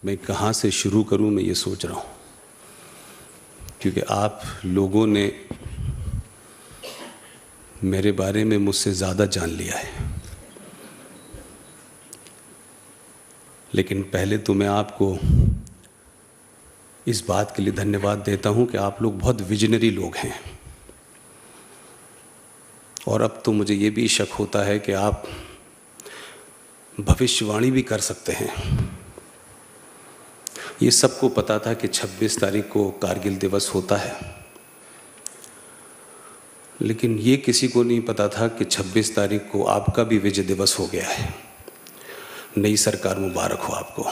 मैं कहाँ से शुरू करूँ, मैं ये सोच रहा हूँ, क्योंकि आप लोगों ने मेरे बारे में मुझसे ज़्यादा जान लिया है। लेकिन पहले तो मैं आपको इस बात के लिए धन्यवाद देता हूँ कि आप लोग बहुत विजनरी लोग हैं। और अब तो मुझे ये भी शक होता है कि आप भविष्यवाणी भी कर सकते हैं। ये सबको पता था कि 26 तारीख को कारगिल दिवस होता है, लेकिन ये किसी को नहीं पता था कि 26 तारीख को आपका भी विजय दिवस हो गया है। नई सरकार मुबारक हो आपको।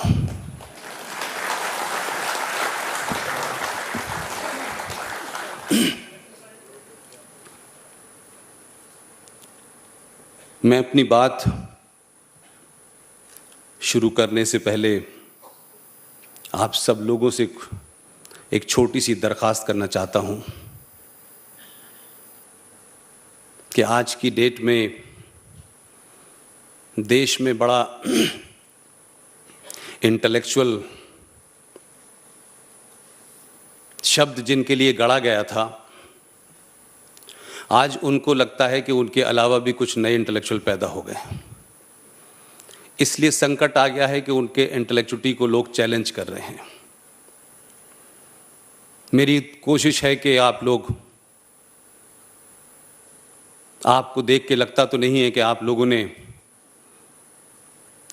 मैं अपनी बात शुरू करने से पहले आप सब लोगों से एक छोटी सी दरख्वास्त करना चाहता हूं कि आज की डेट में देश में बड़ा इंटेलेक्चुअल शब्द जिनके लिए गढ़ा गया था, आज उनको लगता है कि उनके अलावा भी कुछ नए इंटेलेक्चुअल पैदा हो गए। इसलिए संकट आ गया है कि उनके इंटेलेक्चुअलिटी को लोग चैलेंज कर रहे हैं। मेरी कोशिश है कि आप लोग, आपको देख के लगता तो नहीं है कि आप लोगों ने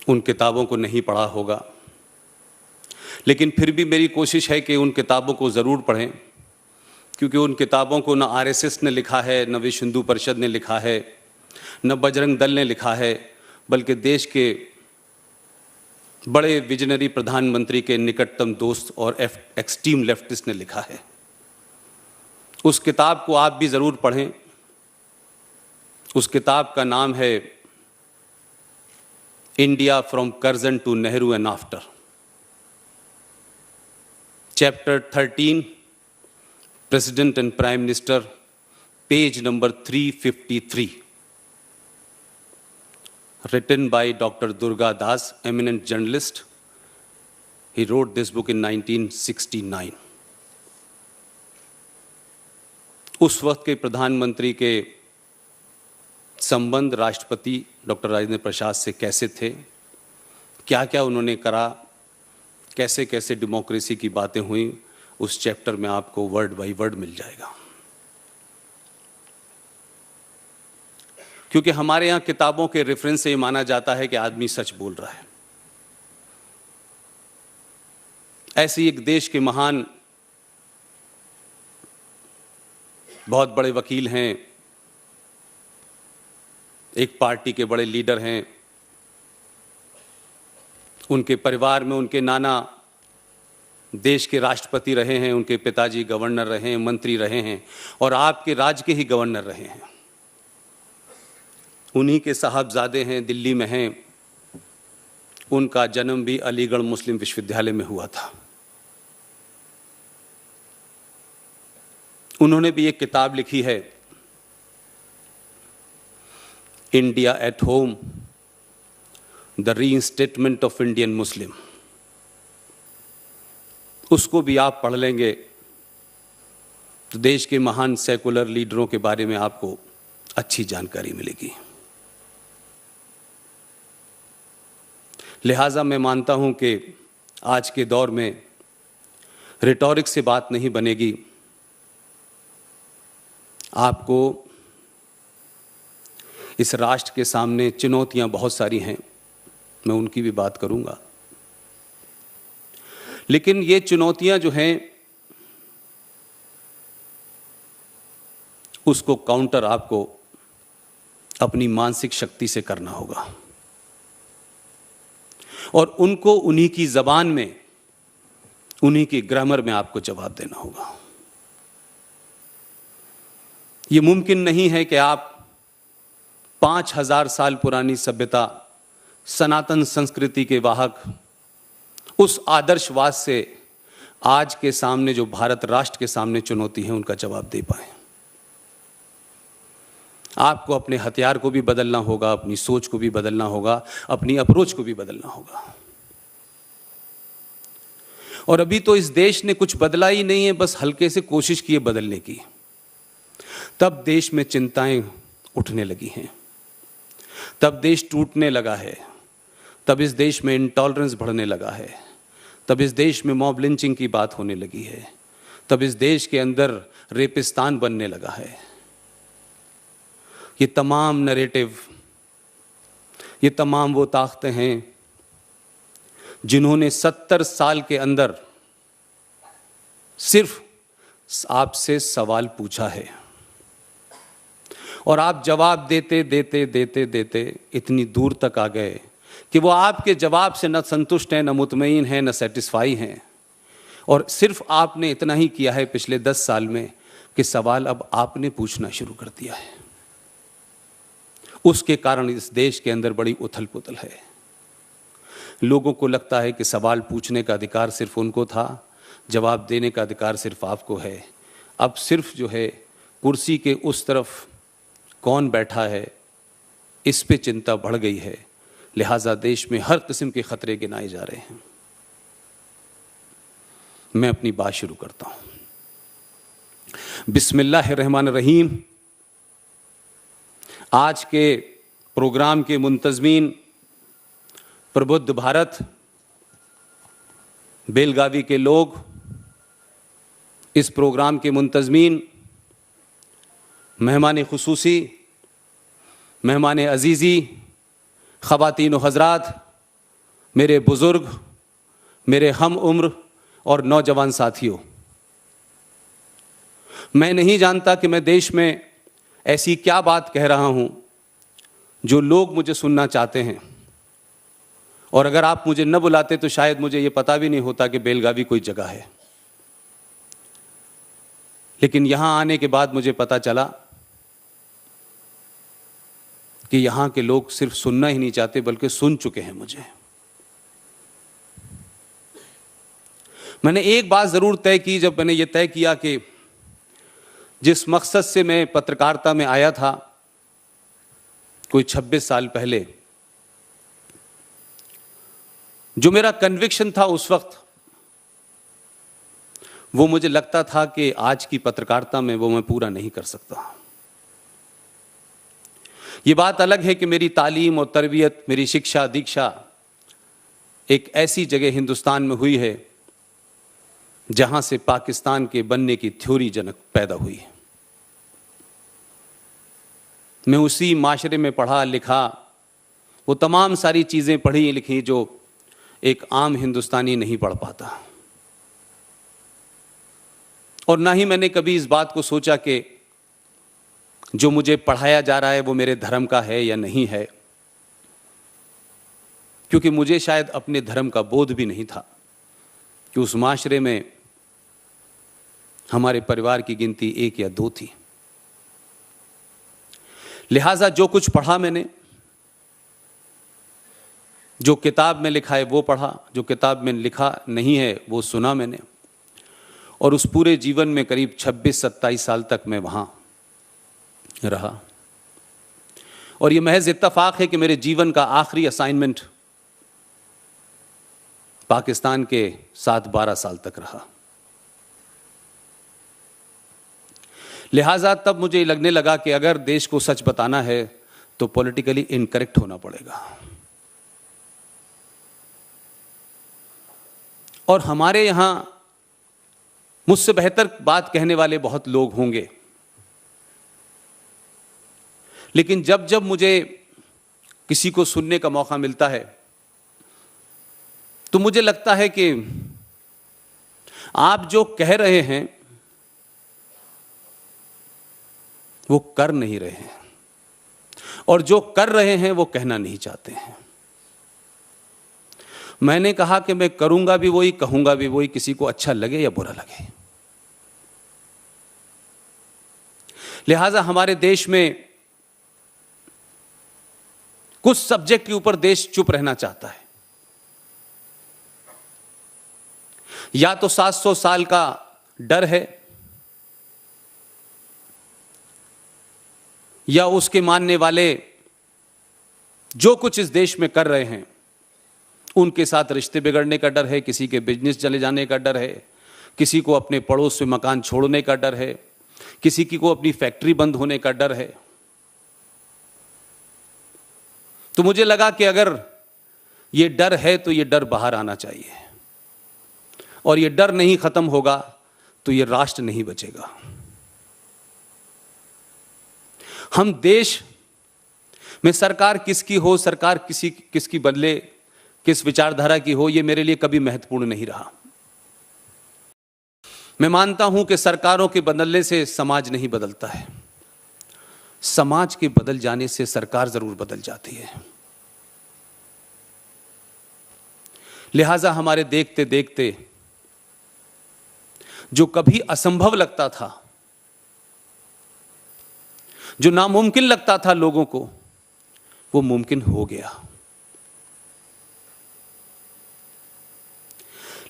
उन किताबों को नहीं पढ़ा होगा, लेकिन फिर भी मेरी कोशिश है कि उन किताबों को ज़रूर पढ़ें, क्योंकि उन किताबों को न आरएसएस ने लिखा है, न विश्व हिंदू परिषद ने लिखा है, न बजरंग दल ने लिखा है, बल्कि देश के बड़े विजनरी प्रधानमंत्री के निकटतम दोस्त और एक्सट्रीम लेफ्टिस्ट ने लिखा है। उस किताब को आप भी ज़रूर पढ़ें। उस किताब का नाम है India from Curzon to Nehru and after. Chapter 13, president and prime minister, page number 353, written by Dr. Durga Das, eminent journalist. He wrote this book in 1969. उस वक्त के प्रधानमंत्री के संबंध राष्ट्रपति डॉक्टर राजेंद्र प्रसाद से कैसे थे, क्या क्या उन्होंने करा, कैसे कैसे डेमोक्रेसी की बातें हुई, उस चैप्टर में आपको वर्ड बाय वर्ड मिल जाएगा। क्योंकि हमारे यहाँ किताबों के रेफरेंस से ये माना जाता है कि आदमी सच बोल रहा है। ऐसे एक देश के महान बहुत बड़े वकील हैं, एक पार्टी के बड़े लीडर हैं, उनके परिवार में उनके नाना देश के राष्ट्रपति रहे हैं, उनके पिताजी गवर्नर रहे हैं, मंत्री रहे हैं, और आपके राज्य के ही गवर्नर रहे हैं। उन्हीं के साहबजादे हैं, दिल्ली में हैं। उनका जन्म भी अलीगढ़ मुस्लिम विश्वविद्यालय में हुआ था। उन्होंने भी एक किताब लिखी है, India at home, the reinstatement of Indian Muslim. उसको भी आप पढ़ लेंगे तो देश के महान सेकुलर लीडरों के बारे में आपको अच्छी जानकारी मिलेगी। लिहाजा मैं मानता हूं कि आज के दौर में रिटॉरिक से बात नहीं बनेगी। आपको इस राष्ट्र के सामने चुनौतियां बहुत सारी हैं, मैं उनकी भी बात करूंगा, लेकिन ये चुनौतियां जो हैं उसको काउंटर आपको अपनी मानसिक शक्ति से करना होगा, और उनको उन्हीं की जबान में, उन्हीं की ग्रामर में आपको जवाब देना होगा। ये मुमकिन नहीं है कि आप 5000 साल पुरानी सभ्यता, सनातन संस्कृति के वाहक, उस आदर्शवाद से आज के सामने जो भारत राष्ट्र के सामने चुनौती है उनका जवाब दे पाए। आपको अपने हथियार को भी बदलना होगा, अपनी सोच को भी बदलना होगा, अपनी अप्रोच को भी बदलना होगा। और अभी तो इस देश ने कुछ बदला ही नहीं है, बस हल्के से कोशिश की है बदलने की। तब देश में चिंताएं उठने लगी हैं, तब देश टूटने लगा है, तब इस देश में इंटॉलरेंस बढ़ने लगा है, तब इस देश में मॉब लिंचिंग की बात होने लगी है, तब इस देश के अंदर रेपिस्तान बनने लगा है। ये तमाम नैरेटिव, ये तमाम वो ताकतें हैं जिन्होंने 70 साल के अंदर सिर्फ आपसे सवाल पूछा है, और आप जवाब देते देते देते देते इतनी दूर तक आ गए कि वो आपके जवाब से न संतुष्ट हैं, न मुतमईन हैं, न सेटिस्फाई हैं। और सिर्फ आपने इतना ही किया है पिछले 10 साल में कि सवाल अब आपने पूछना शुरू कर दिया है। उसके कारण इस देश के अंदर बड़ी उथल पुथल है। लोगों को लगता है कि सवाल पूछने का अधिकार सिर्फ उनको था, जवाब देने का अधिकार सिर्फ आपको है। अब सिर्फ जो है कुर्सी के उस तरफ कौन बैठा है, इस पे चिंता बढ़ गई है। लिहाजा देश में हर किस्म के खतरे गिनाए जा रहे हैं। मैं अपनी बात शुरू करता हूं। बिस्मिल्लाहिर्रहमानिर्रहीम। आज के प्रोग्राम के मुंतजमीन प्रबुद्ध भारत, बेलगावी के लोग, इस प्रोग्राम के मुंतजमीन, मेहमान खुसूसी, मेहमान अजीज़ी, ख़वातीन व हज़रात, मेरे बुज़ुर्ग, मेरे हम उम्र और नौजवान साथियों, मैं नहीं जानता कि मैं देश में ऐसी क्या बात कह रहा हूं जो लोग मुझे सुनना चाहते हैं। और अगर आप मुझे न बुलाते तो शायद मुझे ये पता भी नहीं होता कि बेलगावी कोई जगह है। लेकिन यहां आने के बाद मुझे पता चला कि यहां के लोग सिर्फ सुनना ही नहीं चाहते बल्कि सुन चुके हैं मुझे। मैंने एक बात जरूर तय की जब मैंने ये तय किया कि जिस मकसद से मैं पत्रकारिता में आया था कोई 26 साल पहले, जो मेरा कन्विक्शन था उस वक्त, वो मुझे लगता था कि आज की पत्रकारिता में वो मैं पूरा नहीं कर सकता। ये बात अलग है कि मेरी तालीम और तरबियत, मेरी शिक्षा दीक्षा एक ऐसी जगह हिंदुस्तान में हुई है जहां से पाकिस्तान के बनने की थ्योरी जनक पैदा हुई। मैं उसी माशरे में पढ़ा लिखा, वो तमाम सारी चीज़ें पढ़ी लिखी जो एक आम हिंदुस्तानी नहीं पढ़ पाता। और ना ही मैंने कभी इस बात को सोचा कि जो मुझे पढ़ाया जा रहा है वो मेरे धर्म का है या नहीं है, क्योंकि मुझे शायद अपने धर्म का बोध भी नहीं था कि उस माशरे में हमारे परिवार की गिनती 1 या 2 थी। लिहाजा जो कुछ पढ़ा मैंने, जो किताब में लिखा है वो पढ़ा, जो किताब में लिखा नहीं है वो सुना मैंने। और उस पूरे जीवन में करीब 26-27 साल तक मैं वहां रहा। और ये महज इत्तफाक है कि मेरे जीवन का आखिरी असाइनमेंट पाकिस्तान के साथ 12 साल तक रहा। लिहाजा तब मुझे लगने लगा कि अगर देश को सच बताना है तो पॉलिटिकली इनकरेक्ट होना पड़ेगा। और हमारे यहां मुझसे बेहतर बात कहने वाले बहुत लोग होंगे, लेकिन जब जब मुझे किसी को सुनने का मौका मिलता है तो मुझे लगता है कि आप जो कह रहे हैं वो कर नहीं रहे हैं, और जो कर रहे हैं वो कहना नहीं चाहते हैं। मैंने कहा कि मैं करूंगा भी वही, कहूंगा भी वही, किसी को अच्छा लगे या बुरा लगे। लिहाजा हमारे देश में कुछ सब्जेक्ट के ऊपर देश चुप रहना चाहता है। या तो 700 साल का डर है, या उसके मानने वाले जो कुछ इस देश में कर रहे हैं उनके साथ रिश्ते बिगड़ने का डर है, किसी के बिजनेस चले जाने का डर है, किसी को अपने पड़ोस में मकान छोड़ने का डर है, किसी की को अपनी फैक्ट्री बंद होने का डर है। तो मुझे लगा कि अगर ये डर है तो ये डर बाहर आना चाहिए, और ये डर नहीं खत्म होगा तो ये राष्ट्र नहीं बचेगा। हम देश में सरकार किसकी हो, सरकार किसकी बदले, किस विचारधारा की हो, ये मेरे लिए कभी महत्वपूर्ण नहीं रहा। मैं मानता हूं कि सरकारों के बदलने से समाज नहीं बदलता है, समाज के बदल जाने से सरकार जरूर बदल जाती है। लिहाजा हमारे देखते देखते जो कभी असंभव लगता था, जो नामुमकिन लगता था लोगों को, वो मुमकिन हो गया।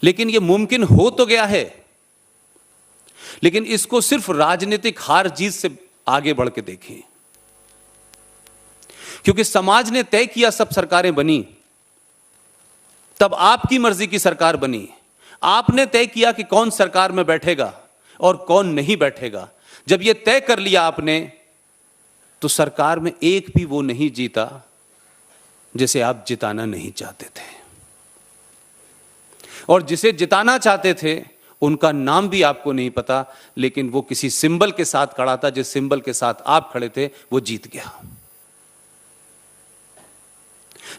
लेकिन ये मुमकिन हो तो गया है, लेकिन इसको सिर्फ राजनीतिक हार जीत से आगे बढ़ के देखें, क्योंकि समाज ने तय किया सब सरकारें बनी, तब आपकी मर्जी की सरकार बनी। आपने तय किया कि कौन सरकार में बैठेगा और कौन नहीं बैठेगा। जब यह तय कर लिया आपने, तो सरकार में एक भी वो नहीं जीता जिसे आप जिताना नहीं चाहते थे, और जिसे जिताना चाहते थे उनका नाम भी आपको नहीं पता, लेकिन वो किसी सिंबल के साथ खड़ा था, जिस सिंबल के साथ आप खड़े थे वो जीत गया।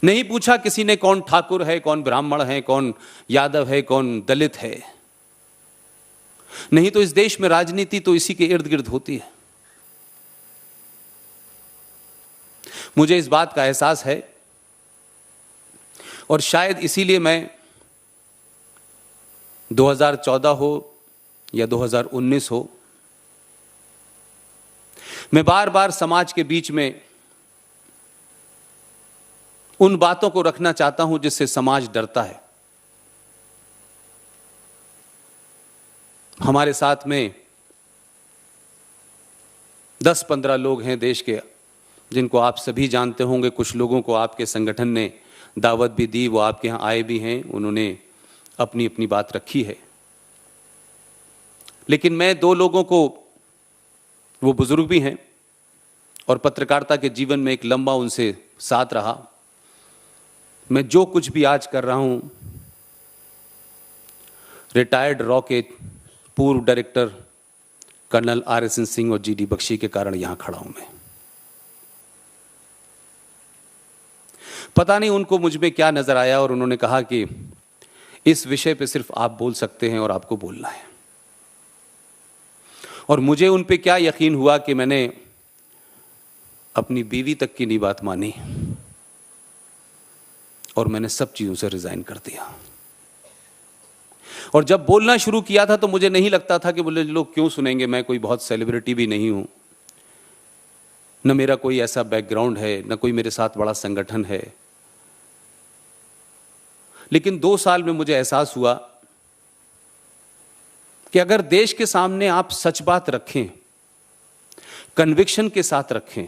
नहीं पूछा किसी ने कौन ठाकुर है, कौन ब्राह्मण है, कौन यादव है, कौन दलित है। नहीं तो इस देश में राजनीति तो इसी के इर्द गिर्द होती है। मुझे इस बात का एहसास है, और शायद इसीलिए मैं 2014 हो या 2019 हो, मैं बार बार समाज के बीच में उन बातों को रखना चाहता हूं जिससे समाज डरता है। हमारे साथ में 10-15 लोग हैं देश के, जिनको आप सभी जानते होंगे। कुछ लोगों को आपके संगठन ने दावत भी दी, वो आपके यहाँ आए भी हैं, उन्होंने अपनी अपनी बात रखी है। लेकिन मैं 2 लोगों को, वो बुजुर्ग भी हैं और पत्रकारिता के जीवन में एक लंबा उनसे साथ रहा। मैं जो कुछ भी आज कर रहा हूं, रिटायर्ड रॉ के पूर्व डायरेक्टर कर्नल RSN सिंह और GD बख्शी के कारण यहां खड़ा हूं मैं। पता नहीं उनको मुझ में क्या नजर आया, और उन्होंने कहा कि इस विषय पे सिर्फ आप बोल सकते हैं और आपको बोलना है। और मुझे उन पे क्या यकीन हुआ कि मैंने अपनी बीवी तक की नहीं बात मानी, और मैंने सब चीजों से रिजाइन कर दिया। और जब बोलना शुरू किया था तो मुझे नहीं लगता था कि बोले लोग क्यों सुनेंगे, मैं कोई बहुत सेलिब्रिटी भी नहीं हूं, न मेरा कोई ऐसा बैकग्राउंड है, न कोई मेरे साथ बड़ा संगठन है। लेकिन 2 साल में मुझे एहसास हुआ कि अगर देश के सामने आप सच बात रखें, कन्विक्शन के साथ रखें,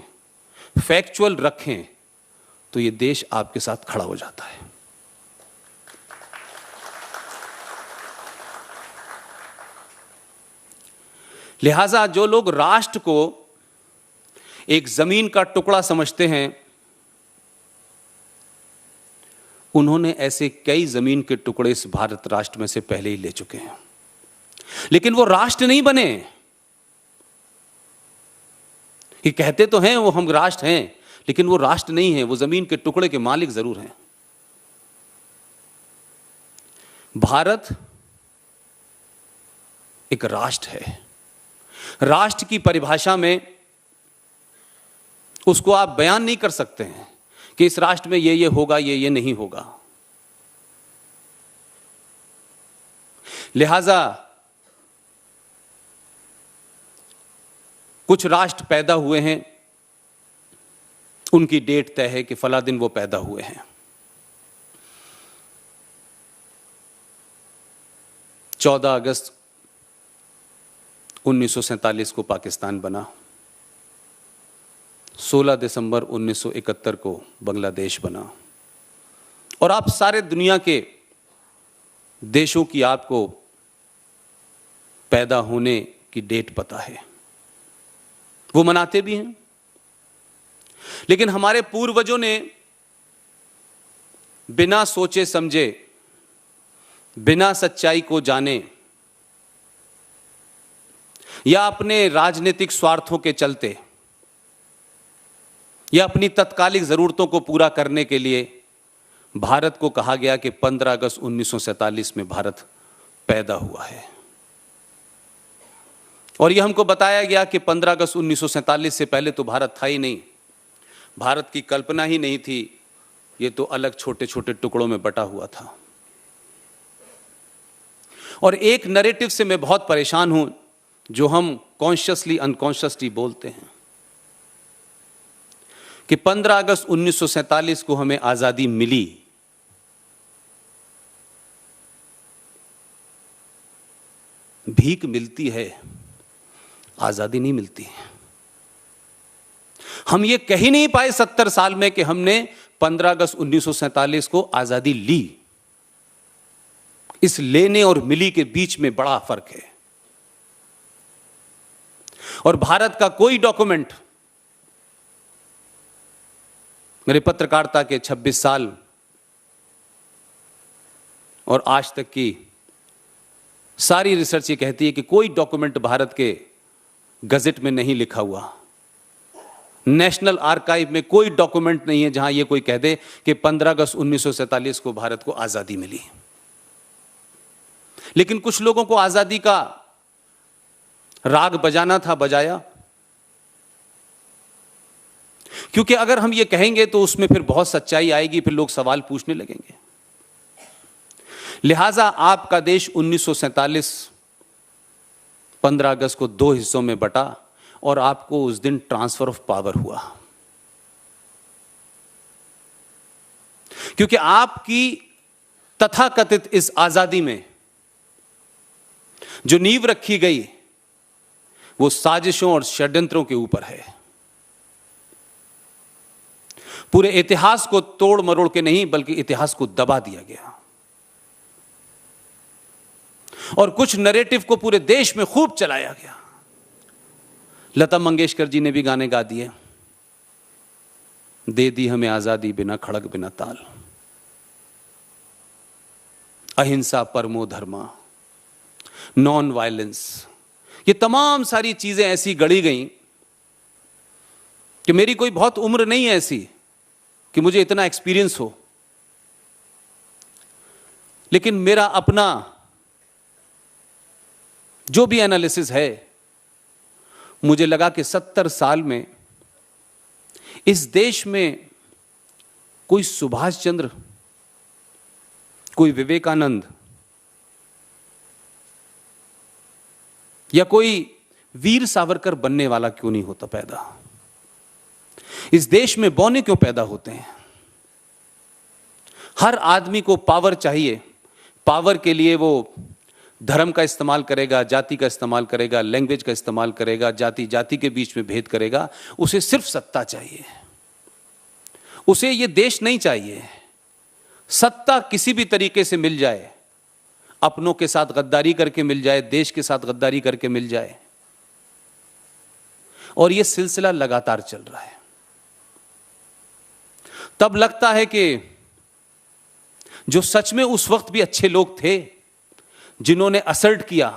फैक्चुअल रखें, तो ये देश आपके साथ खड़ा हो जाता है। लिहाजा जो लोग राष्ट्र को एक जमीन का टुकड़ा समझते हैं, उन्होंने ऐसे कई जमीन के टुकड़े इस भारत राष्ट्र में से पहले ही ले चुके हैं, लेकिन वो राष्ट्र नहीं बने। ये कहते तो हैं वो हम राष्ट्र हैं, लेकिन वो राष्ट्र नहीं है, वो जमीन के टुकड़े के मालिक जरूर हैं। भारत एक राष्ट्र है। राष्ट्र की परिभाषा में उसको आप बयान नहीं कर सकते हैं कि इस राष्ट्र में ये होगा, ये नहीं होगा। लिहाजा कुछ राष्ट्र पैदा हुए हैं, उनकी डेट तय है कि फला दिन वो पैदा हुए हैं। 14 अगस्त 1947 को पाकिस्तान बना, 16 दिसंबर 1971 को बांग्लादेश बना, और आप सारे दुनिया के देशों की आपको पैदा होने की डेट पता है, वो मनाते भी हैं। लेकिन हमारे पूर्वजों ने बिना सोचे समझे, बिना सच्चाई को जाने या अपने राजनीतिक स्वार्थों के चलते या अपनी तत्कालिक जरूरतों को पूरा करने के लिए भारत को कहा गया कि 15 अगस्त 1947 में भारत पैदा हुआ है। और यह हमको बताया गया कि 15 अगस्त 1947 से पहले तो भारत था ही नहीं, भारत की कल्पना ही नहीं थी, ये तो अलग छोटे छोटे टुकड़ों में बटा हुआ था। और एक नैरेटिव से मैं बहुत परेशान हूं जो हम कॉन्शियसली अनकॉन्शियसली बोलते हैं कि 15 अगस्त 1947 को हमें आजादी मिली। भीख मिलती है, आजादी नहीं मिलती। हम ये कह ही नहीं पाए 70 साल में कि हमने 15 अगस्त 1947 को आजादी ली। इस लेने और मिली के बीच में बड़ा फर्क है। और भारत का कोई डॉक्यूमेंट, मेरे पत्रकारिता के 26 साल और आज तक की सारी रिसर्च ये कहती है कि कोई डॉक्यूमेंट भारत के गजट में नहीं लिखा हुआ, नेशनल आर्काइव में कोई डॉक्यूमेंट नहीं है जहां ये कोई कह दे कि 15 अगस्त 1947 को भारत को आजादी मिली। लेकिन कुछ लोगों को आजादी का राग बजाना था, बजाया। क्योंकि अगर हम ये कहेंगे तो उसमें फिर बहुत सच्चाई आएगी, फिर लोग सवाल पूछने लगेंगे। लिहाजा आपका देश 1947 15 अगस्त को 2 हिस्सों में बटा और आपको उस दिन ट्रांसफर ऑफ पावर हुआ। क्योंकि आपकी तथाकथित इस आजादी में जो नींव रखी गई वो साजिशों और षड्यंत्रों के ऊपर है। पूरे इतिहास को तोड़ मरोड़ के नहीं, बल्कि इतिहास को दबा दिया गया। और कुछ नैरेटिव को पूरे देश में खूब चलाया गया। लता मंगेशकर जी ने भी गाने गा दिए, दे दी हमें आजादी बिना खड़ग बिना ताल, अहिंसा परमो धर्मा, नॉन वायलेंस। ये तमाम सारी चीजें ऐसी गढ़ी गई कि मेरी कोई बहुत उम्र नहीं है ऐसी कि मुझे इतना एक्सपीरियंस हो, लेकिन मेरा अपना जो भी एनालिसिस है, मुझे लगा कि 70 साल में इस देश में कोई सुभाष चंद्र, कोई विवेकानंद या कोई वीर सावरकर बनने वाला क्यों नहीं होता पैदा। इस देश में बौने क्यों पैदा होते हैं। हर आदमी को पावर चाहिए। पावर के लिए वो धर्म का इस्तेमाल करेगा, जाति का इस्तेमाल करेगा, लैंग्वेज का इस्तेमाल करेगा, जाति जाति के बीच में भेद करेगा। उसे सिर्फ सत्ता चाहिए, उसे ये देश नहीं चाहिए। सत्ता किसी भी तरीके से मिल जाए, अपनों के साथ गद्दारी करके मिल जाए, देश के साथ गद्दारी करके मिल जाए, और यह सिलसिला लगातार चल रहा है। तब लगता है कि जो सच में उस वक्त भी अच्छे लोग थे जिन्होंने असर्ट किया,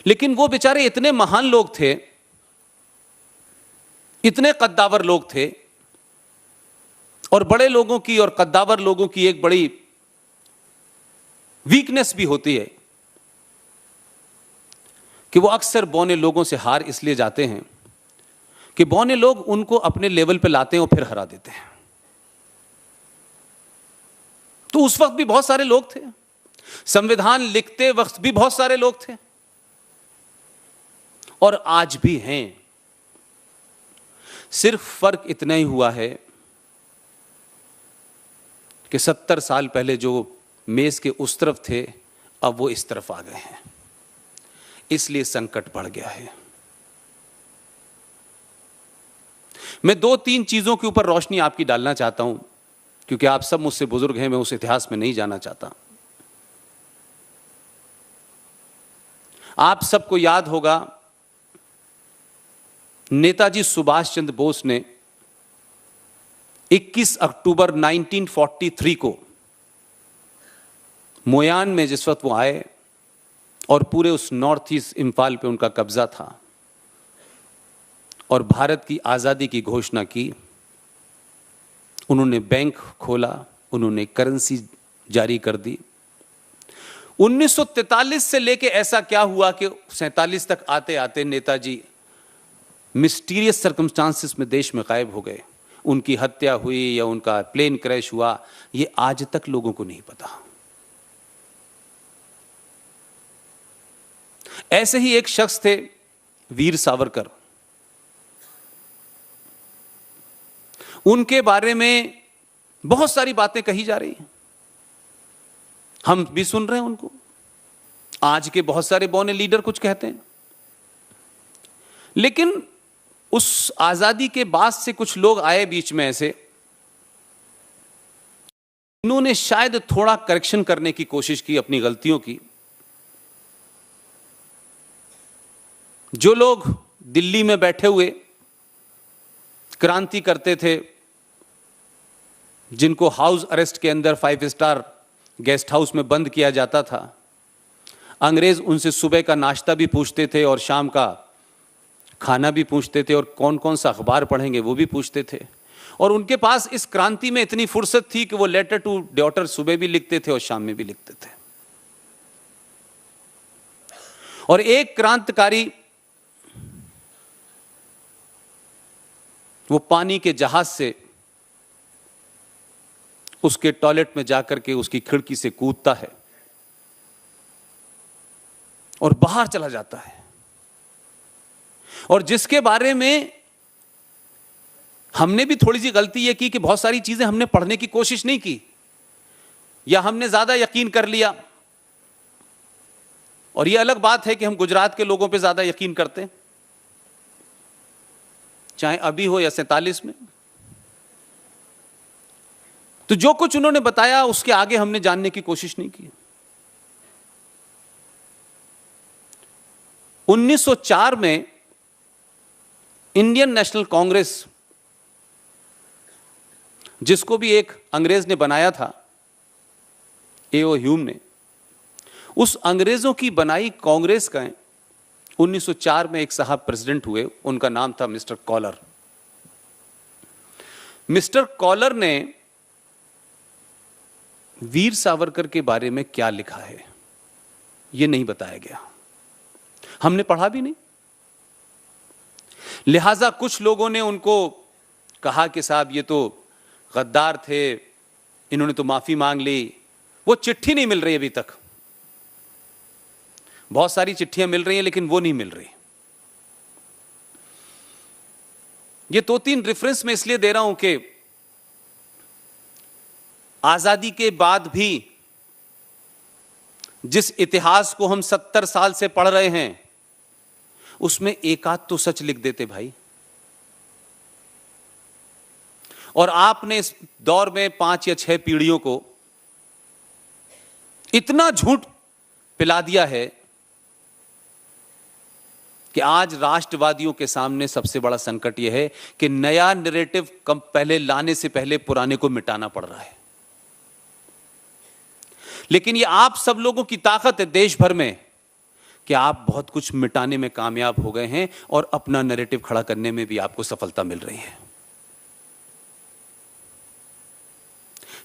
लेकिन वो बेचारे इतने महान लोग थे, इतने कद्दावर लोग थे। और बड़े लोगों की और कद्दावर लोगों की एक बड़ी वीकनेस भी होती है कि वो अक्सर बौने लोगों से हार इसलिए जाते हैं कि बौने लोग उनको अपने लेवल पे लाते हैं और फिर हरा देते हैं। तो उस वक्त भी बहुत सारे लोग थे, संविधान लिखते वक्त भी बहुत सारे लोग थे, और आज भी हैं। सिर्फ फर्क इतना ही हुआ है कि 70 साल पहले जो मेज के उस तरफ थे, अब वो इस तरफ आ गए हैं, इसलिए संकट बढ़ गया है। मैं 2-3 चीजों के ऊपर रोशनी आपकी डालना चाहता हूं क्योंकि आप सब मुझसे बुजुर्ग हैं, मैं उस इतिहास में नहीं जाना चाहता। आप सबको याद होगा, नेताजी सुभाष चंद्र बोस ने 21 अक्टूबर 1943 को मोयान में जिस वक्त वो आए और पूरे उस नॉर्थ ईस्ट इम्फाल पे उनका कब्जा था और भारत की आज़ादी की घोषणा की, उन्होंने बैंक खोला, उन्होंने करेंसी जारी कर दी। 1943 से लेके ऐसा क्या हुआ कि 47 तक आते आते नेताजी मिस्टीरियस सर्कमस्टांसेस में देश में गायब हो गए। उनकी हत्या हुई या उनका प्लेन क्रैश हुआ, ये आज तक लोगों को नहीं पता। ऐसे ही एक शख्स थे वीर सावरकर, उनके बारे में बहुत सारी बातें कही जा रही हैं, हम भी सुन रहे हैं उनको। आज के बहुत सारे बौने लीडर कुछ कहते हैं, लेकिन उस आजादी के बाद से कुछ लोग आए बीच में ऐसे, इन्होंने शायद थोड़ा करेक्शन करने की कोशिश की अपनी गलतियों की। जो लोग दिल्ली में बैठे हुए क्रांति करते थे, जिनको हाउस अरेस्ट के अंदर 5 स्टार गेस्ट हाउस में बंद किया जाता था, अंग्रेज उनसे सुबह का नाश्ता भी पूछते थे और शाम का खाना भी पूछते थे और कौन कौन सा अखबार पढ़ेंगे वो भी पूछते थे। और उनके पास इस क्रांति में इतनी फुर्सत थी कि वो लेटर टू डॉटर सुबह भी लिखते थे और शाम में भी लिखते थे। और एक क्रांतिकारी वो पानी के जहाज से उसके टॉयलेट में जाकर के उसकी खिड़की से कूदता है और बाहर चला जाता है, और जिसके बारे में हमने भी थोड़ी सी गलती यह की कि बहुत सारी चीजें हमने पढ़ने की कोशिश नहीं की या हमने ज्यादा यकीन कर लिया। और यह अलग बात है कि हम गुजरात के लोगों पे ज्यादा यकीन करते हैं, चाहे अभी हो या 47 में। तो जो कुछ उन्होंने बताया उसके आगे हमने जानने की कोशिश नहीं की। 1904 में इंडियन नेशनल कांग्रेस, जिसको भी एक अंग्रेज ने बनाया था, ए.ओ. ह्यूम ने, उस अंग्रेजों की बनाई कांग्रेस का 1904 में एक साहब प्रेसिडेंट हुए, उनका नाम था मिस्टर कॉलर। मिस्टर कॉलर ने वीर सावरकर के बारे में क्या लिखा है यह नहीं बताया गया, हमने पढ़ा भी नहीं। लिहाजा कुछ लोगों ने उनको कहा कि साहब ये तो गद्दार थे, इन्होंने तो माफी मांग ली। वो चिट्ठी नहीं मिल रही अभी तक, बहुत सारी चिट्ठियां मिल रही हैं लेकिन वो नहीं मिल रही। ये 2-3 रेफरेंस मैं इसलिए दे रहा हूं कि आजादी के बाद भी जिस इतिहास को हम 70 साल से पढ़ रहे हैं उसमें एक आध तो सच लिख देते भाई। और आपने इस दौर में 5 या 6 पीढ़ियों को इतना झूठ पिला दिया है कि आज राष्ट्रवादियों के सामने सबसे बड़ा संकट यह है कि नया नैरेटिव कम पहले लाने से पहले पुराने को मिटाना पड़ रहा है। लेकिन ये आप सब लोगों की ताकत है देश भर में कि आप बहुत कुछ मिटाने में कामयाब हो गए हैं और अपना नैरेटिव खड़ा करने में भी आपको सफलता मिल रही है।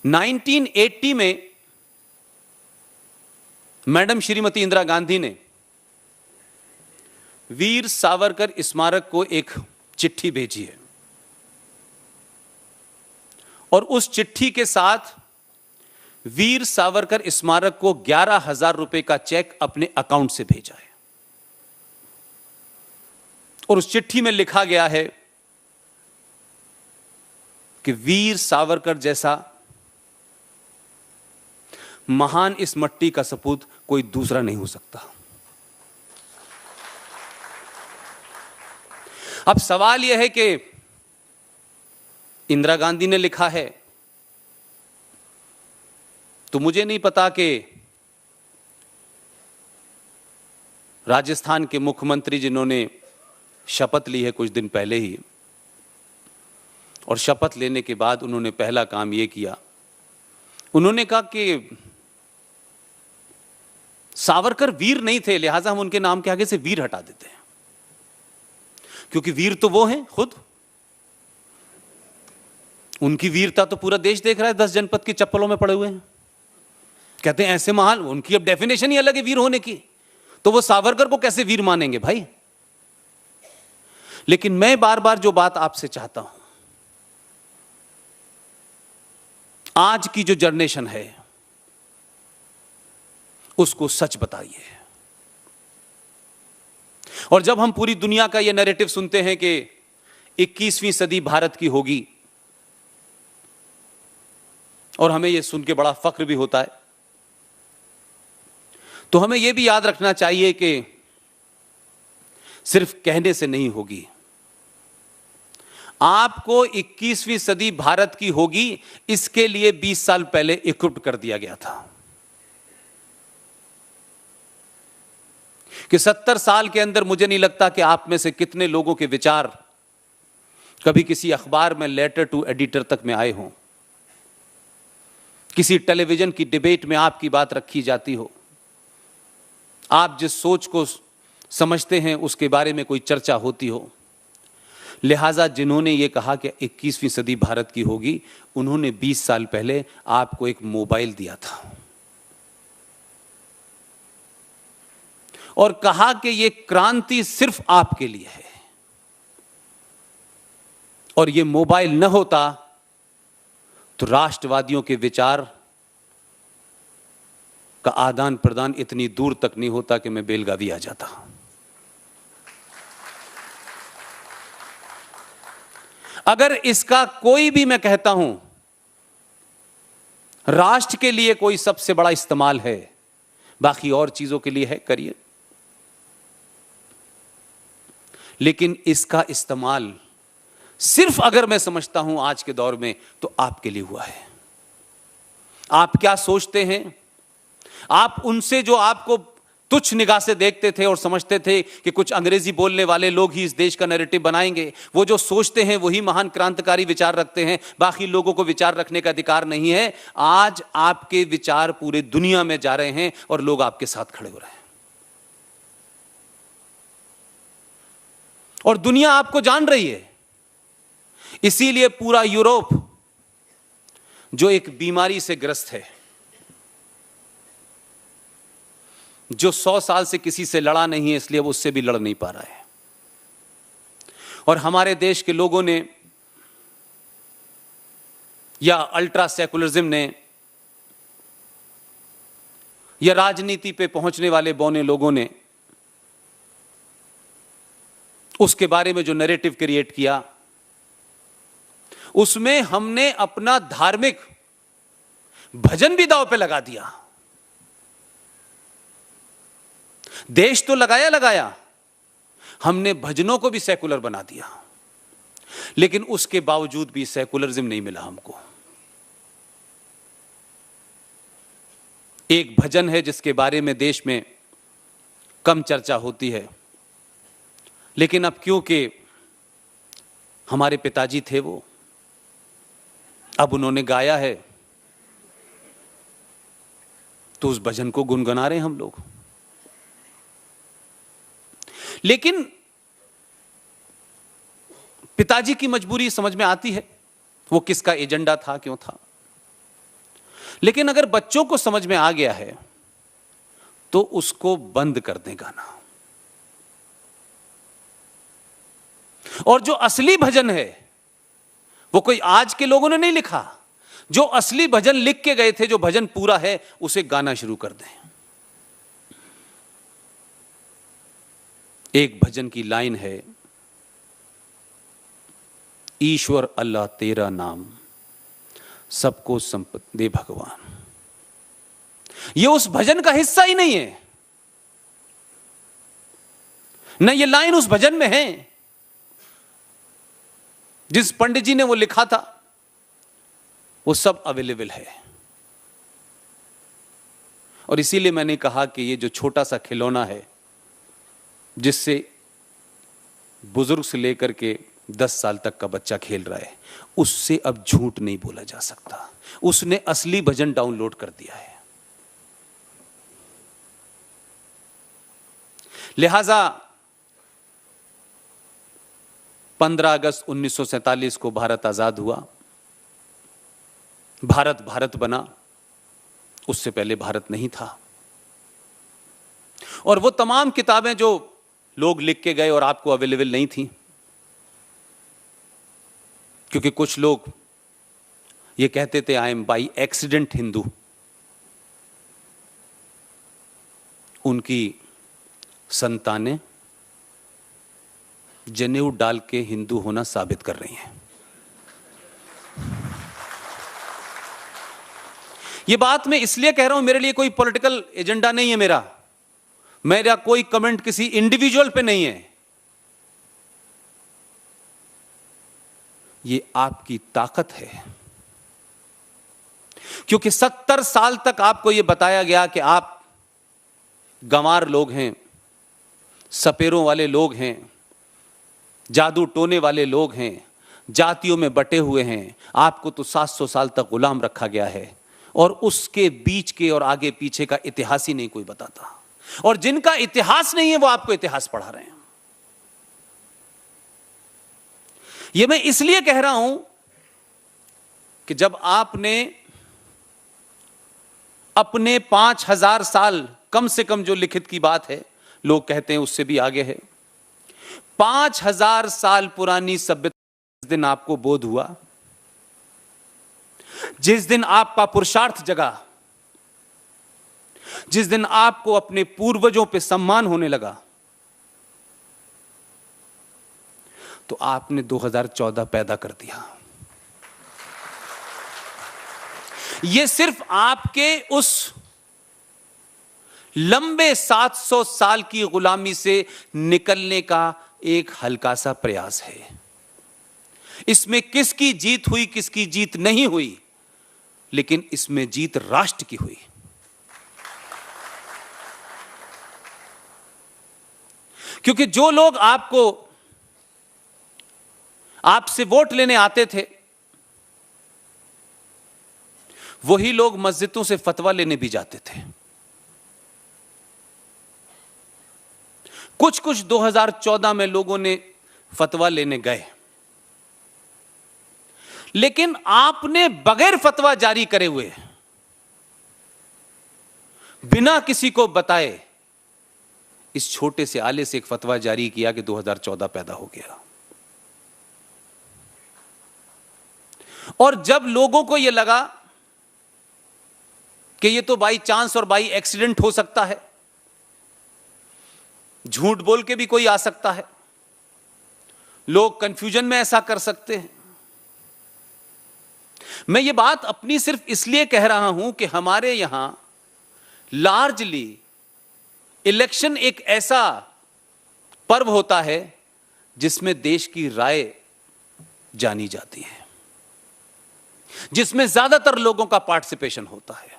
1980 में मैडम श्रीमती इंदिरा गांधी ने वीर सावरकर स्मारक को एक चिट्ठी भेजी है और उस चिट्ठी के साथ वीर सावरकर स्मारक को 11,000 रुपए का चेक अपने अकाउंट से भेजा है। और उस चिट्ठी में लिखा गया है कि वीर सावरकर जैसा महान इस मट्टी का सपूत कोई दूसरा नहीं हो सकता। अब सवाल यह है कि इंदिरा गांधी ने लिखा है, तो मुझे नहीं पता कि राजस्थान के मुख्यमंत्री जिन्होंने शपथ ली है कुछ दिन पहले ही, और शपथ लेने के बाद उन्होंने पहला काम यह किया, उन्होंने कहा कि सावरकर वीर नहीं थे, लिहाजा हम उनके नाम के आगे से वीर हटा देते हैं, क्योंकि वीर तो वो हैं खुद। उनकी वीरता तो पूरा देश देख रहा है, 10 जनपद की चप्पलों में पड़े हुए हैं। कहते हैं ऐसे महान, उनकी अब डेफिनेशन ही अलग है वीर होने की, तो वो सावरकर को कैसे वीर मानेंगे भाई। लेकिन मैं बार बार जो बात आपसे चाहता हूं, आज की जो जनरेशन है उसको सच बताइए। और जब हम पूरी दुनिया का यह नैरेटिव सुनते हैं कि 21वीं सदी भारत की होगी, और हमें यह सुन के बड़ा फख्र भी होता है, तो हमें यह भी याद रखना चाहिए कि सिर्फ कहने से नहीं होगी। आपको 21वीं सदी भारत की होगी, इसके लिए 20 साल पहले इक्विप्ड कर दिया गया था कि 70 साल के अंदर मुझे नहीं लगता कि आप में से कितने लोगों के विचार कभी किसी अखबार में लेटर टू एडिटर तक में आए हों, किसी टेलीविजन की डिबेट में आपकी बात रखी जाती हो, आप जिस सोच को समझते हैं उसके बारे में कोई चर्चा होती हो। लिहाजा जिन्होंने ये कहा कि 21वीं सदी भारत की होगी, उन्होंने 20 साल पहले आपको एक मोबाइल दिया था और कहा कि ये क्रांति सिर्फ आपके लिए है, और ये मोबाइल न होता तो राष्ट्रवादियों के विचार का आदान प्रदान इतनी दूर तक नहीं होता कि मैं बेलगावी आ जाता। अगर इसका कोई भी, मैं कहता हूं, राष्ट्र के लिए कोई सबसे बड़ा इस्तेमाल है, बाकी और चीजों के लिए है, करिए, लेकिन इसका इस्तेमाल सिर्फ अगर मैं समझता हूं आज के दौर में तो आपके लिए हुआ है। आप क्या सोचते हैं? आप उनसे जो आपको तुच्छ निगाह से देखते थे और समझते थे कि कुछ अंग्रेजी बोलने वाले लोग ही इस देश का नैरेटिव बनाएंगे, वो जो सोचते हैं वही महान क्रांतिकारी विचार रखते हैं, बाकी लोगों को विचार रखने का अधिकार नहीं है। आज आपके विचार पूरे दुनिया में जा रहे हैं और लोग आपके साथ खड़े हो रहे हैं, और दुनिया आपको जान रही है। इसीलिए पूरा यूरोप जो एक बीमारी से ग्रस्त है, जो 100 साल से किसी से लड़ा नहीं है, इसलिए वो उससे भी लड़ नहीं पा रहा है, और हमारे देश के लोगों ने या अल्ट्रा सेकुलरिज्म ने या राजनीति पे पहुंचने वाले बौने लोगों ने उसके बारे में जो नैरेटिव क्रिएट किया, उसमें हमने अपना धार्मिक भजन भी दांव पे लगा दिया। देश तो लगाया, हमने भजनों को भी सेकुलर बना दिया, लेकिन उसके बावजूद भी सेकुलरिज्म नहीं मिला हमको। एक भजन है जिसके बारे में देश में कम चर्चा होती है, लेकिन अब क्योंकि हमारे पिताजी थे वो, अब उन्होंने गाया है तो उस भजन को गुनगुना रहे हैं हम लोग। लेकिन पिताजी की मजबूरी समझ में आती है, वो किसका एजेंडा था, क्यों था। लेकिन अगर बच्चों को समझ में आ गया है तो उसको बंद कर दें गाना, और जो असली भजन है वो कोई आज के लोगों ने नहीं लिखा, जो असली भजन लिख के गए थे, जो भजन पूरा है, उसे गाना शुरू कर दें। एक भजन की लाइन है, ईश्वर अल्लाह तेरा नाम सबको संपत्ति दे भगवान। ये उस भजन का हिस्सा ही नहीं है, न ये लाइन उस भजन में है। जिस पंडित जी ने वो लिखा था वो सब अवेलेबल है, और इसीलिए मैंने कहा कि ये जो छोटा सा खिलौना है जिससे बुजुर्ग से लेकर के 10 साल तक का बच्चा खेल रहा है, उससे अब झूठ नहीं बोला जा सकता। उसने असली भजन डाउनलोड कर दिया है। लिहाजा 15 अगस्त 1947 को भारत आजाद हुआ, भारत भारत बना। उससे पहले भारत नहीं था। और वो तमाम किताबें जो लोग लिख के गए और आपको अवेलेबल नहीं थी, क्योंकि कुछ लोग ये कहते थे I am by accident Hindu, उनकी संतानें जनेऊ डाल के हिंदू होना साबित कर रही हैं। ये बात मैं इसलिए कह रहा हूं, मेरे लिए कोई पॉलिटिकल एजेंडा नहीं है। मेरा कोई कमेंट किसी इंडिविजुअल पे नहीं है। ये आपकी ताकत है, क्योंकि 70 साल तक आपको यह बताया गया कि आप गंवार लोग हैं, सपेरों वाले लोग हैं, जादू टोने वाले लोग हैं, जातियों में बटे हुए हैं। आपको तो 700 साल तक गुलाम रखा गया है, और उसके बीच के और आगे पीछे का इतिहास ही नहीं कोई बताता। और जिनका इतिहास नहीं है वो आपको इतिहास पढ़ा रहे हैं। यह मैं इसलिए कह रहा हूं कि जब आपने अपने 5000 साल, कम से कम जो लिखित की बात है, लोग कहते हैं उससे भी आगे है, 5000 साल पुरानी सभ्यता, जिस दिन आपको बोध हुआ, जिस दिन आपका पुरुषार्थ जगा, जिस दिन आपको अपने पूर्वजों पे सम्मान होने लगा, तो आपने 2014 पैदा कर दिया। यह सिर्फ आपके उस लंबे 700 साल की गुलामी से निकलने का एक हल्का सा प्रयास है। इसमें किसकी जीत हुई, किसकी जीत नहीं हुई, लेकिन इसमें जीत राष्ट्र की हुई। क्योंकि जो लोग आपसे वोट लेने आते थे, वही लोग मस्जिदों से फतवा लेने भी जाते थे। कुछ 2014 में लोगों ने फतवा लेने गए, लेकिन आपने बगैर फतवा जारी करे हुए, बिना किसी को बताए, इस छोटे से आले से एक फतवा जारी किया कि 2014 पैदा हो गया। और जब लोगों को यह लगा कि यह तो बाई चांस और बाई एक्सीडेंट हो सकता है, झूठ बोल के भी कोई आ सकता है, लोग कंफ्यूजन में ऐसा कर सकते हैं। मैं ये बात अपनी सिर्फ इसलिए कह रहा हूं कि हमारे यहां लार्जली इलेक्शन एक ऐसा पर्व होता है जिसमें देश की राय जानी जाती है, जिसमें ज्यादातर लोगों का पार्टिसिपेशन होता है।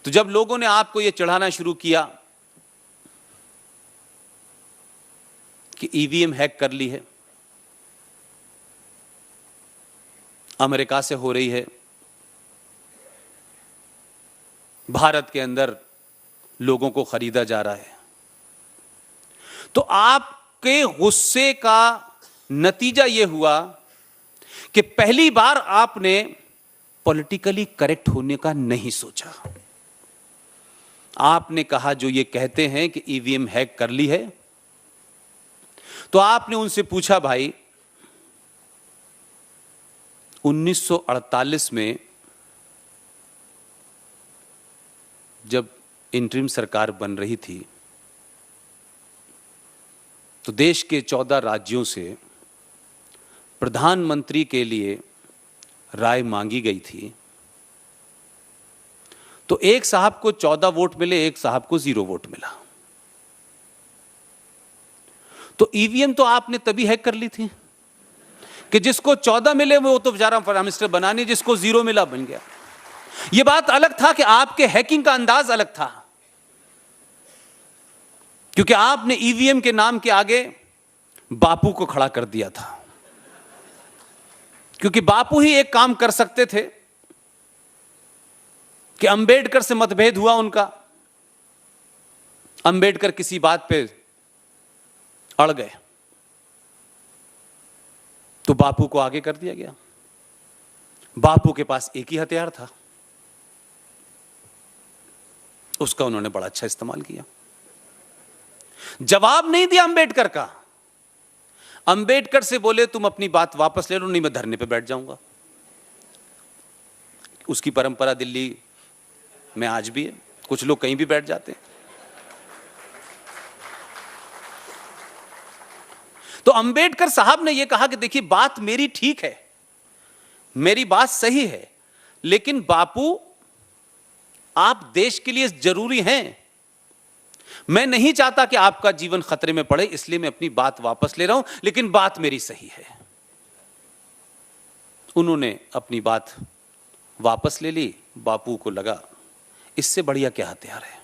तो जब लोगों ने आपको यह चढ़ाना शुरू किया कि ईवीएम हैक कर ली है, अमेरिका से हो रही है, भारत के अंदर लोगों को खरीदा जा रहा है, तो आपके गुस्से का नतीजा यह हुआ कि पहली बार आपने पॉलिटिकली करेक्ट होने का नहीं सोचा। आपने कहा जो ये कहते हैं कि ईवीएम हैक कर ली है, तो आपने उनसे पूछा, भाई 1948 में जब इंटरिम सरकार बन रही थी तो देश के 14 राज्यों से प्रधानमंत्री के लिए राय मांगी गई थी, तो एक साहब को 14 वोट मिले, एक साहब को 0 वोट मिला। तो ईवीएम तो आपने तभी हैक कर ली थी कि जिसको 14 मिले वो तो बेचारा प्राइम मिनिस्टर बना नहीं, जिसको 0 मिला बन गया। यह बात अलग था कि आपके हैकिंग का अंदाज अलग था, क्योंकि आपने ईवीएम के नाम के आगे बापू को खड़ा कर दिया था, क्योंकि बापू ही एक काम कर सकते थे कि अंबेडकर से मतभेद हुआ उनका, अंबेडकर किसी बात पे अड़ गए तो बापू को आगे कर दिया गया। बापू के पास एक ही हथियार था, उसका उन्होंने बड़ा अच्छा इस्तेमाल किया। जवाब नहीं दिया अंबेडकर का। अंबेडकर से बोले तुम अपनी बात वापस ले लो, नहीं मैं धरने पे बैठ जाऊंगा। उसकी परंपरा दिल्ली में आज भी है, कुछ लोग कहीं भी बैठ जाते हैं। तो अंबेडकर साहब ने यह कहा कि देखिए बात मेरी ठीक है, मेरी बात सही है, लेकिन बापू आप देश के लिए जरूरी हैं, मैं नहीं चाहता कि आपका जीवन खतरे में पड़े, इसलिए मैं अपनी बात वापस ले रहा हूं, लेकिन बात मेरी सही है। उन्होंने अपनी बात वापस ले ली। बापू को लगा इससे बढ़िया क्या हथियार है।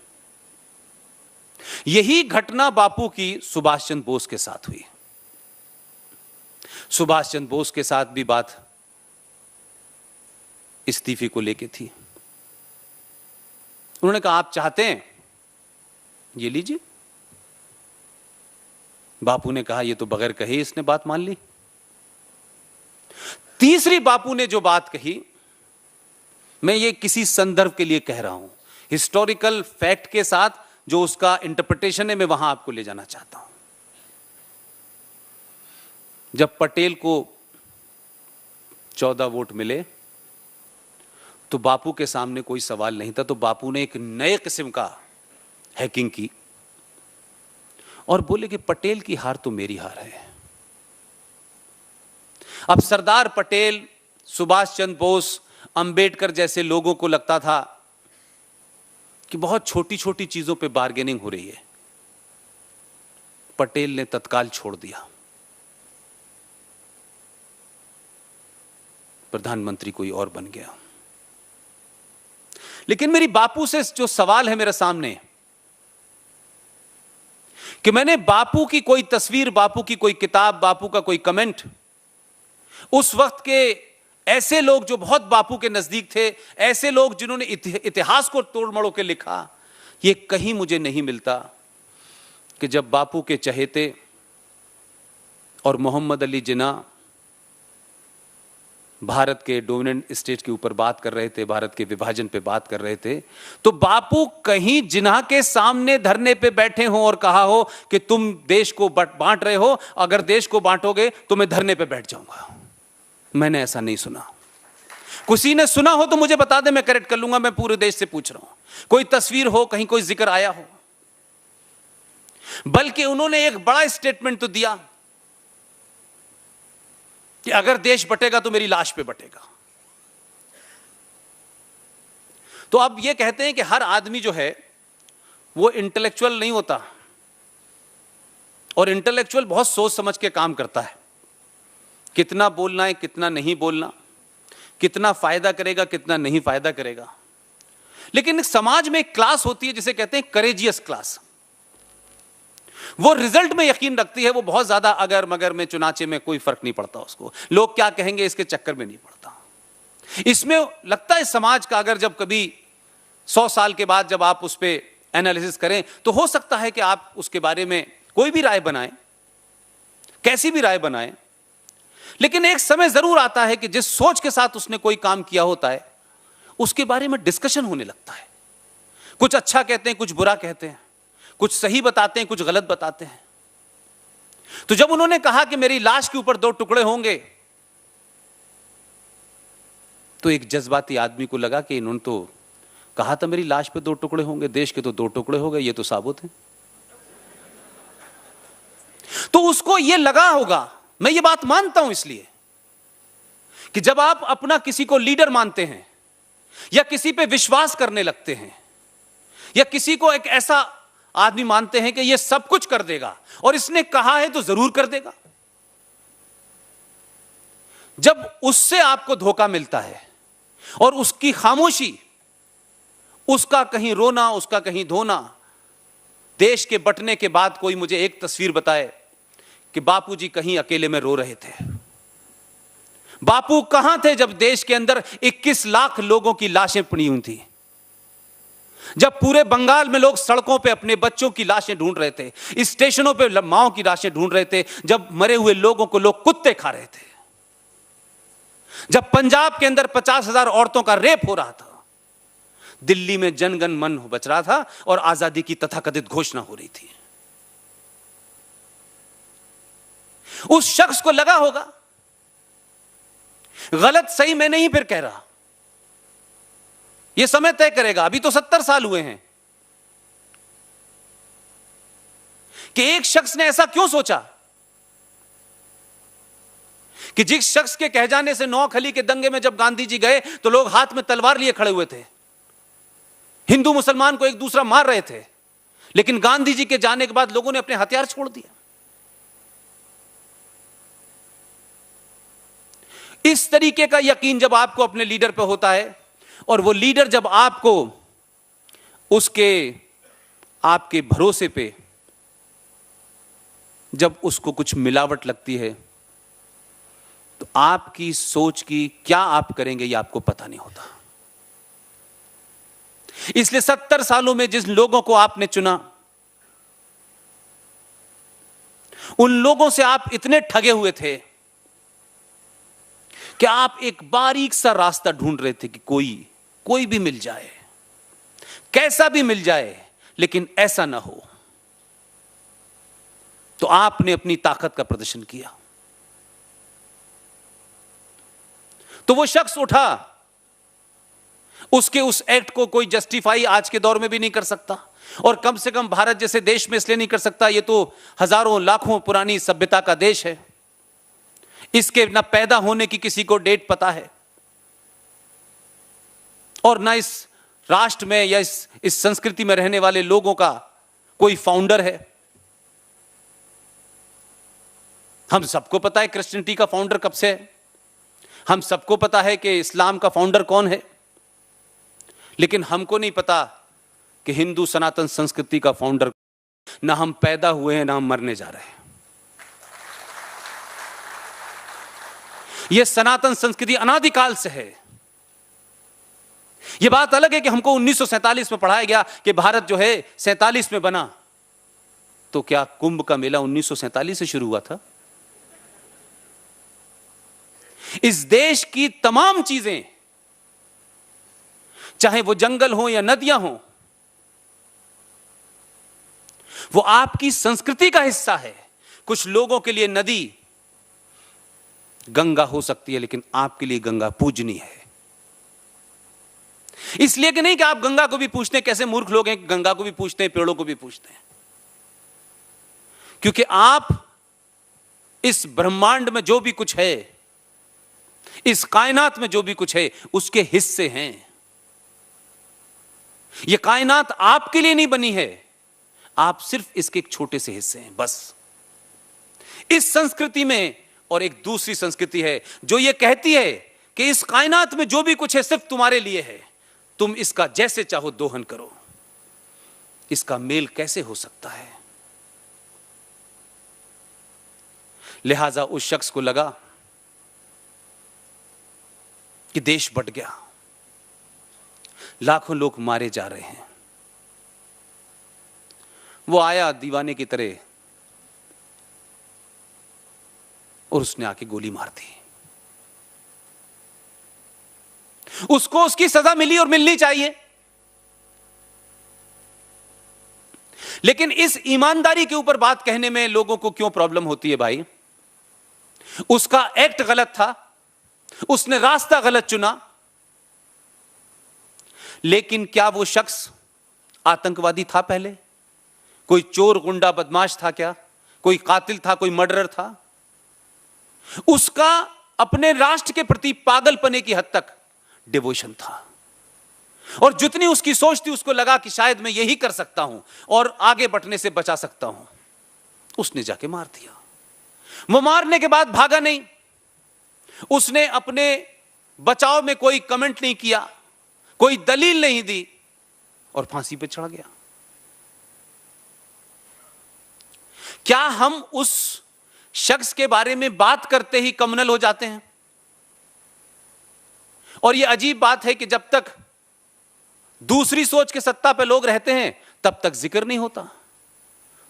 यही घटना बापू की सुभाष चंद्र बोस के साथ हुई। सुभाष चंद्र बोस के साथ भी बात इस्तीफे को लेके थी। उन्होंने कहा आप चाहते हैं ये लीजिए। बापू ने कहा ये तो बगैर कहे इसने बात मान ली। तीसरी बापू ने जो बात कही, मैं ये किसी संदर्भ के लिए कह रहा हूं, हिस्टोरिकल फैक्ट के साथ जो उसका इंटरप्रिटेशन है, मैं वहां आपको ले जाना चाहता हूं। जब पटेल को 14 वोट मिले तो बापू के सामने कोई सवाल नहीं था, तो बापू ने एक नए किस्म का हैकिंग की और बोले कि पटेल की हार तो मेरी हार है। अब सरदार पटेल, सुभाष चंद्र बोस, अंबेडकर जैसे लोगों को लगता था कि बहुत छोटी छोटी चीजों पे बार्गेनिंग हो रही है। पटेल ने तत्काल छोड़ दिया, प्रधानमंत्री कोई और बन गया। लेकिन मेरी बापू से जो सवाल है मेरे सामने, कि मैंने बापू की कोई तस्वीर, बापू की कोई किताब, बापू का कोई कमेंट, उस वक्त के ऐसे लोग जो बहुत बापू के नजदीक थे, ऐसे लोग जिन्होंने इतिहास को तोड़ मड़ोड़ के लिखा, ये कहीं मुझे नहीं मिलता कि जब बापू के चहेते और मोहम्मद अली जिन्ना भारत के डोमिनेंट स्टेट के ऊपर बात कर रहे थे, भारत के विभाजन पे बात कर रहे थे, तो बापू कहीं जिन्ना के सामने धरने पे बैठे हो और कहा हो कि तुम देश को बांट रहे हो, अगर देश को बांटोगे तो मैं धरने पे बैठ जाऊंगा। मैंने ऐसा नहीं सुना। किसी ने सुना हो तो मुझे बता दे, मैं करेक्ट कर लूंगा। मैं पूरे देश से पूछ रहा हूं, कोई तस्वीर हो, कहीं कोई जिक्र आया हो। बल्कि उन्होंने एक बड़ा स्टेटमेंट तो दिया कि अगर देश बटेगा तो मेरी लाश पे बटेगा। तो अब यह कहते हैं कि हर आदमी जो है वो इंटेलेक्चुअल नहीं होता, और इंटेलेक्चुअल बहुत सोच समझ के काम करता है। कितना बोलना है, कितना नहीं बोलना, कितना फायदा करेगा, कितना नहीं फायदा करेगा। लेकिन समाज में एक क्लास होती है जिसे कहते हैं करेजियस क्लास। वो रिजल्ट में यकीन रखती है, वो बहुत ज्यादा अगर मगर में चुनाचे में कोई फर्क नहीं पड़ता उसको, लोग क्या कहेंगे इसके चक्कर में नहीं पड़ता। इसमें लगता है समाज का, अगर जब कभी 100 साल के बाद जब आप उस पर एनालिसिस करें तो हो सकता है कि आप उसके बारे में कोई भी राय बनाएं, कैसी भी राय बनाएं, लेकिन एक समय जरूर आता है कि जिस सोच के साथ उसने कोई काम किया होता है उसके बारे में डिस्कशन होने लगता है। कुछ अच्छा कहते हैं, कुछ बुरा कहते हैं, कुछ सही बताते हैं, कुछ गलत बताते हैं। तो जब उन्होंने कहा कि मेरी लाश के ऊपर 2 टुकड़े होंगे, तो एक जज्बाती आदमी को लगा कि इन्होंने तो कहा था मेरी लाश पे 2 टुकड़े होंगे, देश के तो 2 टुकड़े हो गए, ये तो साबुत है। तो उसको यह लगा होगा, मैं ये बात मानता हूं, इसलिए कि जब आप अपना किसी को लीडर मानते हैं या किसी पे विश्वास करने लगते हैं या किसी को एक ऐसा आदमी मानते हैं कि ये सब कुछ कर देगा और इसने कहा है तो जरूर कर देगा, जब उससे आपको धोखा मिलता है और उसकी खामोशी, उसका कहीं रोना, उसका कहीं धोना। देश के बंटने के बाद कोई मुझे एक तस्वीर बताए कि बापूजी कहीं अकेले में रो रहे थे। बापू कहां थे जब देश के अंदर 21 लाख लोगों की लाशें पड़ी हुई थी, जब पूरे बंगाल में लोग सड़कों पे अपने बच्चों की लाशें ढूंढ रहे थे, स्टेशनों पे माओ की लाशें ढूंढ रहे थे, जब मरे हुए लोगों को लोग कुत्ते खा रहे थे, जब पंजाब के अंदर 50,000 औरतों का रेप हो रहा था, दिल्ली में जनगण मन बच रहा था और आजादी की तथाकथित घोषणा हो रही थी। उस शख्स को लगा होगा, गलत सही मैं नहीं फिर कह रहा, यह समय तय करेगा। अभी तो 70 साल हुए हैं कि एक शख्स ने ऐसा क्यों सोचा कि जिस शख्स के कह जाने से नौखली के दंगे में जब गांधी जी गए तो लोग हाथ में तलवार लिए खड़े हुए थे, हिंदू मुसलमान को एक दूसरा मार रहे थे, लेकिन गांधी जी के जाने के बाद लोगों ने अपने हथियार छोड़ दिए। इस तरीके का यकीन जब आपको अपने लीडर पे होता है, और वो लीडर जब आपको उसके आपके भरोसे पे जब उसको कुछ मिलावट लगती है, तो आपकी सोच की क्या आप करेंगे ये आपको पता नहीं होता। इसलिए 70 सालों में जिन लोगों को आपने चुना, उन लोगों से आप इतने ठगे हुए थे कि आप एक बारीक सा रास्ता ढूंढ रहे थे कि कोई भी मिल जाए, कैसा भी मिल जाए, लेकिन ऐसा ना हो। तो आपने अपनी ताकत का प्रदर्शन किया। तो वो शख्स उठा, उसके उस एक्ट को कोई जस्टिफाई आज के दौर में भी नहीं कर सकता, और कम से कम भारत जैसे देश में इसलिए नहीं कर सकता, ये तो हजारों लाखों पुरानी सभ्यता का देश है, इसके ना पैदा होने की किसी को डेट पता है, और ना इस राष्ट्र में या इस संस्कृति में रहने वाले लोगों का कोई फाउंडर है। हम सबको पता है क्रिश्चियनिटी का फाउंडर कब से है, हम सबको पता है कि इस्लाम का फाउंडर कौन है, लेकिन हमको नहीं पता कि हिंदू सनातन संस्कृति का फाउंडर, ना हम पैदा हुए हैं ना हम मरने जा रहे हैं। यह सनातन संस्कृति अनादिकाल से है। यह बात अलग है कि हमको 1947 में पढ़ाया गया कि भारत जो है 47 में बना, तो क्या कुंभ का मेला 1947 से शुरू हुआ था? इस देश की तमाम चीजें, चाहे वो जंगल हो या नदियां हो, वो आपकी संस्कृति का हिस्सा है। कुछ लोगों के लिए नदी गंगा हो सकती है, लेकिन आपके लिए गंगा पूजनीय है। इसलिए कि नहीं कि आप गंगा को भी पूछते हैं, कैसे मूर्ख लोग हैं, गंगा को भी पूछते हैं, पेड़ों को भी पूछते हैं, क्योंकि आप इस ब्रह्मांड में जो भी कुछ है, इस कायनात में जो भी कुछ है, उसके हिस्से हैं। यह कायनात आपके लिए नहीं बनी है, आप सिर्फ इसके एक छोटे से हिस्से हैं, बस। इस संस्कृति में और एक दूसरी संस्कृति है जो यह कहती है कि इस कायनात में जो भी कुछ है सिर्फ तुम्हारे लिए है, तुम इसका जैसे चाहो दोहन करो। इसका मेल कैसे हो सकता है? लिहाजा उस शख्स को लगा कि देश बट गया, लाखों लोग मारे जा रहे हैं। वो आया दीवाने की तरह और उसने आके गोली मार दी। उसको उसकी सजा मिली और मिलनी चाहिए, लेकिन इस ईमानदारी के ऊपर बात कहने में लोगों को क्यों प्रॉब्लम होती है भाई? उसका एक्ट गलत था, उसने रास्ता गलत चुना, लेकिन क्या वो शख्स आतंकवादी था पहले? कोई चोर गुंडा बदमाश था क्या? कोई कातिल था? कोई मर्डरर था? उसका अपने राष्ट्र के प्रति पागलपने की हद तक डिवोशन था, और जितनी उसकी सोच थी, उसको लगा कि शायद मैं यही कर सकता हूं और आगे बढ़ने से बचा सकता हूं। उसने जाके मार दिया। वो मारने के बाद भागा नहीं, उसने अपने बचाव में कोई कमेंट नहीं किया, कोई दलील नहीं दी और फांसी पे चढ़ गया। क्या हम उस शख्स के बारे में बात करते ही कम्युनल हो जाते हैं? और यह अजीब बात है कि जब तक दूसरी सोच के सत्ता पे लोग रहते हैं तब तक जिक्र नहीं होता।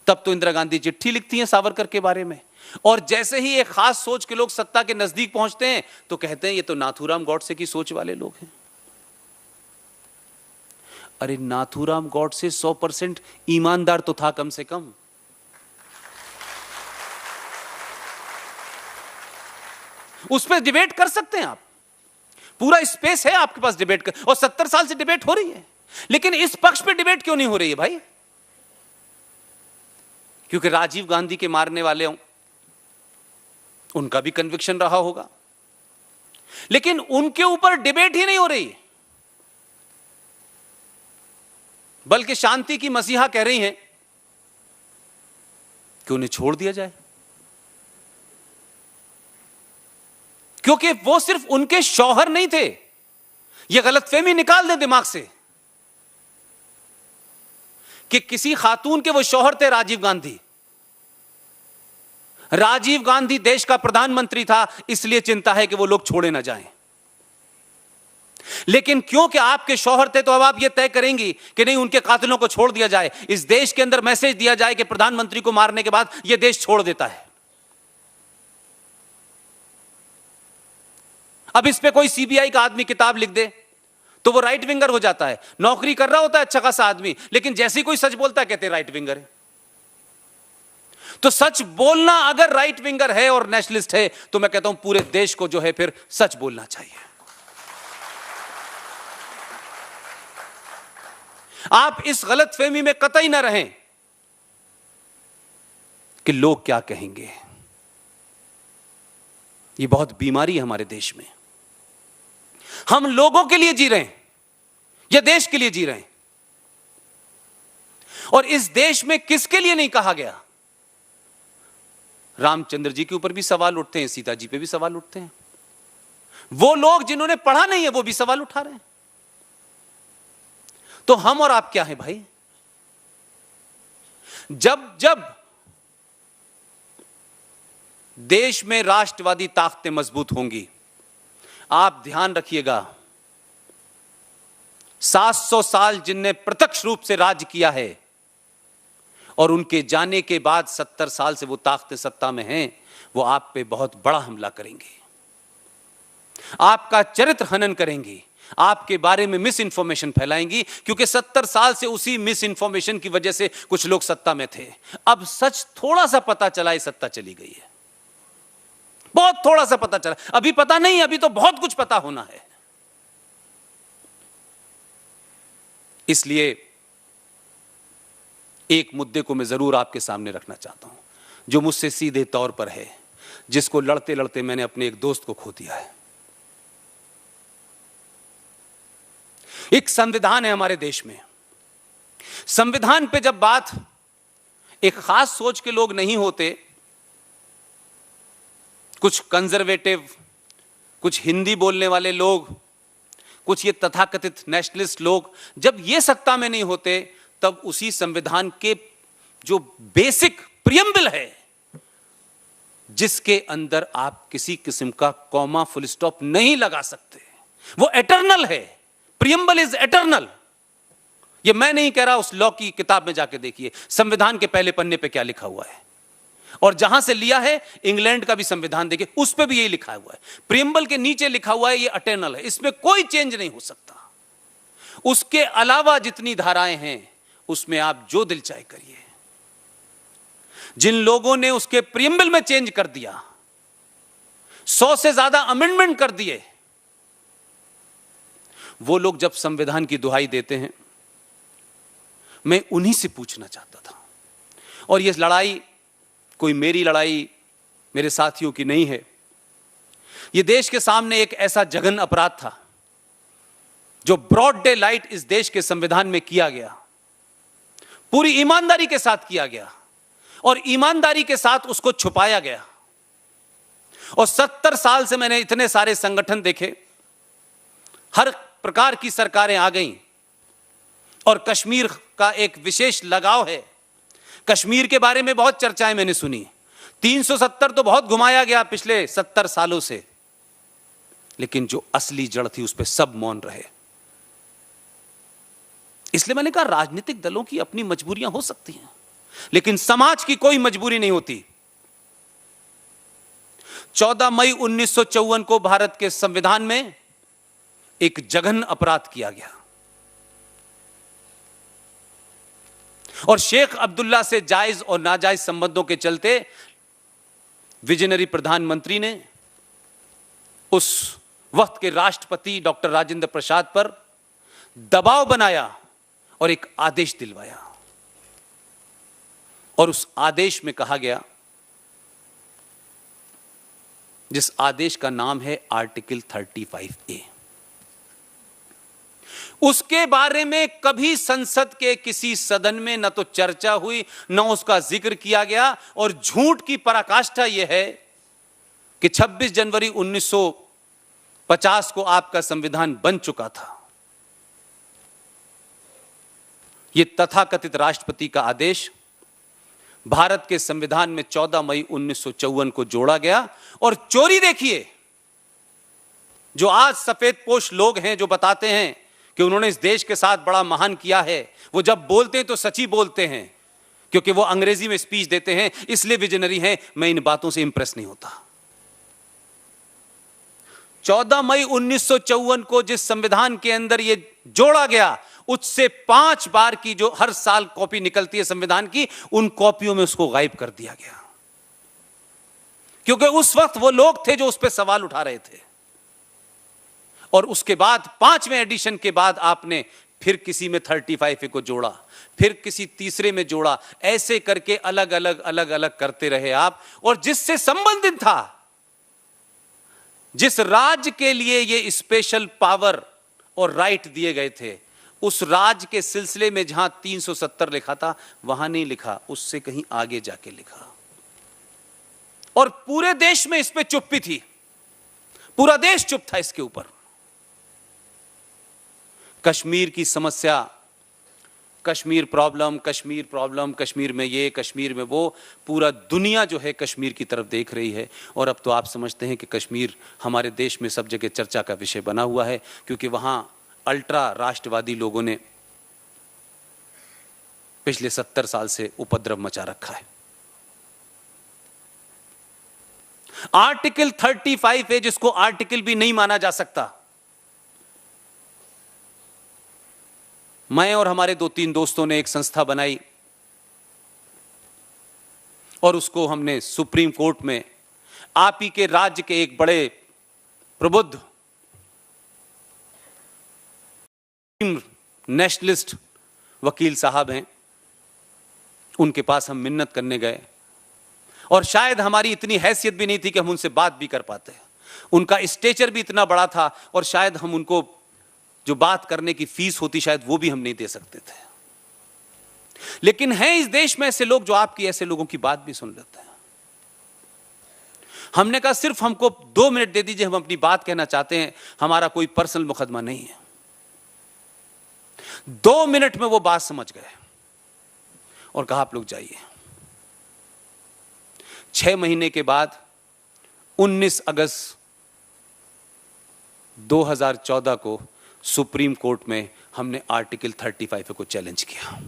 तब तो इंदिरा गांधी चिट्ठी लिखती हैं सावरकर के बारे में, और जैसे ही एक खास सोच के लोग सत्ता के नजदीक पहुंचते हैं तो कहते हैं ये तो नाथूराम गॉडसे की सोच वाले लोग हैं। अरे नाथूराम गॉडसे 100% ईमानदार तो था कम से कम। उस पर डिबेट कर सकते हैं आप, पूरा स्पेस है आपके पास डिबेट कर, और 70 साल से डिबेट हो रही है। लेकिन इस पक्ष पे डिबेट क्यों नहीं हो रही है भाई? क्योंकि राजीव गांधी के मारने वाले हों, उनका भी कन्विक्शन रहा होगा, लेकिन उनके ऊपर डिबेट ही नहीं हो रही, बल्कि शांति की मसीहा कह रही हैं कि उन्हें छोड़ दिया जाए, क्योंकि वो सिर्फ उनके शौहर नहीं थे। यह गलतफहमी निकाल दे दिमाग से कि किसी खातून के वो शौहर थे राजीव गांधी। राजीव गांधी देश का प्रधानमंत्री था, इसलिए चिंता है कि वो लोग छोड़े ना जाएं। लेकिन क्योंकि आपके शौहर थे तो अब आप ये तय करेंगी कि नहीं, उनके कातिलों को छोड़ दिया जाए, इस देश के अंदर मैसेज दिया जाए कि प्रधानमंत्री को मारने के बाद यह देश छोड़ देता है। अब इस पे कोई सीबीआई का आदमी किताब लिख दे तो वो राइट विंगर हो जाता है। नौकरी कर रहा होता है अच्छा खासा आदमी, लेकिन जैसे ही कोई सच बोलता है कहते राइट विंगर है। तो सच बोलना अगर राइट विंगर है और नेशनलिस्ट है तो मैं कहता हूं पूरे देश को जो है फिर सच बोलना चाहिए। आप इस गलतफहमी में कतई ना रहें कि लोग क्या कहेंगे। ये बहुत बीमारी है हमारे देश में। हम लोगों के लिए जी रहे हैं या देश के लिए जी रहे हैं? और इस देश में किसके लिए नहीं कहा गया? रामचंद्र जी के ऊपर भी सवाल उठते हैं, सीता जी पे भी सवाल उठते हैं। वो लोग जिन्होंने पढ़ा नहीं है वो भी सवाल उठा रहे हैं। तो हम और आप क्या हैं भाई? जब जब देश में राष्ट्रवादी ताकतें मजबूत होंगी, आप ध्यान रखिएगा, 700 साल जिनने प्रत्यक्ष रूप से राज किया है और उनके जाने के बाद 70 साल से वो ताकतें सत्ता में हैं, वो आप पे बहुत बड़ा हमला करेंगे, आपका चरित्र हनन करेंगी, आपके बारे में मिस इंफॉर्मेशन फैलाएंगी। क्योंकि 70 साल से उसी मिस इंफॉर्मेशन की वजह से कुछ लोग सत्ता में थे। अब सच थोड़ा सा पता चला, ये सत्ता चली गई है। बहुत थोड़ा सा पता चला, अभी पता नहीं, अभी तो बहुत कुछ पता होना है। इसलिए एक मुद्दे को मैं जरूर आपके सामने रखना चाहता हूं, जो मुझसे सीधे तौर पर है, जिसको लड़ते लड़ते मैंने अपने एक दोस्त को खो दिया है। एक संविधान है हमारे देश में। संविधान पे जब बात, एक खास सोच के लोग नहीं होते, कुछ कंजर्वेटिव, कुछ हिंदी बोलने वाले लोग, कुछ ये तथाकथित नेशनलिस्ट लोग, जब ये सत्ता में नहीं होते तब उसी संविधान के जो बेसिक प्रियम्बल है, जिसके अंदर आप किसी किस्म का कॉमा फुल स्टॉप नहीं लगा सकते, वो एटर्नल है। Preamble is eternal. ये मैं नहीं कह रहा, उस लॉ की किताब में जाके देखिए संविधान के पहले पन्ने पे क्या लिखा हुआ है, और जहां से लिया है इंग्लैंड का भी संविधान देखिए, उस पे भी यही लिखा हुआ है। प्रियम्बल के नीचे लिखा हुआ है ये एटर्नल है, इसमें कोई चेंज नहीं हो सकता। उसके अलावा जितनी धाराएं हैं उसमें आप जो दिल चाहे करिए। जिन लोगों ने उसके प्रियम्बल में चेंज कर दिया, 100 से ज्यादा अमेंडमेंट कर दिए, वो लोग जब संविधान की दुहाई देते हैं, मैं उन्हीं से पूछना चाहता था। और यह लड़ाई कोई मेरी लड़ाई, मेरे साथियों की नहीं है। यह देश के सामने एक ऐसा जघन्य अपराध था जो ब्रॉड डे लाइट इस देश के संविधान में किया गया, पूरी ईमानदारी के साथ किया गया, और ईमानदारी के साथ उसको छुपाया गया। और 70 साल से मैंने इतने सारे संगठन देखे हर प्रकार की सरकारें आ गईं और कश्मीर का एक विशेष लगाव है। कश्मीर के बारे में बहुत चर्चाएं मैंने सुनी। 370 तो बहुत घुमाया गया पिछले 70 सालों से, लेकिन जो असली जड़ थी उस पर सब मौन रहे। इसलिए मैंने कहा राजनीतिक दलों की अपनी मजबूरियां हो सकती हैं, लेकिन समाज की कोई मजबूरी नहीं होती। 14 मई 1954 को भारत के संविधान में एक जघन्य अपराध किया गया और शेख अब्दुल्ला से जायज और नाजायज संबंधों के चलते विजनरी प्रधानमंत्री ने उस वक्त के राष्ट्रपति डॉक्टर राजेंद्र प्रसाद पर दबाव बनाया और एक आदेश दिलवाया। और उस आदेश में कहा गया, जिस आदेश का नाम है आर्टिकल 35A, उसके बारे में कभी संसद के किसी सदन में न तो चर्चा हुई न उसका जिक्र किया गया। और झूठ की पराकाष्ठा यह है कि 26 जनवरी 1950 को आपका संविधान बन चुका था। यह तथाकथित राष्ट्रपति का आदेश भारत के संविधान में 14 मई 1954 को जोड़ा गया। और चोरी देखिए, जो आज सफेदपोश लोग हैं जो बताते हैं कि उन्होंने इस देश के साथ बड़ा महान किया है, वो जब बोलते हैं तो सच ही बोलते हैं, क्योंकि वो अंग्रेजी में स्पीच देते हैं, इसलिए विजनरी हैं। मैं इन बातों से इंप्रेस नहीं होता। 14 मई 1954 को जिस संविधान के अंदर ये जोड़ा गया, उससे 5 बार की जो हर साल कॉपी निकलती है संविधान की, उन कॉपियों में उसको गायब कर दिया गया, क्योंकि उस वक्त वो लोग थे जो उस पर सवाल उठा रहे थे। और उसके बाद 5वें एडिशन के बाद आपने फिर किसी में 35A को जोड़ा, फिर किसी तीसरे में जोड़ा, ऐसे करके अलग अलग करते रहे आप। और जिससे संबंधित था, जिस राज्य के लिए ये स्पेशल पावर और राइट दिए गए थे, उस राज्य के सिलसिले में जहां 370 लिखा था, वहां नहीं लिखा, उससे कहीं आगे जाके लिखा। और पूरे देश में इस पे चुप्पी थी, पूरा देश चुप था इसके ऊपर। कश्मीर की समस्या, कश्मीर प्रॉब्लम, कश्मीर में ये, कश्मीर में वो, पूरा दुनिया जो है कश्मीर की तरफ देख रही है। और अब तो आप समझते हैं कि कश्मीर हमारे देश में सब जगह चर्चा का विषय बना हुआ है, क्योंकि वहां अल्ट्रा राष्ट्रवादी लोगों ने पिछले 70 साल से उपद्रव मचा रखा है। आर्टिकल 35A, जिसको आर्टिकल भी नहीं माना जा सकता, मैं और हमारे 2-3 दोस्तों ने एक संस्था बनाई और उसको हमने सुप्रीम कोर्ट में, आप ही के राज्य के एक बड़े प्रबुद्ध नेशनलिस्ट वकील साहब हैं, उनके पास हम मिन्नत करने गए। और शायद हमारी इतनी हैसियत भी नहीं थी कि हम उनसे बात भी कर पाते। उनका स्टेचर भी इतना बड़ा था और शायद हम उनको जो बात करने की फीस होती, शायद वो भी हम नहीं दे सकते थे। लेकिन हैं इस देश में ऐसे लोग जो आपकी ऐसे लोगों की बात भी सुन लेते हैं। हमने कहा सिर्फ हमको 2 मिनट दे दीजिए, हम अपनी बात कहना चाहते हैं, हमारा कोई पर्सनल मुकदमा नहीं है। 2 मिनट में वो बात समझ गए और कहा आप लोग जाइए। 6 महीने के बाद 19 अगस्त 2014 को सुप्रीम कोर्ट में हमने आर्टिकल 35A को चैलेंज किया।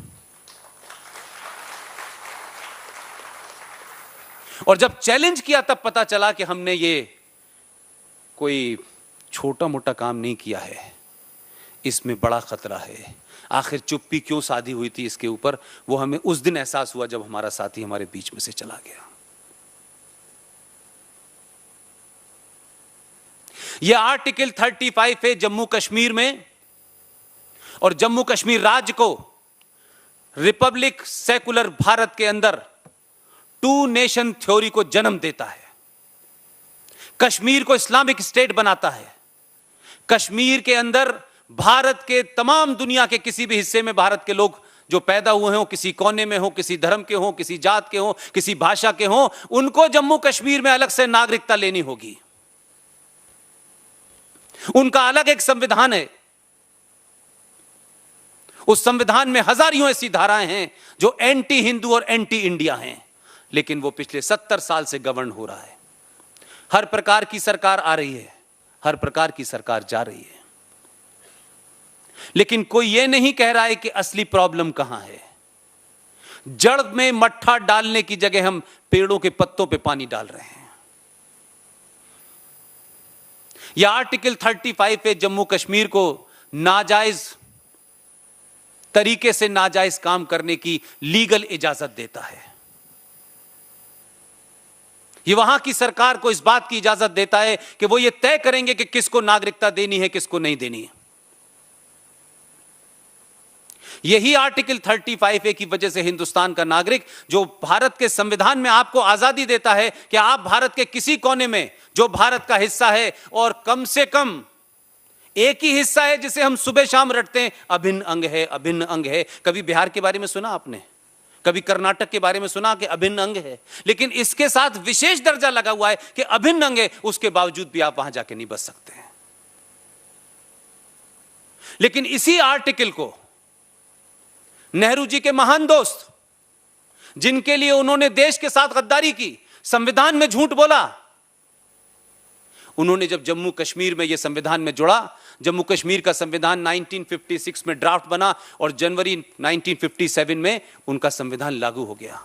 और जब चैलेंज किया तब पता चला कि हमने ये कोई छोटा मोटा काम नहीं किया है, इसमें बड़ा खतरा है। आखिर चुप्पी क्यों साधी हुई थी इसके ऊपर, वो हमें उस दिन एहसास हुआ जब हमारा साथी हमारे बीच में से चला गया। यह आर्टिकल 35A जम्मू कश्मीर में और जम्मू कश्मीर राज्य को रिपब्लिक सेकुलर भारत के अंदर 2 नेशन थ्योरी को जन्म देता है। कश्मीर को इस्लामिक स्टेट बनाता है। कश्मीर के अंदर भारत के तमाम दुनिया के किसी भी हिस्से में भारत के लोग जो पैदा हुए हों, किसी कोने में हो, किसी धर्म के हो, किसी जात के हो, किसी भाषा के हो, उनको जम्मू कश्मीर में अलग से नागरिकता लेनी होगी। उनका अलग एक संविधान है। उस संविधान में हजारों ऐसी धाराएं हैं जो एंटी हिंदू और एंटी इंडिया हैं, लेकिन वो पिछले 70 साल से गवर्न हो रहा है। हर प्रकार की सरकार आ रही है, हर प्रकार की सरकार जा रही है, लेकिन कोई ये नहीं कह रहा है कि असली प्रॉब्लम कहां है। जड़ में मट्ठा डालने की जगह हम पेड़ों के पत्तों पे पानी डाल रहे हैं। यह आर्टिकल 35 पे जम्मू कश्मीर को नाजायज तरीके से नाजायज काम करने की लीगल इजाजत देता है। यह वहां की सरकार को इस बात की इजाजत देता है कि वो ये तय करेंगे कि किसको नागरिकता देनी है, किसको नहीं देनी है। यही आर्टिकल 35A की वजह से हिंदुस्तान का नागरिक, जो भारत के संविधान में आपको आजादी देता है कि आप भारत के किसी कोने में जो भारत का हिस्सा है, और कम से कम एक ही हिस्सा है जिसे हम सुबह शाम रटते हैं, अभिन्न अंग है, अभिन्न अंग है। कभी बिहार के बारे में सुना आपने? कभी कर्नाटक के बारे में सुना कि अभिन्न अंग है? लेकिन इसके साथ विशेष दर्जा लगा हुआ है कि अभिन्न अंग है, उसके बावजूद भी आप वहां जाके नहीं बस सकते हैं। लेकिन इसी आर्टिकल को नेहरू जी के महान दोस्त, जिनके लिए उन्होंने देश के साथ गद्दारी की, संविधान में झूठ बोला, उन्होंने जब जम्मू कश्मीर में यह संविधान में जोड़ा, जम्मू कश्मीर का संविधान 1956 में ड्राफ्ट बना और जनवरी 1957 में उनका संविधान लागू हो गया।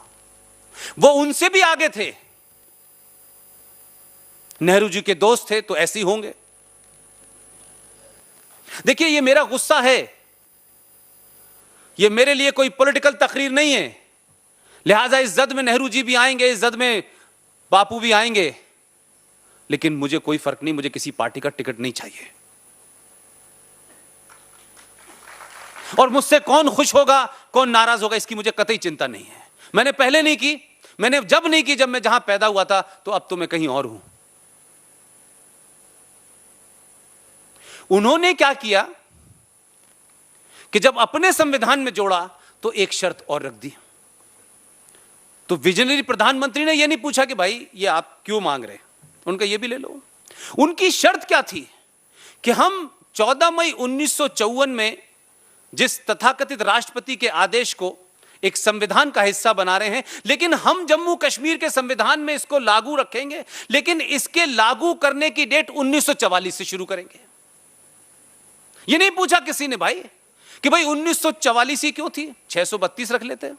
वो उनसे भी आगे थे, नेहरू जी के दोस्त थे, तो ऐसे ही होंगे। देखिए, ये मेरा गुस्सा है, ये मेरे लिए कोई पॉलिटिकल तकरीर नहीं है। लिहाजा इस जद में नेहरू जी भी आएंगे, इस जद में बापू भी आएंगे, लेकिन मुझे कोई फर्क नहीं, मुझे किसी पार्टी का टिकट नहीं चाहिए। और मुझसे कौन खुश होगा, कौन नाराज होगा, इसकी मुझे कतई चिंता नहीं है। मैंने पहले नहीं की, मैंने जब नहीं की, जब मैं जहां पैदा हुआ था, तो अब तो मैं कहीं और हूं। उन्होंने क्या किया कि जब अपने संविधान में जोड़ा तो एक शर्त और रख दी। तो विजनरी प्रधानमंत्री ने यह नहीं पूछा कि भाई ये आप क्यों मांग रहे हैं, उनका ये भी ले लो। उनकी शर्त क्या थी कि हम 14 मई 1954 में जिस तथाकथित राष्ट्रपति के आदेश को एक संविधान का हिस्सा बना रहे हैं, लेकिन हम जम्मू कश्मीर के संविधान में इसको लागू रखेंगे, लेकिन इसके लागू करने की डेट 1944 से शुरू करेंगे। ये नहीं पूछा किसी ने भाई कि भाई 1944 ही क्यों थी, 632 रख लेते हैं,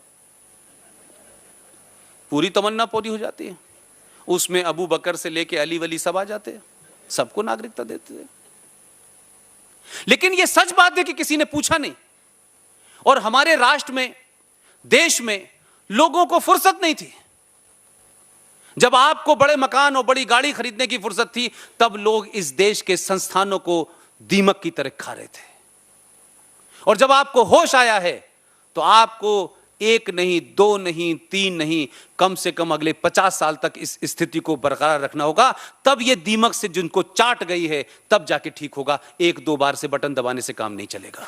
पूरी तमन्ना पूरी हो जाती है। उसमें अबू बकर से लेके अली वली सब आ जाते हैं, सबको नागरिकता देते हैं। लेकिन यह सच बात है कि किसी ने पूछा नहीं, और हमारे राष्ट्र में, देश में लोगों को फुर्सत नहीं थी। जब आपको बड़े मकान और बड़ी गाड़ी खरीदने की फुर्सत थी, तब लोग इस देश के संस्थानों को दीमक की तरह खा रहे थे। और जब आपको होश आया है, तो आपको 1 नहीं, 2 नहीं, 3 नहीं, कम से कम अगले 50 साल तक इस स्थिति को बरकरार रखना होगा। तब यह दीमक से जिनको चाट गई है, तब जाके ठीक होगा। 1-2 बार से बटन दबाने से काम नहीं चलेगा।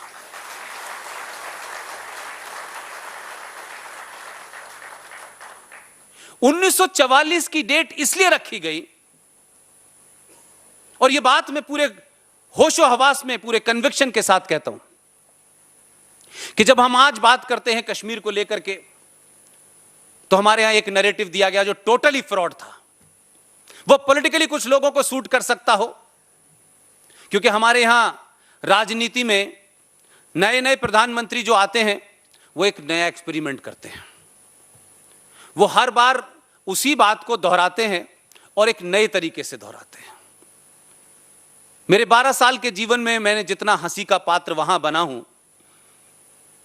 उन्नीस 1944 की डेट इसलिए रखी गई, और यह बात मैं पूरे होशो हवास में, पूरे कन्विक्शन के साथ कहता हूं कि जब हम आज बात करते हैं कश्मीर को लेकर के, तो हमारे यहां एक नैरेटिव दिया गया जो टोटली फ्रॉड था। वो पॉलिटिकली कुछ लोगों को सूट कर सकता हो, क्योंकि हमारे यहां राजनीति में नए नए प्रधानमंत्री जो आते हैं, वो एक नया एक्सपेरिमेंट करते हैं। वो हर बार उसी बात को दोहराते हैं और एक नए तरीके से दोहराते हैं। मेरे 12 साल के जीवन में मैंने जितना हंसी का पात्र वहां बना हूं,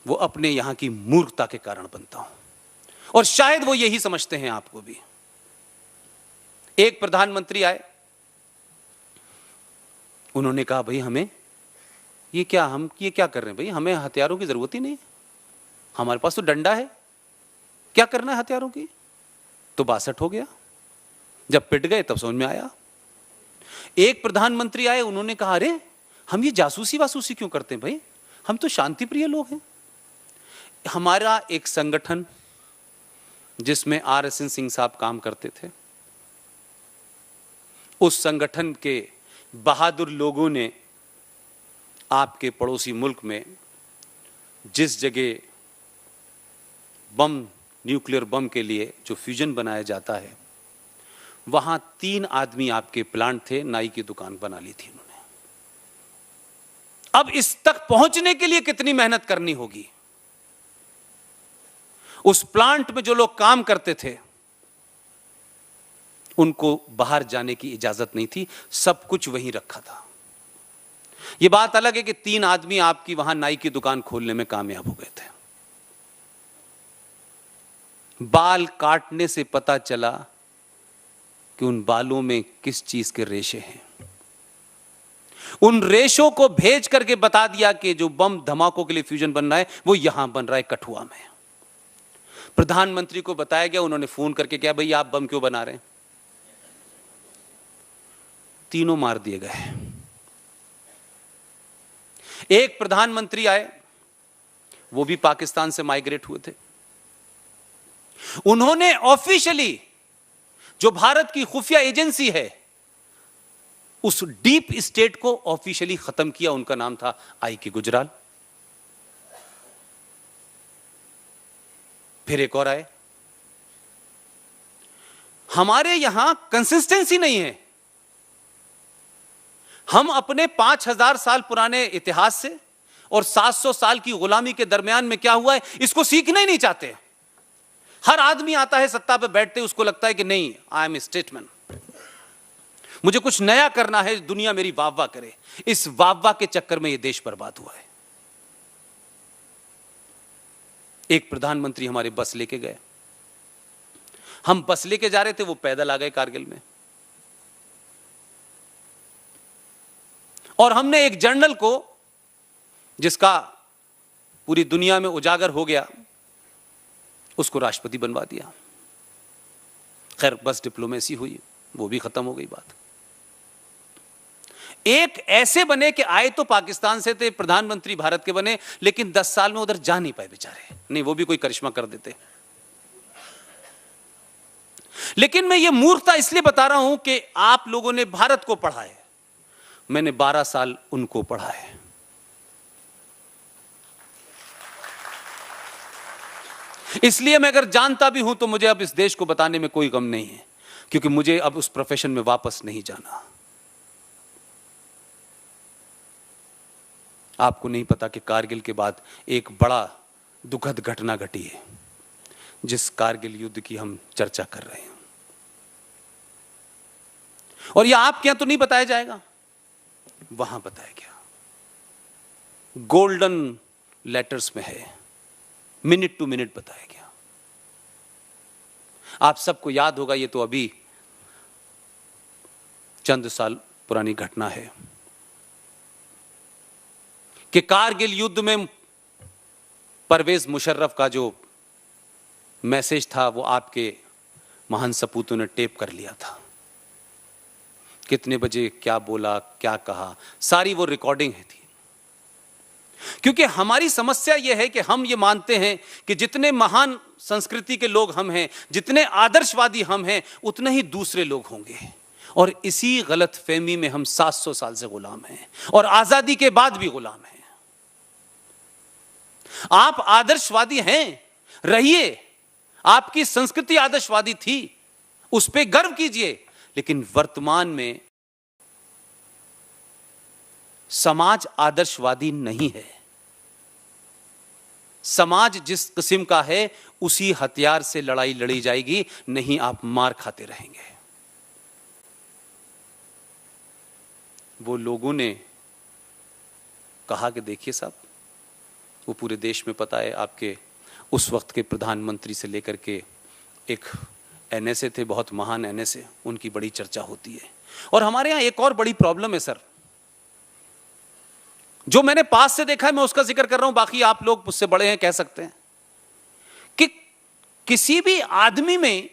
वो अपने यहां की मूर्खता के कारण बनता हूं, और शायद वो यही समझते हैं आपको भी। एक प्रधानमंत्री आए, उन्होंने कहा भाई हम ये क्या कर रहे हैं भाई, हमें हथियारों की जरूरत ही नहीं, हमारे पास तो डंडा है, क्या करना है हथियारों की। तो 62 हो गया। जब पिट गए तब समझ में आया। एक प्रधानमंत्री आए, उन्होंने कहा अरे हम ये जासूसी वासूसी क्यों करते हैं भाई, हम तो शांति प्रिय लोग हैं। हमारा एक संगठन जिसमें RSN सिंह साहब काम करते थे, उस संगठन के बहादुर लोगों ने आपके पड़ोसी मुल्क में जिस जगह बम, न्यूक्लियर बम के लिए जो फ्यूजन बनाया जाता है, वहां 3 आदमी आपके प्लांट थे, नाई की दुकान बना ली थी उन्होंने। अब इस तक पहुंचने के लिए कितनी मेहनत करनी होगी। उस प्लांट में जो लोग काम करते थे उनको बाहर जाने की इजाजत नहीं थी, सब कुछ वहीं रखा था। यह बात अलग है कि 3 आदमी आपकी वहां नाई की दुकान खोलने में कामयाब हो गए थे। बाल काटने से पता चला कि उन बालों में किस चीज के रेशे हैं। उन रेशों को भेज करके बता दिया कि जो बम धमाकों के लिए फ्यूजन बन रहा है वो यहां बन रहा है, कठुआ में। प्रधानमंत्री को बताया गया, उन्होंने फोन करके कहा, भाई आप बम क्यों बना रहे हैं? तीनों मार दिए गए। एक प्रधानमंत्री आए, वो भी पाकिस्तान से माइग्रेट हुए थे। उन्होंने ऑफिशियली जो भारत की खुफिया एजेंसी है उस डीप स्टेट को ऑफिशियली खत्म किया। उनका नाम था आई.के. गुजराल। फिर एक और आए। हमारे यहां कंसिस्टेंसी नहीं है। हम अपने 5000 साल पुराने इतिहास से और 700 साल की गुलामी के दरमियान में क्या हुआ है इसको सीखना ही नहीं चाहते। हर आदमी आता है सत्ता पे बैठते, उसको लगता है कि नहीं, आई एम ए स्टेटमैन, मुझे कुछ नया करना है, दुनिया मेरी वाह वाह करे। इस वाह वाह के चक्कर में यह देश बर्बाद हुआ है। एक प्रधानमंत्री हमारे बस लेके गए, हम बस लेके जा रहे थे, वो पैदल आ गए कारगिल में। और हमने एक जर्नल को, जिसका पूरी दुनिया में उजागर हो गया, उसको राष्ट्रपति बनवा दिया। खैर बस डिप्लोमेसी हुई, वो भी खत्म हो गई बात। एक ऐसे बने कि आए तो पाकिस्तान से थे, प्रधानमंत्री भारत के बने, लेकिन 10 साल में उधर जा नहीं पाए बेचारे। नहीं, वो भी कोई करिश्मा कर देते। लेकिन मैं ये मूर्खता इसलिए बता रहा हूं कि आप लोगों ने भारत को पढ़ा है, मैंने 12 साल उनको पढ़ा है। इसलिए मैं अगर जानता भी हूं तो मुझे अब इस देश को बताने में कोई गम नहीं है, क्योंकि मुझे अब उस प्रोफेशन में वापस नहीं जाना। आपको नहीं पता कि कारगिल के बाद एक बड़ा दुखद घटना घटी है, जिस कारगिल युद्ध की हम चर्चा कर रहे हैं। और यह आपके यहां तो नहीं बताया जाएगा, वहां बताया गया। गोल्डन लेटर्स में है, मिनट टू मिनट बताया गया। आप सबको याद होगा, ये तो अभी चंद साल पुरानी घटना है कि कारगिल युद्ध में परवेज मुशर्रफ का जो मैसेज था वो आपके महान सपूतों ने टेप कर लिया था। कितने बजे क्या बोला, क्या कहा, सारी वो रिकॉर्डिंग थी। क्योंकि हमारी समस्या यह है कि हम ये मानते हैं कि जितने महान संस्कृति के लोग हम हैं, जितने आदर्शवादी हम हैं, उतने ही दूसरे लोग होंगे। और इसी गलत फहमी में हम 700 साल से गुलाम हैं और आजादी के बाद भी गुलाम हैं। आप आदर्शवादी हैं, रहिए, आपकी संस्कृति आदर्शवादी थी, उस पर गर्व कीजिए। लेकिन वर्तमान में समाज आदर्शवादी नहीं है। समाज जिस किस्म का है उसी हथियार से लड़ाई लड़ी जाएगी, नहीं आप मार खाते रहेंगे। वो लोगों ने कहा कि देखिए साहब, वो पूरे देश में पता है, आपके उस वक्त के प्रधानमंत्री से लेकर के एक एनएसए थे, बहुत महान एनएसए, उनकी बड़ी चर्चा होती है। और हमारे यहां एक और बड़ी प्रॉब्लम है सर, जो मैंने पास से देखा है, मैं उसका जिक्र कर रहा हूं, बाकी आप लोग मुझसे बड़े हैं, कह सकते हैं कि किसी भी आदमी में,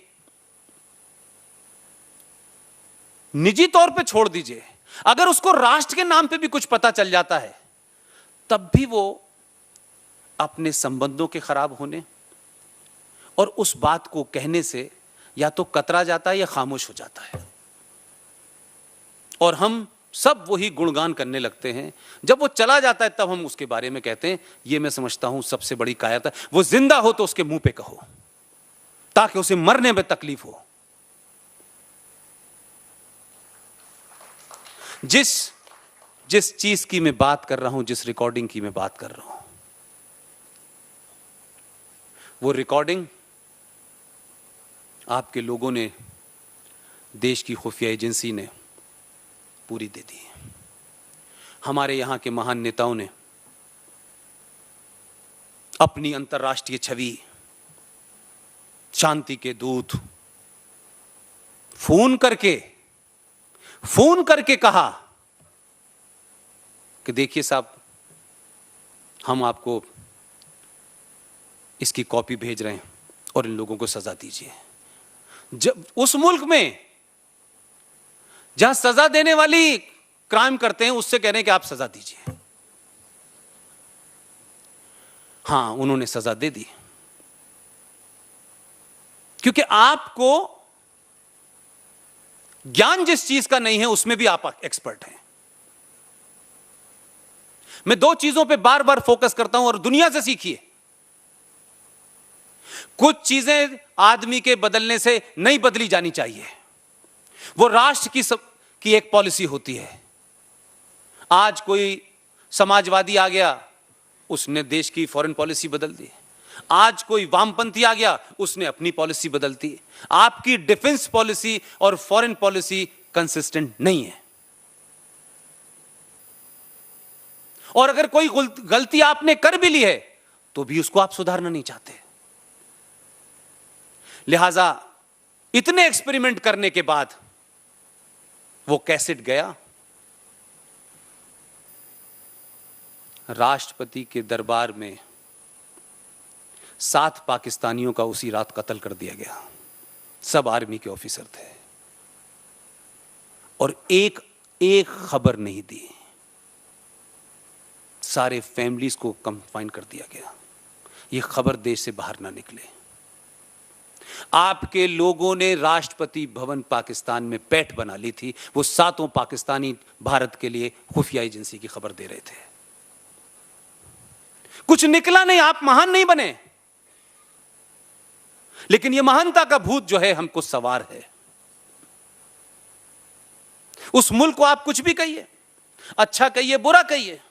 निजी तौर पे छोड़ दीजिए, अगर उसको राष्ट्र के नाम पे भी कुछ पता चल जाता है, तब भी वो अपने संबंधों के खराब होने और उस बात को कहने से या तो कतरा जाता है या खामोश हो जाता है। और हम सब वही गुणगान करने लगते हैं। जब वो चला जाता है तब हम उसके बारे में कहते हैं। ये मैं समझता हूं सबसे बड़ी कायरता। वो जिंदा हो तो उसके मुंह पे कहो, ताकि उसे मरने में तकलीफ हो। जिस चीज की मैं बात कर रहा हूं, जिस रिकॉर्डिंग की मैं बात कर रहा हूं, वो रिकॉर्डिंग आपके लोगों ने, देश की खुफिया एजेंसी ने पूरी दे दी। हमारे यहां के महान नेताओं ने अपनी अंतर्राष्ट्रीय छवि, शांति के दूत, फोन करके कहा कि देखिए साहब, हम आपको इसकी कॉपी भेज रहे हैं और इन लोगों को सजा दीजिए। जब उस मुल्क में जहां सजा देने वाली क्राइम करते हैं, उससे कह रहे हैं कि आप सजा दीजिए। हां, उन्होंने सजा दे दी, क्योंकि आपको ज्ञान जिस चीज का नहीं है उसमें भी आप एक्सपर्ट हैं। मैं दो चीजों पे बार बार फोकस करता हूं और दुनिया से सीखिए। कुछ चीजें आदमी के बदलने से नहीं बदली जानी चाहिए, वो राष्ट्र की एक पॉलिसी होती है। आज कोई समाजवादी आ गया, उसने देश की फॉरेन पॉलिसी बदल दी। आज कोई वामपंथी आ गया, उसने अपनी पॉलिसी बदल दी। आपकी डिफेंस पॉलिसी और फॉरेन पॉलिसी कंसिस्टेंट नहीं है। और अगर कोई गलती आपने कर भी ली है तो भी उसको आप सुधारना नहीं चाहते। लिहाजा इतने एक्सपेरिमेंट करने के बाद वो कैसेट गया, राष्ट्रपति के दरबार में 7 पाकिस्तानियों का उसी रात कत्ल कर दिया गया। सब आर्मी के ऑफिसर थे और एक खबर नहीं दी। सारे फैमिलीज को कंफाइन कर दिया गया। यह खबर देश से बाहर ना निकले। आपके लोगों ने राष्ट्रपति भवन पाकिस्तान में पैठ बना ली थी। वो 7 पाकिस्तानी भारत के लिए खुफिया एजेंसी की खबर दे रहे थे। कुछ निकला नहीं, आप महान नहीं बने, लेकिन यह महानता का भूत जो है हमको सवार है। उस मुल्क को आप कुछ भी कहिए, अच्छा कहिए, बुरा कहिए,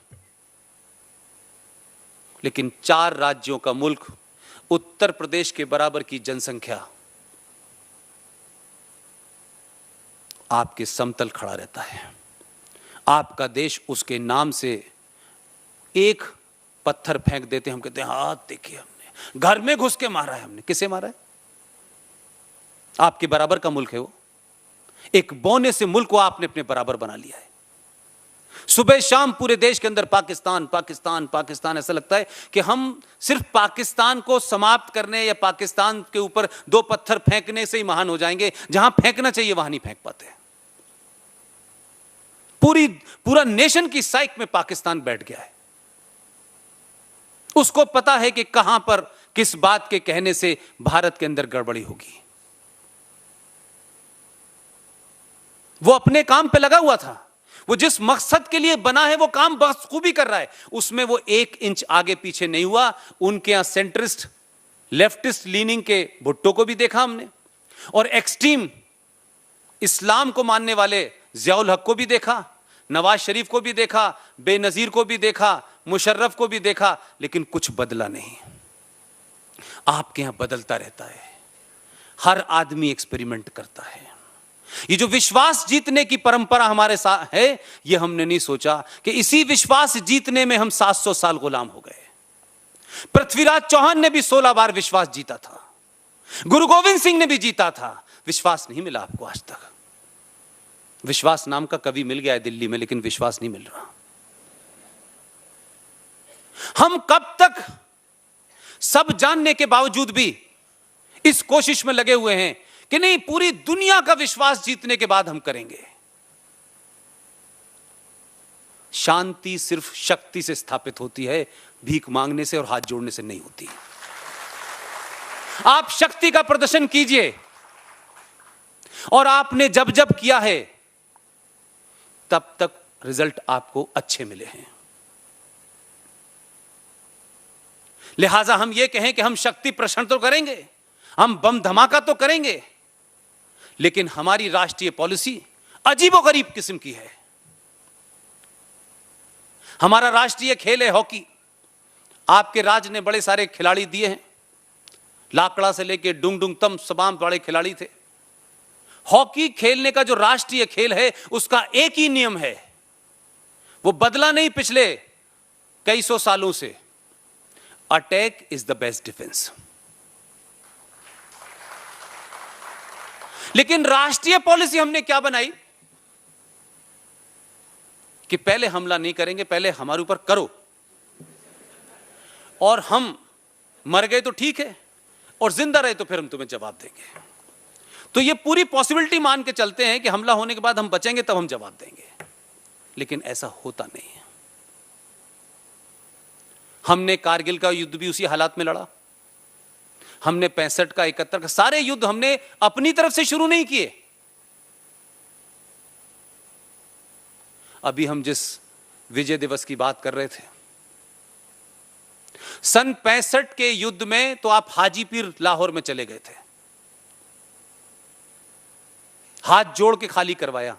लेकिन 4 राज्यों का मुल्क, उत्तर प्रदेश के बराबर की जनसंख्या, आपके समतल खड़ा रहता है। आपका देश उसके नाम से एक पत्थर फेंक देते, हम कहते हैं हाथ देखिए, हमने घर में घुस के मारा है। हमने किसे मारा है? आपके बराबर का मुल्क है वो। एक बौने से मुल्क को आपने अपने बराबर बना लिया है। सुबह शाम पूरे देश के अंदर पाकिस्तान पाकिस्तान पाकिस्तान। ऐसा लगता है कि हम सिर्फ पाकिस्तान को समाप्त करने या पाकिस्तान के ऊपर 2 पत्थर फेंकने से ही महान हो जाएंगे। जहां फेंकना चाहिए वहां नहीं फेंक पाते। पूरा नेशन की साइक में पाकिस्तान बैठ गया है। उसको पता है कि कहां पर किस बात के कहने से भारत के अंदर गड़बड़ी होगी। वो अपने काम पे लगा हुआ था। वो जिस मकसद के लिए बना है वो काम बखूबी कर रहा है। उसमें वो 1 इंच आगे पीछे नहीं हुआ। उनके यहां सेंट्रिस्ट, लेफ्टिस्ट लीनिंग के भुट्टो को भी देखा हमने, और एक्सट्रीम इस्लाम को मानने वाले जियाउल हक को भी देखा, नवाज शरीफ को भी देखा, बेनजीर को भी देखा, मुशर्रफ को भी देखा, लेकिन कुछ बदला नहीं। आपके यहां बदलता रहता है। हर आदमी एक्सपेरिमेंट करता है। ये जो विश्वास जीतने की परंपरा हमारे साथ है, ये हमने नहीं सोचा कि इसी विश्वास जीतने में हम 700 साल गुलाम हो गए। पृथ्वीराज चौहान ने भी 16 बार विश्वास जीता था। गुरु गोविंद सिंह ने भी जीता था। विश्वास नहीं मिला आपको आज तक। विश्वास नाम का कवि मिल गया है दिल्ली में, लेकिन विश्वास नहीं मिल रहा। हम कब तक सब जानने के बावजूद भी इस कोशिश में लगे हुए हैं कि नहीं, पूरी दुनिया का विश्वास जीतने के बाद हम करेंगे। शांति सिर्फ शक्ति से स्थापित होती है, भीख मांगने से और हाथ जोड़ने से नहीं होती। आप शक्ति का प्रदर्शन कीजिए, और आपने जब जब किया है, तब तक रिजल्ट आपको अच्छे मिले हैं। लिहाजा हम ये कहें कि हम शक्ति प्रदर्शन तो करेंगे, हम बम धमाका तो करेंगे, लेकिन हमारी राष्ट्रीय पॉलिसी अजीबोगरीब किस्म की है। हमारा राष्ट्रीय खेल है हॉकी। आपके राज्य ने बड़े सारे खिलाड़ी दिए हैं, लाकड़ा से लेके डुंग डुंग तम तमाम बड़े खिलाड़ी थे। हॉकी खेलने का जो राष्ट्रीय खेल है उसका एक ही नियम है, वो बदला नहीं पिछले कई सौ सालों से, attack is the best defence. लेकिन राष्ट्रीय पॉलिसी हमने क्या बनाई कि पहले हमला नहीं करेंगे, पहले हमारे ऊपर करो, और हम मर गए तो ठीक है और जिंदा रहे तो फिर हम तुम्हें जवाब देंगे। तो ये पूरी पॉसिबिलिटी मान के चलते हैं कि हमला होने के बाद हम बचेंगे तब हम जवाब देंगे, लेकिन ऐसा होता नहीं है। हमने कारगिल का युद्ध भी उसी हालात में लड़ा, हमने 65 का 71 का सारे युद्ध हमने अपनी तरफ से शुरू नहीं किए। अभी हम जिस विजय दिवस की बात कर रहे थे, सन 65 के युद्ध में तो आप हाजीपीर लाहौर में चले गए थे, हाथ जोड़ के खाली करवाया,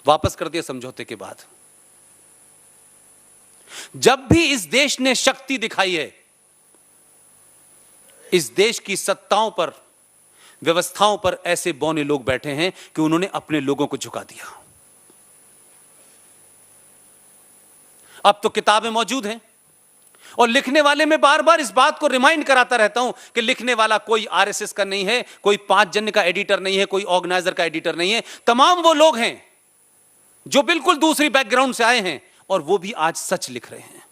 वापस कर दिया समझौते के बाद। जब भी इस देश ने शक्ति दिखाई है, इस देश की सत्ताओं पर, व्यवस्थाओं पर ऐसे बौने लोग बैठे हैं कि उन्होंने अपने लोगों को झुका दिया। अब तो किताबें मौजूद हैं और लिखने वाले मैं बार बार इस बात को रिमाइंड कराता रहता हूं कि लिखने वाला कोई आरएसएस का नहीं है, कोई 5 जन का एडिटर नहीं है, कोई ऑर्गेनाइजर का एडिटर नहीं है। तमाम वो लोग हैं जो बिल्कुल दूसरी बैकग्राउंड से आए हैं और वो भी आज सच लिख रहे हैं।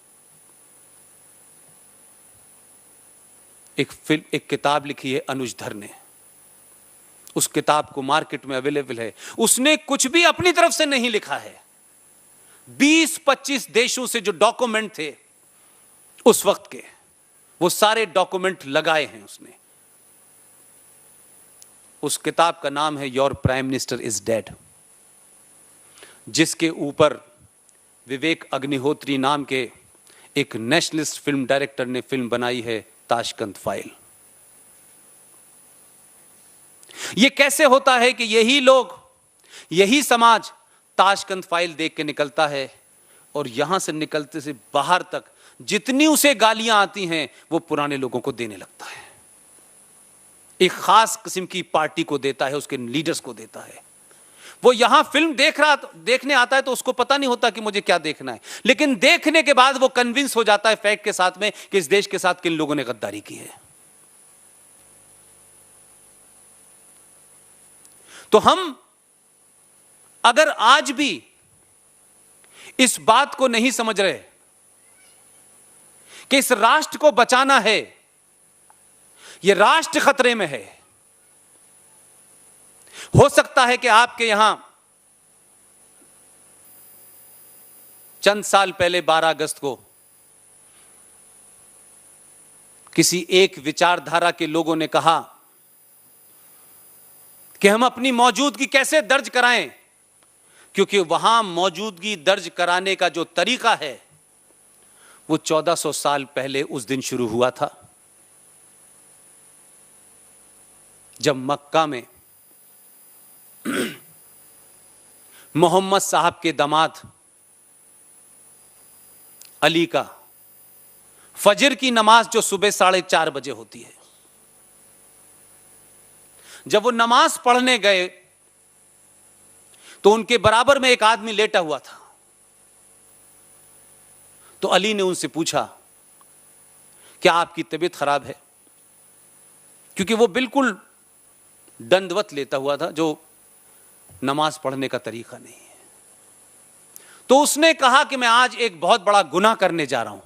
एक किताब लिखी है अनुज धर ने, उस किताब को मार्केट में अवेलेबल है। उसने कुछ भी अपनी तरफ से नहीं लिखा है। 20-25 देशों से जो डॉक्यूमेंट थे उस वक्त के, वो सारे डॉक्यूमेंट लगाए हैं उसने। उस किताब का नाम है your prime minister is dead, जिसके ऊपर विवेक अग्निहोत्री नाम के एक नेशनलिस्ट फिल्म डायरेक्टर ने फिल्म बनाई है ताशकंद फाइल। यह कैसे होता है कि यही लोग, यही समाज ताशकंद फाइल देख के निकलता है और यहां से निकलते से बाहर तक जितनी उसे गालियां आती हैं वो पुराने लोगों को देने लगता है, एक खास किस्म की पार्टी को देता है, उसके लीडर्स को देता है। वो यहां फिल्म देखने आता है तो उसको पता नहीं होता कि मुझे क्या देखना है, लेकिन देखने के बाद वो कन्विंस हो जाता है फैक्ट के साथ में कि इस देश के साथ किन लोगों ने गद्दारी की है। तो हम अगर आज भी इस बात को नहीं समझ रहे कि इस राष्ट्र को बचाना है, यह राष्ट्र खतरे में है। हो सकता है कि आपके यहां चंद साल पहले 12 अगस्त को किसी एक विचारधारा के लोगों ने कहा कि हम अपनी मौजूदगी कैसे दर्ज कराएं, क्योंकि वहां मौजूदगी दर्ज कराने का जो तरीका है वो 1400 साल पहले उस दिन शुरू हुआ था जब मक्का में मोहम्मद साहब के दामाद अली का फजर की नमाज जो सुबह 4:30 बजे होती है, जब वो नमाज पढ़ने गए तो उनके बराबर में एक आदमी लेटा हुआ था। तो अली ने उनसे पूछा क्या आपकी तबीयत खराब है, क्योंकि वो बिल्कुल दंडवत लेता हुआ था, जो नमाज पढ़ने का तरीका नहीं है। तो उसने कहा कि मैं आज एक बहुत बड़ा गुनाह करने जा रहा हूं,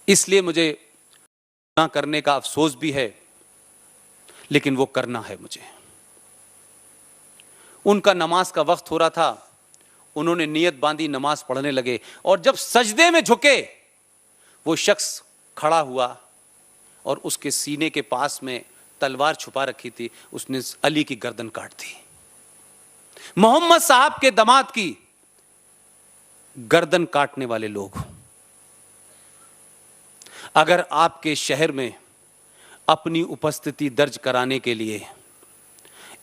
इसलिए मुझे गुनाह करने का अफसोस भी है, लेकिन वो करना है मुझे। उनका नमाज का वक्त हो रहा था, उन्होंने नियत बांधी, नमाज पढ़ने लगे, और जब सजदे में झुके वो शख्स खड़ा हुआ और उसके सीने के पास में तलवार छुपा रखी थी, उसने अली की गर्दन काट दी। मोहम्मद साहब के दामाद की गर्दन काटने वाले लोग अगर आपके शहर में अपनी उपस्थिति दर्ज कराने के लिए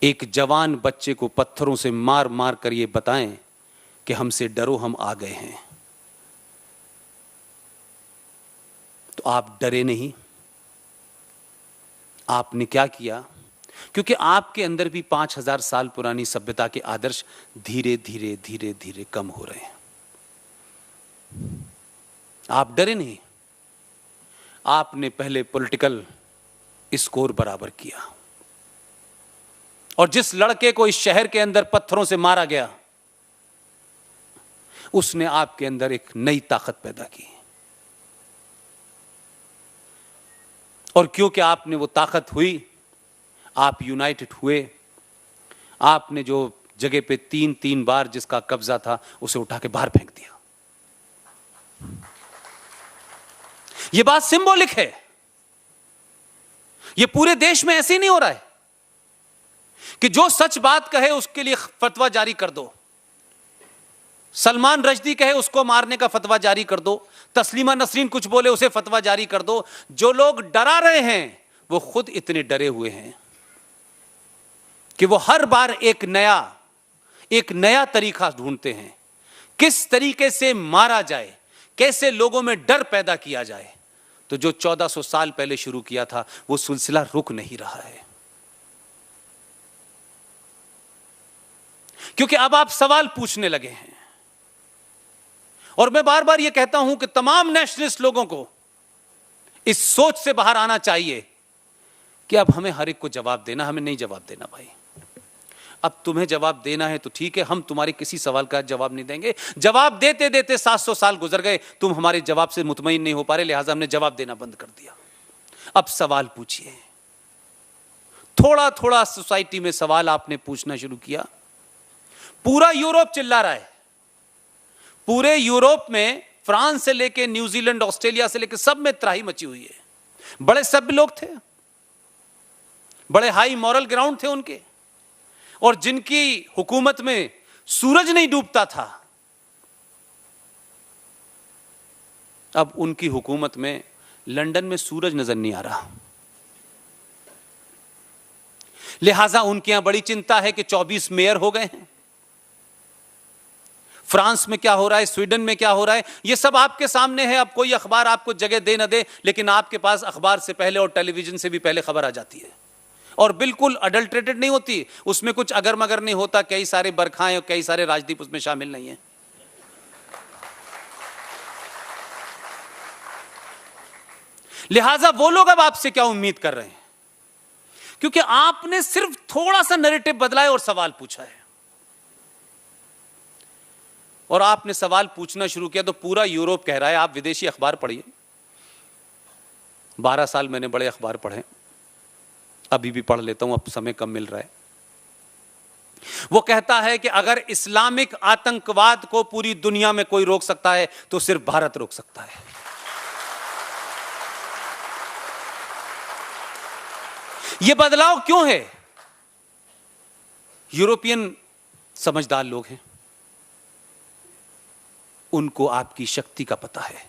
एक जवान बच्चे को पत्थरों से मार मार कर ये बताएं कि हमसे डरो, हम आ गए हैं, तो आप डरे नहीं। आपने क्या किया? क्योंकि आपके अंदर भी 5000 साल पुरानी सभ्यता के आदर्श धीरे धीरे धीरे धीरे कम हो रहे हैं। आप डरे नहीं, आपने पहले पॉलिटिकल स्कोर बराबर किया। और जिस लड़के को इस शहर के अंदर पत्थरों से मारा गया, उसने आपके अंदर एक नई ताकत पैदा की। और क्योंकि आपने वो ताकत हुई, आप यूनाइटेड हुए। आपने जो जगह पे 3 बार जिसका कब्जा था उसे उठा के बाहर फेंक दिया। यह बात सिंबॉलिक है। यह पूरे देश में ऐसे नहीं हो रहा है कि जो सच बात कहे उसके लिए फतवा जारी कर दो, सलमान रश्दी कहे उसको मारने का फतवा जारी कर दो, तस्लीमा नसरीन कुछ बोले उसे फतवा जारी कर दो। जो लोग डरा रहे हैं वो खुद इतने डरे हुए हैं कि वो हर बार एक नया तरीका ढूंढते हैं, किस तरीके से मारा जाए, कैसे लोगों में डर पैदा किया जाए। तो जो 1400 साल पहले शुरू किया था वो सिलसिला रुक नहीं रहा है, क्योंकि अब आप सवाल पूछने लगे हैं। और मैं बार बार यह कहता हूं कि तमाम नेशनलिस्ट लोगों को इस सोच से बाहर आना चाहिए कि अब हमें हर एक को जवाब देना, हमें नहीं जवाब देना भाई। अब तुम्हें जवाब देना है तो ठीक है, हम तुम्हारे किसी सवाल का जवाब नहीं देंगे। जवाब देते देते 700 साल गुजर गए, तुम हमारे जवाब से मुतमईन नहीं हो पा रहे, लिहाजा हमने जवाब देना बंद कर दिया। अब सवाल पूछिए। थोड़ा थोड़ा सोसाइटी में सवाल आपने पूछना शुरू किया। पूरा यूरोप चिल्ला रहा है। पूरे यूरोप में फ्रांस से लेके न्यूजीलैंड, ऑस्ट्रेलिया से लेके सब में त्राही मची हुई है। बड़े सभ्य लोग थे, बड़े हाई मॉरल ग्राउंड थे उनके, और जिनकी हुकूमत में सूरज नहीं डूबता था, अब उनकी हुकूमत में लंदन में सूरज नजर नहीं आ रहा। लिहाजा उनके यहां बड़ी चिंता है कि 24 मेयर हो गए हैं। फ्रांस में क्या हो रहा है, स्वीडन में क्या हो रहा है, यह सब आपके सामने है। अब कोई अखबार आपको जगह दे ना दे, लेकिन आपके पास अखबार से पहले और टेलीविजन से भी पहले खबर आ जाती है, और बिल्कुल अडल्ट्रेटेड नहीं होती। उसमें कुछ अगर मगर नहीं होता। कई सारे बरखाएं और कई सारे राजदीप उसमें शामिल नहीं है। लिहाजा वो लोग अब आपसे क्या उम्मीद कर रहे हैं? क्योंकि आपने सिर्फ थोड़ा सा नैरेटिव बदला है और सवाल पूछा है। और आपने सवाल पूछना शुरू किया तो पूरा यूरोप कह रहा है। आप विदेशी अखबार पढ़िए। 12 साल मैंने बड़े अखबार पढ़े, अभी भी पढ़ लेता हूं, अब समय कम मिल रहा है। वो कहता है कि अगर इस्लामिक आतंकवाद को पूरी दुनिया में कोई रोक सकता है तो सिर्फ भारत रोक सकता है। यह बदलाव क्यों है? यूरोपियन समझदार लोग हैं, उनको आपकी शक्ति का पता है,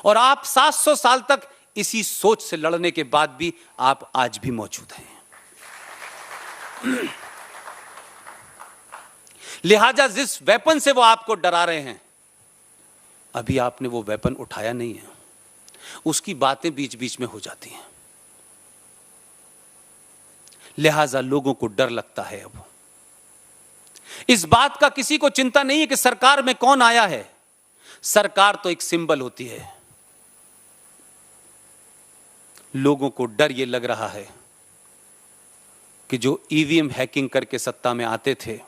और आप 700 साल तक इसी सोच से लड़ने के बाद भी आप आज भी मौजूद हैं। लिहाजा जिस वेपन से वो आपको डरा रहे हैं, अभी आपने वो वेपन उठाया नहीं है, उसकी बातें बीच बीच में हो जाती हैं। लिहाजा लोगों को डर लगता है। अब इस बात का किसी को चिंता नहीं है कि सरकार में कौन आया है। सरकार तो एक सिंबल होती है। लोगों को डर यह लग रहा है कि जो ईवीएम हैकिंग करके सत्ता में आते थे,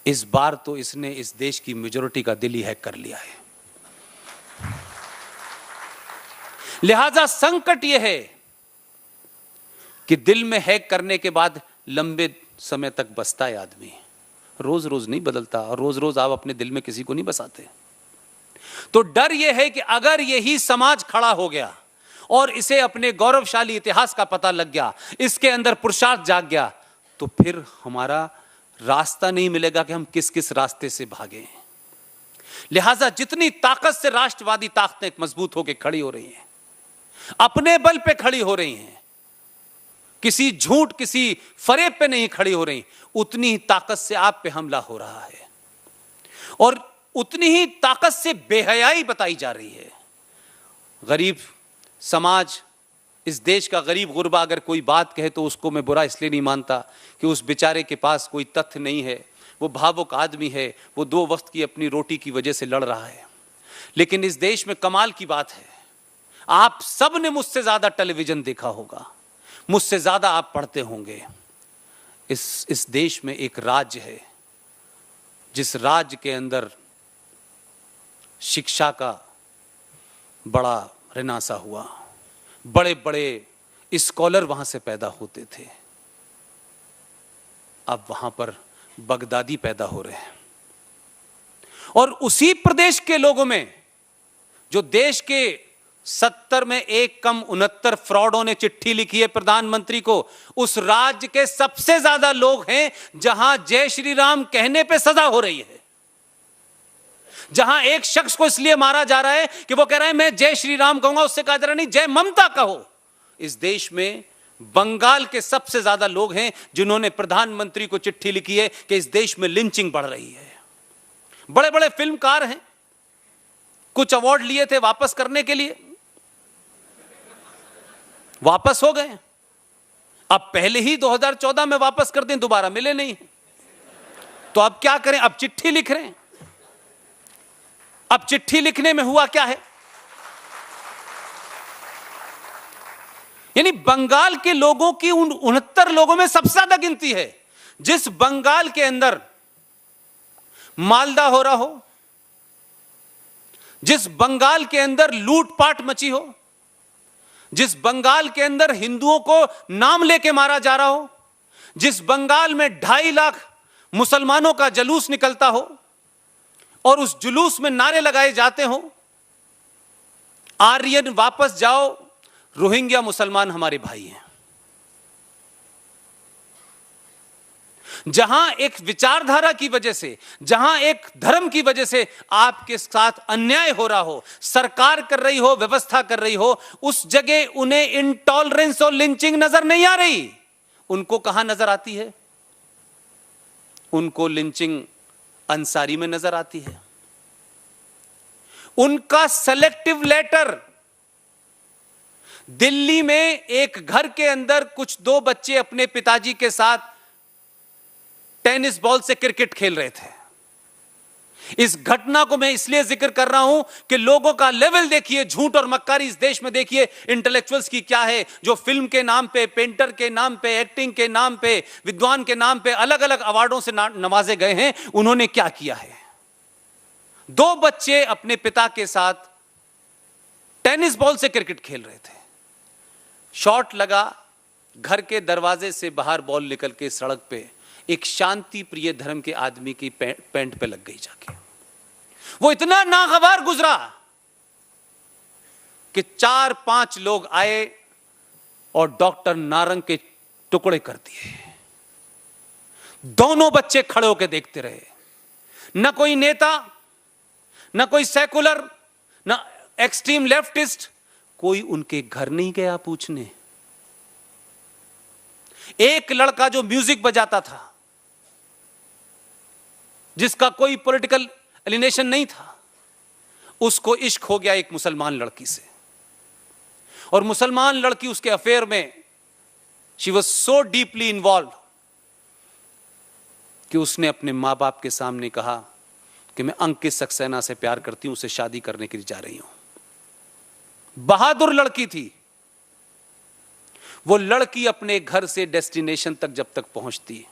इस बार तो इसने इस देश की मेजॉरिटी का दिल ही हैक कर लिया है। लिहाजा संकट यह है कि दिल में हैक करने के बाद लंबे समय तक बसता है आदमी, रोज रोज नहीं बदलता, और रोज रोज आप अपने दिल में किसी को नहीं बसाते। तो डर यह है कि अगर यही समाज खड़ा हो गया और इसे अपने गौरवशाली इतिहास का पता लग गया, इसके अंदर पुरुषार्थ जाग गया, तो फिर हमारा रास्ता नहीं मिलेगा कि हम किस किस रास्ते से भागें। लिहाजा जितनी ताकत से राष्ट्रवादी ताकतें मजबूत होकर खड़ी हो रही हैं, अपने बल पे खड़ी हो रही हैं, किसी झूठ किसी फरेब पे नहीं खड़ी हो रही, उतनी ही ताकत से आप पे हमला हो रहा है और उतनी ही ताकत से बेहयाई बताई जा रही है। गरीब समाज, इस देश का गरीब गुरबा अगर कोई बात कहे तो उसको मैं बुरा इसलिए नहीं मानता कि उस बेचारे के पास कोई तथ्य नहीं है, वो भावुक आदमी है, वो 2 वक्त की अपनी रोटी की वजह से लड़ रहा है। लेकिन इस देश में कमाल की बात है, आप सब ने मुझसे ज्यादा टेलीविजन देखा होगा, मुझसे ज्यादा आप पढ़ते होंगे। इस देश में एक राज्य है जिस राज्य के अंदर शिक्षा का बड़ा रिनासा हुआ, बड़े बड़े स्कॉलर वहां से पैदा होते थे। अब वहां पर बगदादी पैदा हो रहे हैं और उसी प्रदेश के लोगों में जो देश के 70 में 1 कम 69 फ्रॉडों ने चिट्ठी लिखी है प्रधानमंत्री को, उस राज्य के सबसे ज्यादा लोग हैं जहां जय श्री राम कहने पे सजा हो रही है, जहां एक शख्स को इसलिए मारा जा रहा है कि वो कह रहा है मैं जय श्री राम कहूंगा, उससे कहा जा रहा नहीं जय ममता कहो। इस देश में बंगाल के सबसे ज्यादा लोग हैं जिन्होंने प्रधानमंत्री को चिट्ठी लिखी है कि इस देश में लिंचिंग बढ़ रही है। बड़े बड़े फिल्मकार हैं, कुछ अवार्ड लिए थे वापस करने के लिए, वापस हो गए। अब पहले ही 2014 में वापस कर दें, दोबारा मिले नहीं, तो अब क्या करें? अब चिट्ठी लिख रहे हैं। अब चिट्ठी लिखने में हुआ क्या है, यानी बंगाल के लोगों की उन 69 लोगों में सबसे ज्यादा गिनती है। जिस बंगाल के अंदर मालदा हो रहा हो, जिस बंगाल के अंदर लूटपाट मची हो, जिस बंगाल के अंदर हिंदुओं को नाम लेके मारा जा रहा हो, जिस बंगाल में 2.5 लाख मुसलमानों का जुलूस निकलता हो और उस जुलूस में नारे लगाए जाते हो, आर्यन वापस जाओ, रोहिंग्या मुसलमान हमारे भाई हैं। जहां एक विचारधारा की वजह से, जहां एक धर्म की वजह से आपके साथ अन्याय हो रहा हो, सरकार कर रही हो, व्यवस्था कर रही हो, उस जगह उन्हें इंटॉलरेंस और लिंचिंग नजर नहीं आ रही। उनको कहां नजर आती है? उनको लिंचिंग अंसारी में नजर आती है। उनका सेलेक्टिव लेटर, दिल्ली में एक घर के अंदर कुछ 2 बच्चे अपने पिताजी के साथ टेनिस बॉल से क्रिकेट खेल रहे थे। इस घटना को मैं इसलिए जिक्र कर रहा हूं कि लोगों का लेवल देखिए, झूठ और मक्कारी इस देश में देखिए इंटेलेक्चुअल्स की क्या है, जो फिल्म के नाम पे, पेंटर के नाम पे, एक्टिंग के नाम पे, विद्वान के नाम पे अलग अलग अवार्डों से नवाजे गए हैं। उन्होंने क्या किया है? 2 बच्चे अपने पिता के साथ टेनिस बॉल से क्रिकेट खेल रहे थे। शॉट लगा, घर के दरवाजे से बाहर बॉल निकल के सड़क पे एक शांति प्रिय धर्म के आदमी की पैंट पे लग गई जाके। वो इतना नागवार गुजरा कि 4-5 लोग आए और डॉक्टर नारंग के टुकड़े कर दिए। दोनों बच्चे खड़े होकर देखते रहे। न कोई नेता, न कोई सेकुलर, न एक्सट्रीम लेफ्टिस्ट, कोई उनके घर नहीं गया पूछने। एक लड़का जो म्यूजिक बजाता था, जिसका कोई पॉलिटिकल एलिनेशन नहीं था, उसको इश्क हो गया एक मुसलमान लड़की से, और मुसलमान लड़की उसके अफेयर में she was so deeply involve कि उसने अपने मां बाप के सामने कहा कि मैं अंकित सक्सेना से प्यार करती हूं, उसे शादी करने के लिए जा रही हूं। बहादुर लड़की थी वो। लड़की अपने घर से डेस्टिनेशन तक जब तक पहुंचती,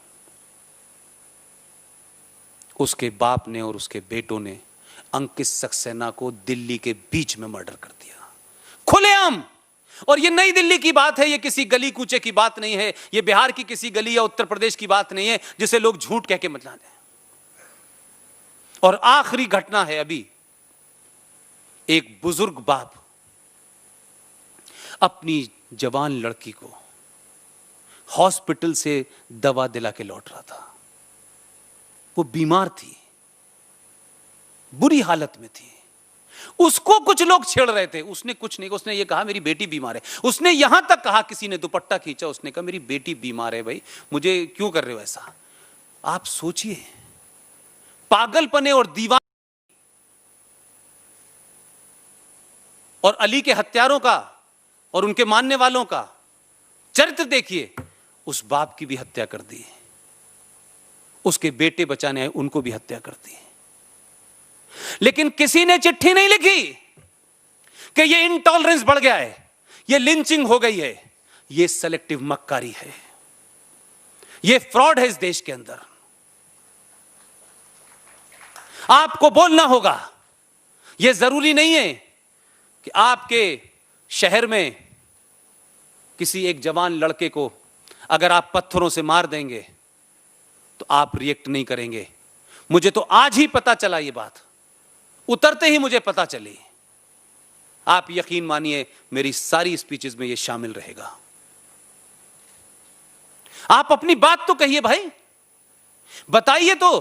उसके बाप ने और उसके बेटों ने अंकित सक्सेना को दिल्ली के बीच में मर्डर कर दिया, खुलेआम। और ये नई दिल्ली की बात है, ये किसी गली कूचे की बात नहीं है, ये बिहार की किसी गली या उत्तर प्रदेश की बात नहीं है जिसे लोग झूठ कह के मतला दें। और आखिरी घटना है, अभी एक बुजुर्ग बाप अपनी जवान लड़की को हॉस्पिटल से दवा दिला के लौट रहा था। वो बीमार थी, बुरी हालत में थी, उसको कुछ लोग छेड़ रहे थे, उसने कुछ नहीं, उसने ये कहा मेरी बेटी बीमार है। उसने यहां तक कहा, किसी ने दुपट्टा खींचा, उसने कहा मेरी बेटी बीमार है, भाई मुझे क्यों कर रहे हो ऐसा। आप सोचिए, पागलपने और दीवान और अली के हत्यारों का और उनके मानने वालों का चरित्र देखिए। उस बाप की भी हत्या कर दी, उसके बेटे बचाने आए उनको भी हत्या कर दी। लेकिन किसी ने चिट्ठी नहीं लिखी कि ये इंटॉलरेंस बढ़ गया है, ये लिंचिंग हो गई है, ये सेलेक्टिव मक्कारी है, ये फ्रॉड है इस देश के अंदर। आपको बोलना होगा। यह जरूरी नहीं है कि आपके शहर में किसी एक जवान लड़के को अगर आप पत्थरों से मार देंगे तो आप रिएक्ट नहीं करेंगे। मुझे तो आज ही पता चला, ये बात उतरते ही मुझे पता चली। आप यकीन मानिए मेरी सारी स्पीचेस में यह शामिल रहेगा। आप अपनी बात तो कहिए भाई, बताइए तो।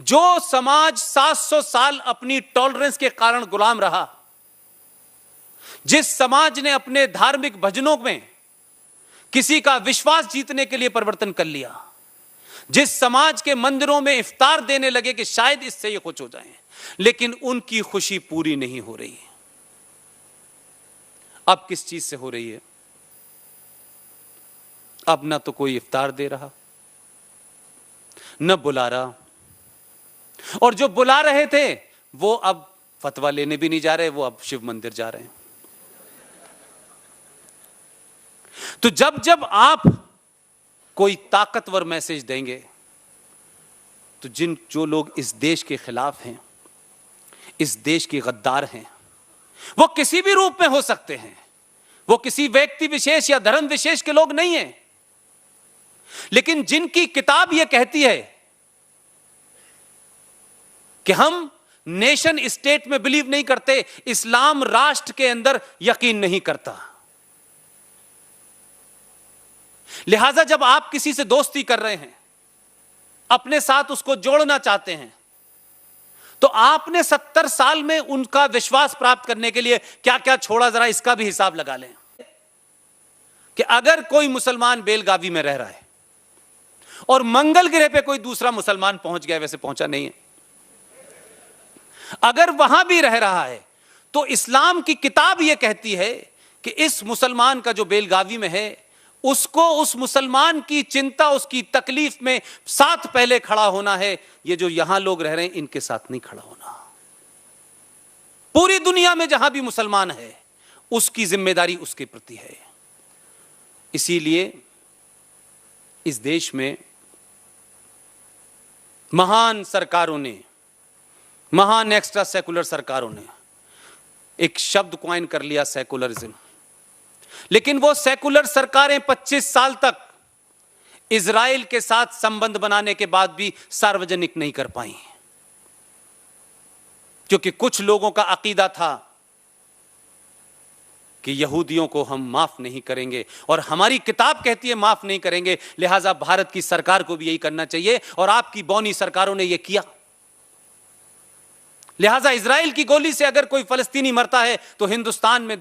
जो समाज 700 साल अपनी टॉलरेंस के कारण गुलाम रहा, जिस समाज ने अपने धार्मिक भजनों में किसी का विश्वास जीतने के लिए परिवर्तन कर लिया, जिस समाज के मंदिरों में इफ्तार देने लगे कि शायद इससे ये खुश हो जाएं, लेकिन उनकी खुशी पूरी नहीं हो रही। अब किस चीज से हो रही है? अब ना तो कोई इफ्तार दे रहा, न बुला रहा, और जो बुला रहे थे वो अब फतवा लेने भी नहीं जा रहे, वो अब शिव मंदिर जा रहे हैं। तो जब जब आप कोई ताकतवर मैसेज देंगे तो जो लोग इस देश के खिलाफ हैं, इस देश के गद्दार हैं, वो किसी भी रूप में हो सकते हैं, वो किसी व्यक्ति विशेष या धर्म विशेष के लोग नहीं हैं, लेकिन जिनकी किताब यह कहती है कि हम नेशन स्टेट में बिलीव नहीं करते, इस्लाम राष्ट्र के अंदर यकीन नहीं करता, लिहाजा जब आप किसी से दोस्ती कर रहे हैं, अपने साथ उसको जोड़ना चाहते हैं, तो आपने 70 साल में उनका विश्वास प्राप्त करने के लिए क्या क्या छोड़ा, जरा इसका भी हिसाब लगा लें। कि अगर कोई मुसलमान बेलगावी में रह रहा है और मंगल ग्रह पे कोई दूसरा मुसलमान पहुंच गया, वैसे पहुंचा नहीं है, अगर वहां भी रह रहा है, तो इस्लाम की किताब यह कहती है कि इस मुसलमान का जो बेलगावी में है, उसको उस मुसलमान की चिंता, उसकी तकलीफ में साथ पहले खड़ा होना है। ये जो यहां लोग रह रहे हैं, इनके साथ नहीं खड़ा होना। पूरी दुनिया में जहां भी मुसलमान है, उसकी जिम्मेदारी उसके प्रति है। इसीलिए इस देश में महान सरकारों ने, महान एक्स्ट्रा सेकुलर सरकारों ने एक शब्द कॉइन कर लिया, सेकुलरिज्म। लेकिन वो सेकुलर सरकारें 25 साल तक इजराइल के साथ संबंध बनाने के बाद भी सार्वजनिक नहीं कर पाई, क्योंकि कुछ लोगों का अकीदा था कि यहूदियों को हम माफ नहीं करेंगे, और हमारी किताब कहती है माफ नहीं करेंगे, लिहाजा भारत की सरकार को भी यही करना चाहिए, और आपकी बौनी सरकारों ने यह किया। लिहाजा इजराइल की गोली से अगर कोई फलस्तीनी मरता है तो हिंदुस्तान में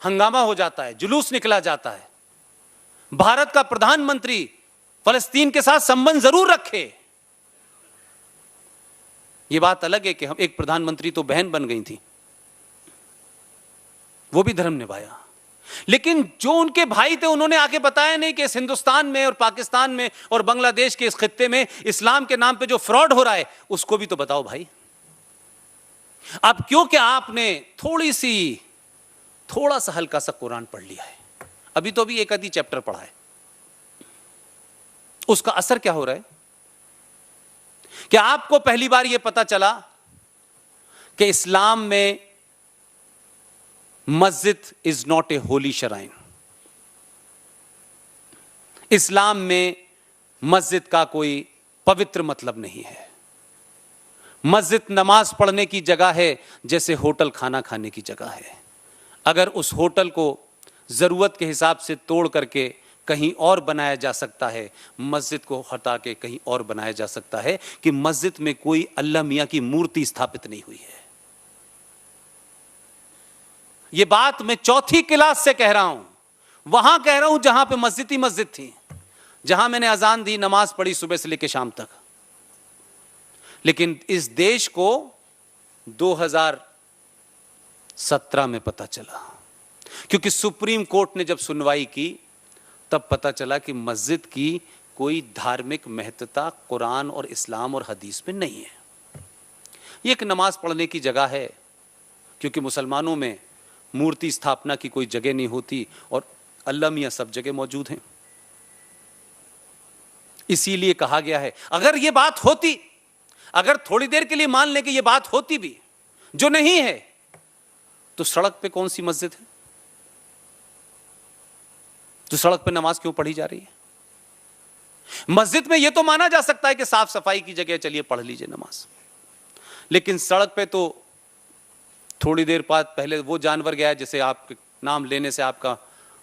हंगामा हो जाता है, जुलूस निकला जाता है। भारत का प्रधानमंत्री फलस्तीन के साथ संबंध जरूर रखे। यह बात अलग है कि हम एक प्रधानमंत्री तो बहन बन गई थी, वो भी धर्म निभाया, लेकिन जो उनके भाई थे उन्होंने आके बताया नहीं कि इस हिंदुस्तान में और पाकिस्तान में और बांग्लादेश के इस खित्ते में इस्लाम के नाम पे जो फ्रॉड हो रहा है उसको भी तो बताओ भाई। अब क्योंकि आपने थोड़ा सा हल्का सा कुरान पढ़ लिया है, अभी तो भी एक आधी चैप्टर पढ़ा है, उसका असर क्या हो रहा है? क्या आपको पहली बार यह पता चला कि इस्लाम में मस्जिद is not A Holi shrine? इस्लाम में मस्जिद का कोई पवित्र मतलब नहीं है। मस्जिद नमाज पढ़ने की जगह है, जैसे होटल खाना खाने की जगह है। अगर उस होटल को ज़रूरत के हिसाब से तोड़ करके कहीं और बनाया जा सकता है, मस्जिद को हटा के कहीं और बनाया जा सकता है, कि मस्जिद में कोई अल्लाह मियां की मूर्ति स्थापित नहीं हुई है। यह बात मैं चौथी क्लास से कह रहा हूं, वहां कह रहा हूं जहां पे मस्जिद ही मस्जिद थी, जहां मैंने अजान दी, नमाज पढ़ी सुबह से लेकर शाम तक। लेकिन इस देश को 2017 में पता चला, क्योंकि सुप्रीम कोर्ट ने जब सुनवाई की तब पता चला कि मस्जिद की कोई धार्मिक महत्ता कुरान और इस्लाम और हदीस में नहीं है। ये एक नमाज पढ़ने की जगह है, क्योंकि मुसलमानों में मूर्ति स्थापना की कोई जगह नहीं होती और अल्लाह मियां सब जगह मौजूद हैं। इसीलिए कहा गया है, अगर ये बात होती, अगर थोड़ी देर के लिए मान लें कि ये बात होती भी, जो नहीं है, तो सड़क पे कौन सी मस्जिद है? तो सड़क पे नमाज क्यों पढ़ी जा रही है? मस्जिद में यह तो माना जा सकता है कि साफ सफाई की जगह, चलिए पढ़ लीजिए नमाज, लेकिन सड़क पे तो थोड़ी देर बाद पहले वो जानवर गया जिसे आपके नाम लेने से आपका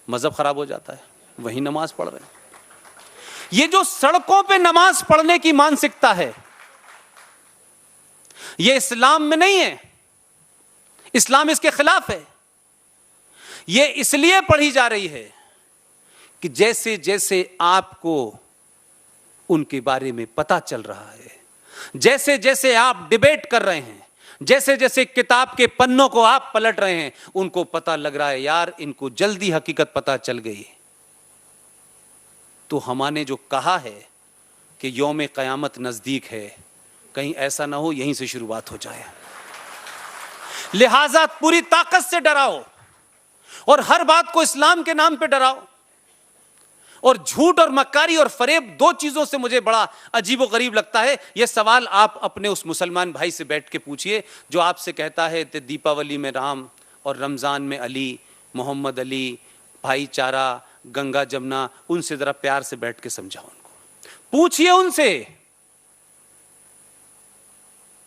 मजहब खराब हो जाता है, वही नमाज पढ़ रहे हैं। ये जो सड़कों पे नमाज पढ़ने की मानसिकता है, ये इस्लाम में नहीं है, इस्लाम इसके खिलाफ है। ये इसलिए पढ़ी जा रही है कि जैसे जैसे आपको उनके बारे में पता चल रहा है, जैसे जैसे आप डिबेट कर रहे हैं, जैसे जैसे किताब के पन्नों को आप पलट रहे हैं, उनको पता लग रहा है यार इनको जल्दी हकीकत पता चल गई। तो हमने जो कहा है कि यौम क़यामत नजदीक है, कहीं ऐसा ना हो यहीं से शुरुआत हो जाए। लिहाजा पूरी ताकत से डराओ और हर बात को इस्लाम के नाम पे डराओ। और झूठ और मक्कारी और फरेब, दो चीजों से मुझे बड़ा अजीबो गरीब लगता है। यह सवाल आप अपने उस मुसलमान भाई से बैठ के पूछिए जो आपसे कहता है कि दीपावली में राम और रमजान में अली, मोहम्मद अली, भाईचारा, गंगा जमुना, उनसे जरा प्यार से बैठ के समझाओ उनको। पूछिए उनसे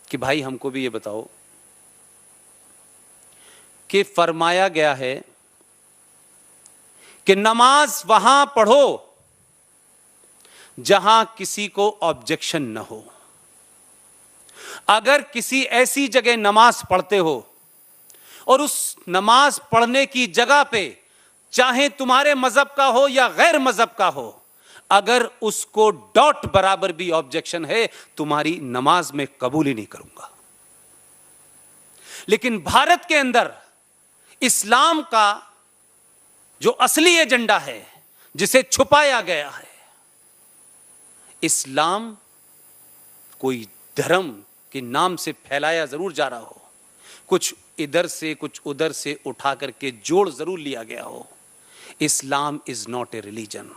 कि भाई हमको भी ये बताओ कि फरमाया गया है कि नमाज वहां पढ़ो जहां किसी को ऑब्जेक्शन न हो। अगर किसी ऐसी जगह नमाज पढ़ते हो और उस नमाज पढ़ने की जगह पे चाहे तुम्हारे मजहब का हो या गैर मजहब का हो, अगर उसको डॉट बराबर भी ऑब्जेक्शन है, तुम्हारी नमाज में कबूल ही नहीं करूंगा। लेकिन भारत के अंदर इस्लाम का जो असली एजेंडा है, जिसे छुपाया गया है, इस्लाम कोई धर्म के नाम से फैलाया जरूर जा रहा हो, कुछ इधर से कुछ उधर से उठा करके जोड़ जरूर लिया गया हो। Islam is not a religion,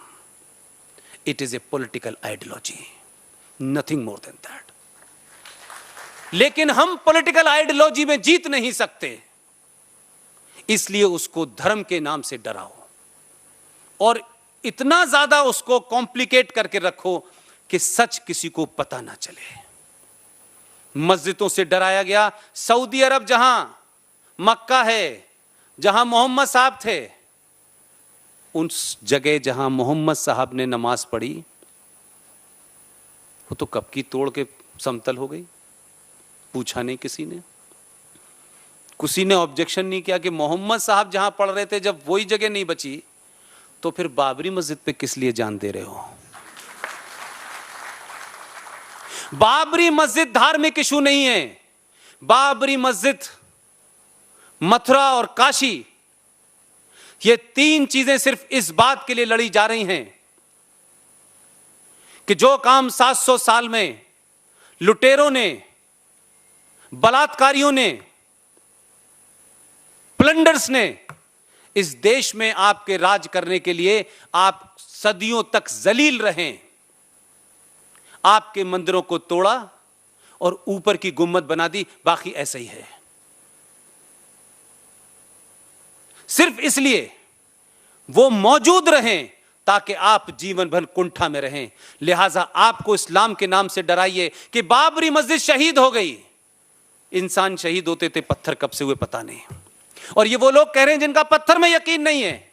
it is a political ideology, nothing more than that. लेकिन हम पॉलिटिकल आइडियोलॉजी में जीत नहीं सकते, इसलिए उसको धर्म के नाम से डराओ और इतना ज्यादा उसको कॉम्प्लिकेट करके रखो कि सच किसी को पता ना चले। मस्जिदों से डराया गया। सऊदी अरब जहां मक्का है, जहां मोहम्मद साहब थे, उस जगह जहां मोहम्मद साहब ने नमाज पढ़ी वो तो कब की तोड़ के समतल हो गई। पूछा नहीं किसी ने ऑब्जेक्शन नहीं किया कि मोहम्मद साहब जहां पढ़ रहे थे, जब वही जगह नहीं बची तो फिर बाबरी मस्जिद पे किस लिए जान दे रहे हो? बाबरी मस्जिद धार्मिक इशू नहीं है। बाबरी मस्जिद, मथुरा और काशी, ये तीन चीजें सिर्फ इस बात के लिए लड़ी जा रही हैं कि जो काम 700 साल में लुटेरों ने, बलात्कारियों ने, प्लंडर्स ने इस देश में आपके राज करने के लिए आप सदियों तक जलील रहे, आपके मंदिरों को तोड़ा और ऊपर की गुम्मद बना दी, बाकी ऐसा ही है। सिर्फ इसलिए वो मौजूद रहें ताकि आप जीवन भर कुंठा में रहें। लिहाजा आपको इस्लाम के नाम से डराइए कि बाबरी मस्जिद शहीद हो गई। इंसान शहीद होते थे, पत्थर कब से हुए पता नहीं। और ये वो लोग कह रहे हैं जिनका पत्थर में यकीन नहीं है,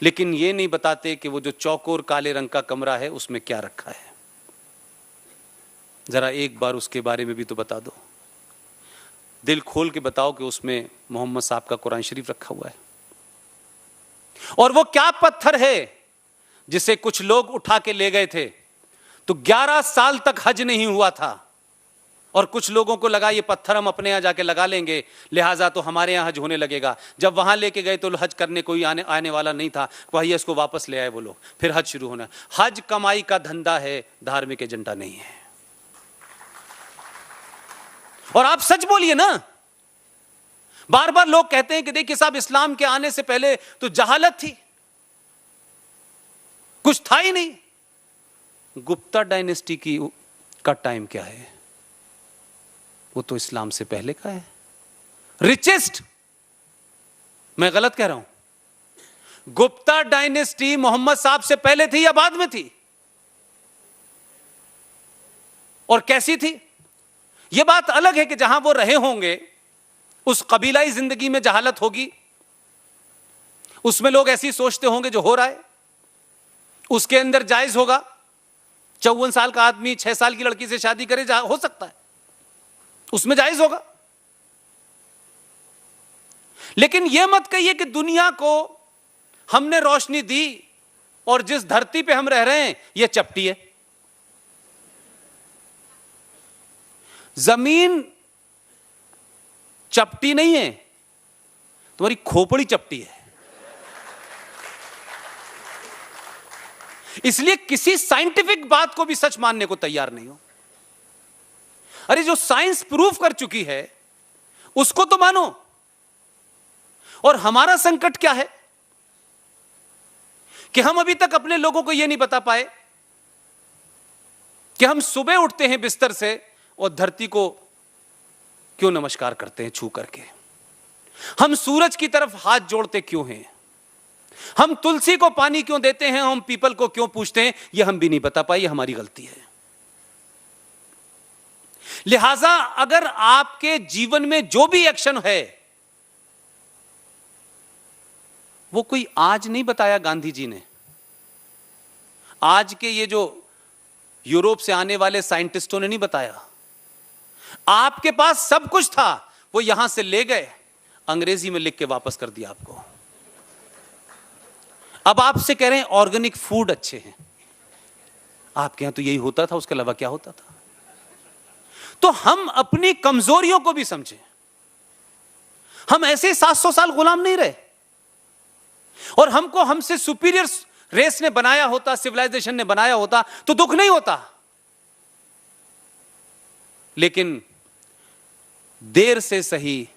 लेकिन ये नहीं बताते कि वो जो चौकोर काले रंग का कमरा है उसमें क्या रखा है। जरा एक बार उसके बारे में भी तो बता दो, दिल खोल के बताओ कि उसमें मोहम्मद साहब का कुरान शरीफ रखा हुआ है। और वो क्या पत्थर है जिसे कुछ लोग उठा के ले गए थे, तो 11 साल तक हज नहीं हुआ था, और कुछ लोगों को लगा ये पत्थर हम अपने यहां जाके लगा लेंगे, लिहाजा तो हमारे यहां हज होने लगेगा। जब वहां लेके गए तो हज करने कोई आने वाला नहीं था, वही इसको वापस ले आए वो लोग, फिर हज शुरू होना। हज कमाई का धंधा है, धार्मिक एजेंडा नहीं है। और आप सच बोलिए ना, बार बार लोग कहते हैं कि देखिए साहब, इस्लाम के आने से पहले तो जहालत थी, कुछ था ही नहीं। गुप्ता डायनेस्टी का टाइम क्या है? वो तो इस्लाम से पहले का है। रिचेस्ट, मैं गलत कह रहा हूं? गुप्ता डायनेस्टी मोहम्मद साहब से पहले थी या बाद में थी? और कैसी थी? यह बात अलग है कि जहां वो रहे होंगे उस कबीलाई जिंदगी में जहालत होगी, उसमें लोग ऐसी सोचते होंगे जो हो रहा है, उसके अंदर जायज होगा। 54 साल का आदमी 6 साल की लड़की से शादी करे, हो सकता है, उसमें जायज होगा। लेकिन यह मत कहिए कि दुनिया को हमने रोशनी दी और जिस धरती पे हम रह रहे हैं यह चपटी है। जमीन चपटी नहीं है, तुम्हारी खोपड़ी चपटी है। इसलिए किसी साइंटिफिक बात को भी सच मानने को तैयार नहीं हो। अरे जो साइंस प्रूफ कर चुकी है उसको तो मानो। और हमारा संकट क्या है कि हम अभी तक अपने लोगों को यह नहीं बता पाए कि हम सुबह उठते हैं बिस्तर से और धरती को क्यों नमस्कार करते हैं छू करके, हम सूरज की तरफ हाथ जोड़ते क्यों हैं, हम तुलसी को पानी क्यों देते हैं, हम पीपल को क्यों पूछते हैं, यह हम भी नहीं बता पाए। यह हमारी गलती है। लिहाजा अगर आपके जीवन में जो भी एक्शन है वो कोई आज नहीं बताया गांधी जी ने, आज के ये जो यूरोप से आने वाले साइंटिस्टों ने नहीं बताया। आपके पास सब कुछ था, वो यहां से ले गए, अंग्रेजी में लिख के वापस कर दिया आपको। अब आपसे कह रहे हैं ऑर्गेनिक फूड अच्छे हैं। आपके यहां तो यही होता था, उसके अलावा क्या होता था? तो हम अपनी कमजोरियों को भी समझें। हम ऐसे 700 साल गुलाम नहीं रहे, और हमको हमसे सुपीरियर रेस ने बनाया होता, सिविलाइजेशन ने बनाया होता तो दुख नहीं होता। लेकिन देर से सही,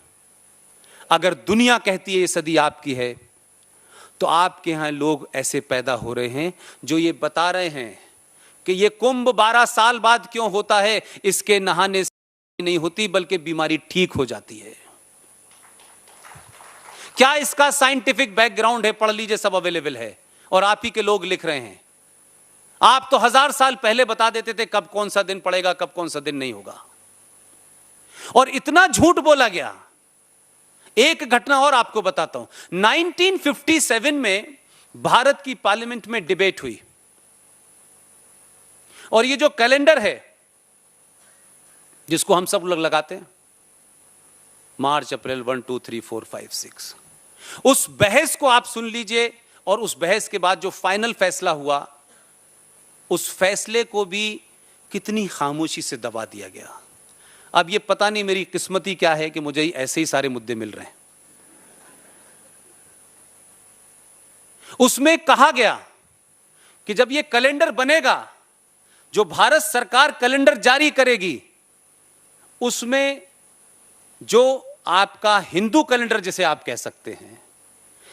अगर दुनिया कहती है ये सदी आपकी है, तो आपके यहां लोग ऐसे पैदा हो रहे हैं जो ये बता रहे हैं कि ये कुंभ 12 साल बाद क्यों होता है, इसके नहाने से नहीं होती बल्कि बीमारी ठीक हो जाती है। क्या इसका साइंटिफिक बैकग्राउंड है? पढ़ लीजिए, सब अवेलेबल है, और आप ही के लोग लिख रहे हैं। आप तो 1000 साल पहले बता देते थे कब कौन सा दिन पड़ेगा, कब कौन सा दिन नहीं होगा, और इतना झूठ बोला गया। एक घटना और आपको बताता हूं। 1957 में भारत की पार्लियामेंट में डिबेट हुई, और ये जो कैलेंडर है जिसको हम सब लोग लगाते हैं, मार्च अप्रैल 1 2 3 4 5 6, उस बहस को आप सुन लीजिए। और उस बहस के बाद जो फाइनल फैसला हुआ, उस फैसले को भी कितनी खामोशी से दबा दिया गया। अब ये पता नहीं मेरी किस्मती क्या है कि मुझे ऐसे ही सारे मुद्दे मिल रहे हैं। उसमें कहा गया कि जब ये कैलेंडर बनेगा, जो भारत सरकार कैलेंडर जारी करेगी, उसमें जो आपका हिंदू कैलेंडर जिसे आप कह सकते हैं,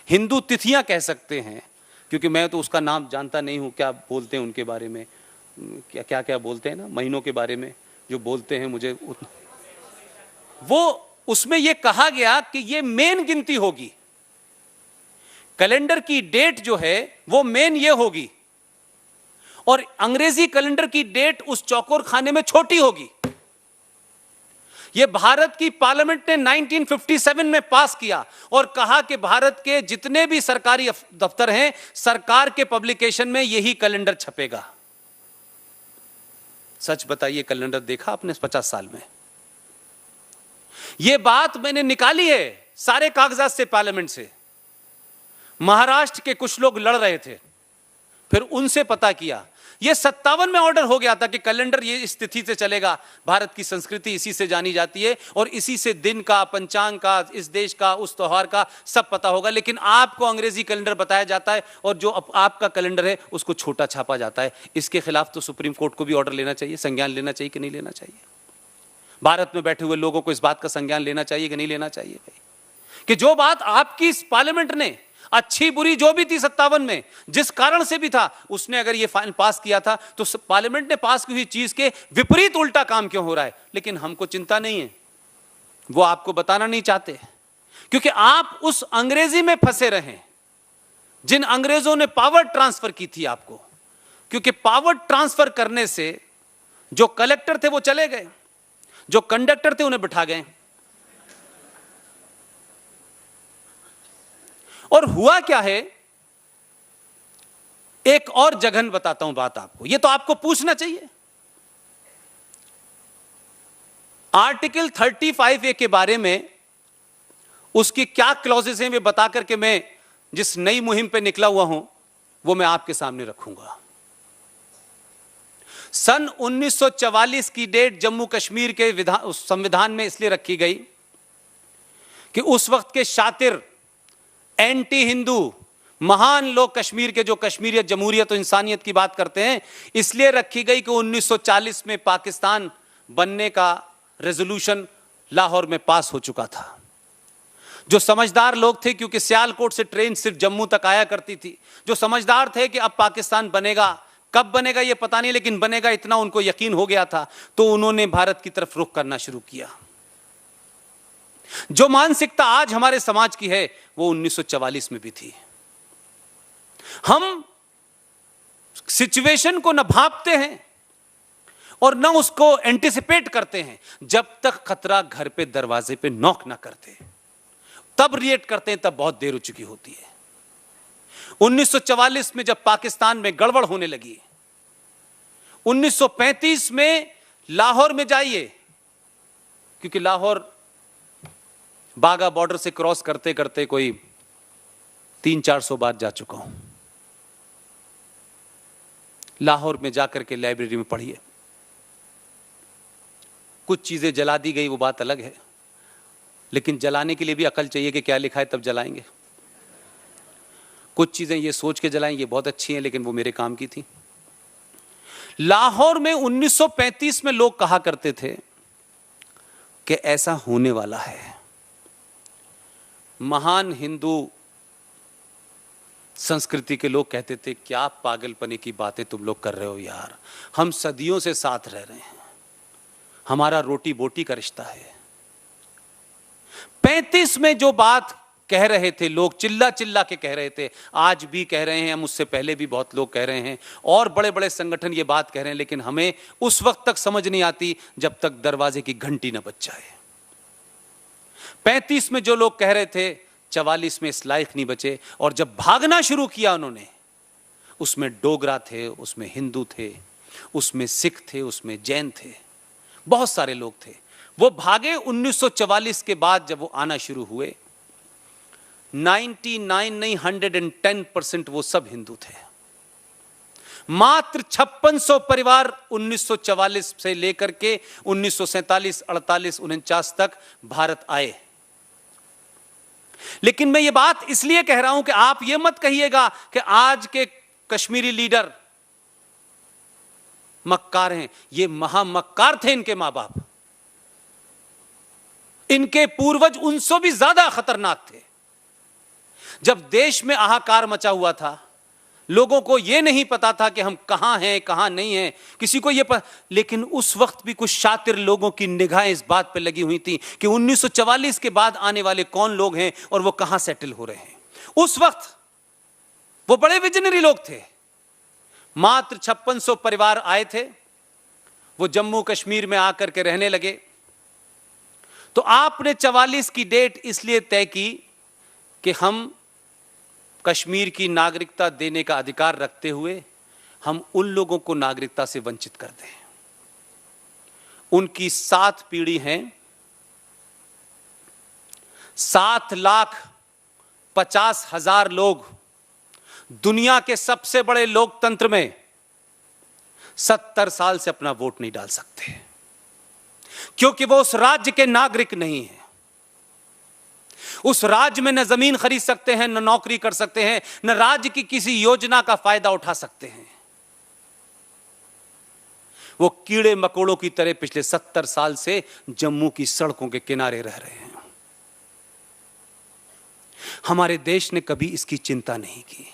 हिंदू तिथियां कह सकते हैं, क्योंकि मैं तो उसका नाम जानता नहीं हूं, क्या बोलते हैं उनके बारे में, क्या क्या बोलते हैं ना, महीनों के बारे में जो बोलते हैं मुझे वो, उसमें यह कहा गया कि यह मेन गिनती होगी। कैलेंडर की डेट जो है वो मेन ये होगी, और अंग्रेजी कैलेंडर की डेट उस चौकोर खाने में छोटी होगी। ये भारत की पार्लियामेंट ने 1957 में पास किया और कहा कि भारत के जितने भी सरकारी दफ्तर हैं, सरकार के पब्लिकेशन में यही कैलेंडर छपेगा। सच बताइए, कैलेंडर देखा आपने 50 साल में? यह बात मैंने निकाली है सारे कागजात से, पार्लियामेंट से। महाराष्ट्र के कुछ लोग लड़ रहे थे, फिर उनसे पता किया। यह 57 में ऑर्डर हो गया था कि कैलेंडर ये इस तिथि से चलेगा, भारत की संस्कृति इसी से जानी जाती है और इसी से दिन का, पंचांग का, इस देश का, उस त्योहार का सब पता होगा। लेकिन आपको अंग्रेजी कैलेंडर बताया जाता है और जो आपका कैलेंडर है उसको छोटा छापा जाता है। इसके खिलाफ तो सुप्रीम कोर्ट को भी ऑर्डर लेना चाहिए, संज्ञान लेना चाहिए कि नहीं लेना चाहिए? भारत में बैठे हुए लोगों को इस बात का संज्ञान लेना चाहिए कि नहीं लेना चाहिए भाई, कि जो बात आपकी इस पार्लियामेंट ने अच्छी बुरी जो भी थी 57 में, जिस कारण से भी था, उसने अगर ये फाइल पास किया था, तो पार्लियामेंट ने पास की हुई चीज के विपरीत उल्टा काम क्यों हो रहा है? लेकिन हमको चिंता नहीं है, वो आपको बताना नहीं चाहते, क्योंकि आप उस अंग्रेजी में फंसे रहे जिन अंग्रेजों ने पावर ट्रांसफर की थी आपको। क्योंकि पावर ट्रांसफर करने से जो कलेक्टर थे वो चले गए, जो कंडक्टर थे उन्हें बिठा गए। और हुआ क्या है, एक और जघन बताता हूं बात आपको, यह तो आपको पूछना चाहिए। आर्टिकल 35A के बारे में उसकी क्या क्लॉजेस हैं वे बता करके मैं जिस नई मुहिम पे निकला हुआ हूं वो मैं आपके सामने रखूंगा। सन 1944 की डेट जम्मू कश्मीर के संविधान में इसलिए रखी गई कि उस वक्त के शातिर एंटी हिंदू महान लोग कश्मीर के, जो कश्मीरियत, जमहूरियत और इंसानियत की बात करते हैं, इसलिए रखी गई कि 1940 में पाकिस्तान बनने का रेजोल्यूशन लाहौर में पास हो चुका था। जो समझदार लोग थे, क्योंकि सियालकोट से ट्रेन सिर्फ जम्मू तक आया करती थी, जो समझदार थे कि अब पाकिस्तान बनेगा, कब बनेगा यह पता नहीं, लेकिन बनेगा इतना उनको यकीन हो गया था, तो उन्होंने भारत की तरफ रुख करना शुरू किया। जो मानसिकता आज हमारे समाज की है वो 1944 में भी थी। हम सिचुएशन को न भांपते हैं और न उसको एंटिसिपेट करते हैं जब तक खतरा घर पे दरवाजे पे नॉक ना करते, तब रिएक्ट करते हैं, तब बहुत देर हो चुकी होती है। 1944 में जब पाकिस्तान में गड़बड़ होने लगी, 1935 में लाहौर में जाइए, क्योंकि लाहौर बागा बॉर्डर से क्रॉस करते करते कोई 300-400 बार जा चुका हूं। लाहौर में जाकर के लाइब्रेरी में पढ़िए। कुछ चीजें जला दी गई वो बात अलग है, लेकिन जलाने के लिए भी अकल चाहिए कि क्या लिखा है तब जलाएंगे। कुछ चीजें ये सोच के जलाएं ये बहुत अच्छी हैं, लेकिन वो मेरे काम की थी। लाहौर में 1935 में लोग कहा करते थे कि ऐसा होने वाला है। महान हिंदू संस्कृति के लोग कहते थे, क्या पागलपने की बातें तुम लोग कर रहे हो यार, हम सदियों से साथ रह रहे हैं, हमारा रोटी बोटी का रिश्ता है। 35 में जो बात कह रहे थे लोग, चिल्ला चिल्ला के कह रहे थे, आज भी कह रहे हैं, मुझसे पहले भी बहुत लोग कह रहे हैं और बड़े बड़े संगठन ये बात कह रहे हैं, लेकिन हमें उस वक्त तक समझ नहीं आती जब तक दरवाजे की घंटी न बज जाए। 35 में जो लोग कह रहे थे, 44 में इस लायक नहीं बचे, और जब भागना शुरू किया उन्होंने, उसमें डोगरा थे, उसमें हिंदू थे, उसमें सिख थे, उसमें जैन थे, बहुत सारे लोग थे। वो भागे 1944 के बाद जब वो आना शुरू हुए, 99 नहीं 110% वो सब हिंदू थे। मात्र 5600 परिवार 1944 से लेकर के 1947, 48, 49 तक भारत आए। लेकिन मैं ये बात इसलिए कह रहा हूं कि आप ये मत कहिएगा कि आज के कश्मीरी लीडर मक्कार हैं। ये महामक्कार थे इनके मां बाप, इनके पूर्वज उनसे भी ज्यादा खतरनाक थे। जब देश में हाहाकार मचा हुआ था, लोगों को यह नहीं पता था कि हम कहां हैं कहां नहीं हैं, किसी को यह लेकिन उस वक्त भी कुछ शातिर लोगों की निगाहें इस बात पर लगी हुई थी कि 1944 के बाद आने वाले कौन लोग हैं और वो कहां सेटल हो रहे हैं। उस वक्त वो बड़े विजनरी लोग थे। मात्र 5600 परिवार आए थे, वो जम्मू कश्मीर में आकर के रहने लगे। तो आपने 44 की डेट इसलिए तय की कि हम कश्मीर की नागरिकता देने का अधिकार रखते हुए हम उन लोगों को नागरिकता से वंचित कर दें। उनकी 7 पीढ़ी हैं, 7,50,000 लोग दुनिया के सबसे बड़े लोकतंत्र में 70 साल से अपना वोट नहीं डाल सकते, क्योंकि वो उस राज्य के नागरिक नहीं हैं। उस राज्य में न जमीन खरीद सकते हैं, न नौकरी कर सकते हैं, न राज्य की किसी योजना का फायदा उठा सकते हैं। वो कीड़े मकोड़ों की तरह पिछले 70 साल से जम्मू की सड़कों के किनारे रह रहे हैं। हमारे देश ने कभी इसकी चिंता नहीं की।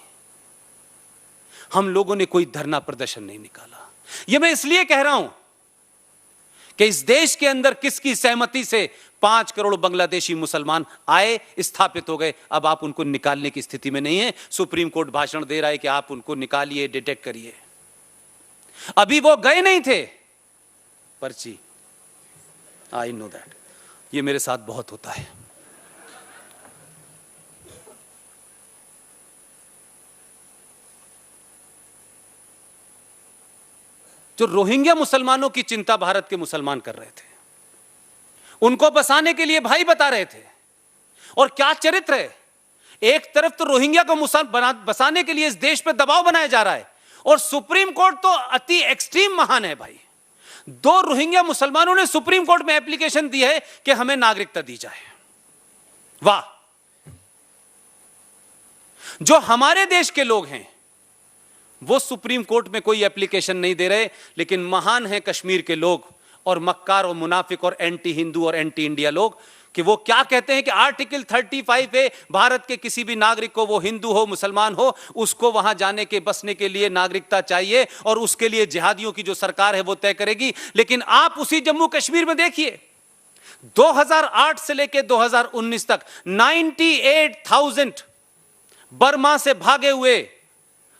हम लोगों ने कोई धरना प्रदर्शन नहीं निकाला। यह मैं इसलिए कह रहा हूं कि इस देश के अंदर किसकी सहमति से 5 करोड़ बांग्लादेशी मुसलमान आए, स्थापित हो गए। अब आप उनको निकालने की स्थिति में नहीं है। सुप्रीम कोर्ट भाषण दे रहा है कि आप उनको निकालिए, डिटेक्ट करिए। अभी वो गए नहीं थे। पर्ची, आई नो दैट, ये मेरे साथ बहुत होता है। जो रोहिंग्या मुसलमानों की चिंता भारत के मुसलमान कर रहे थे, उनको बसाने के लिए भाई बता रहे थे। और क्या चरित्र है, एक तरफ तो रोहिंग्या को बसाने के लिए इस देश पर दबाव बनाया जा रहा है, और सुप्रीम कोर्ट तो अति एक्सट्रीम महान है भाई। 2 रोहिंग्या मुसलमानों ने सुप्रीम कोर्ट में एप्लीकेशन दी है कि हमें नागरिकता दी जाए। वाह! जो हमारे देश के लोग हैं वो सुप्रीम कोर्ट में कोई एप्लीकेशन नहीं दे रहे, लेकिन महान हैं कश्मीर के लोग और मक्कार और मुनाफिक और एंटी हिंदू और एंटी इंडिया लोग, कि वो क्या कहते हैं कि आर्टिकल 35 है, भारत के किसी भी नागरिक को, वो हिंदू हो मुसलमान हो, उसको वहां जाने के बसने के लिए नागरिकता चाहिए, और उसके लिए जिहादियों की जो सरकार है वो तय करेगी। लेकिन आप उसी जम्मू कश्मीर में देखिए, 2008 से लेकर 2019 तक 98,000 बर्मा से भागे हुए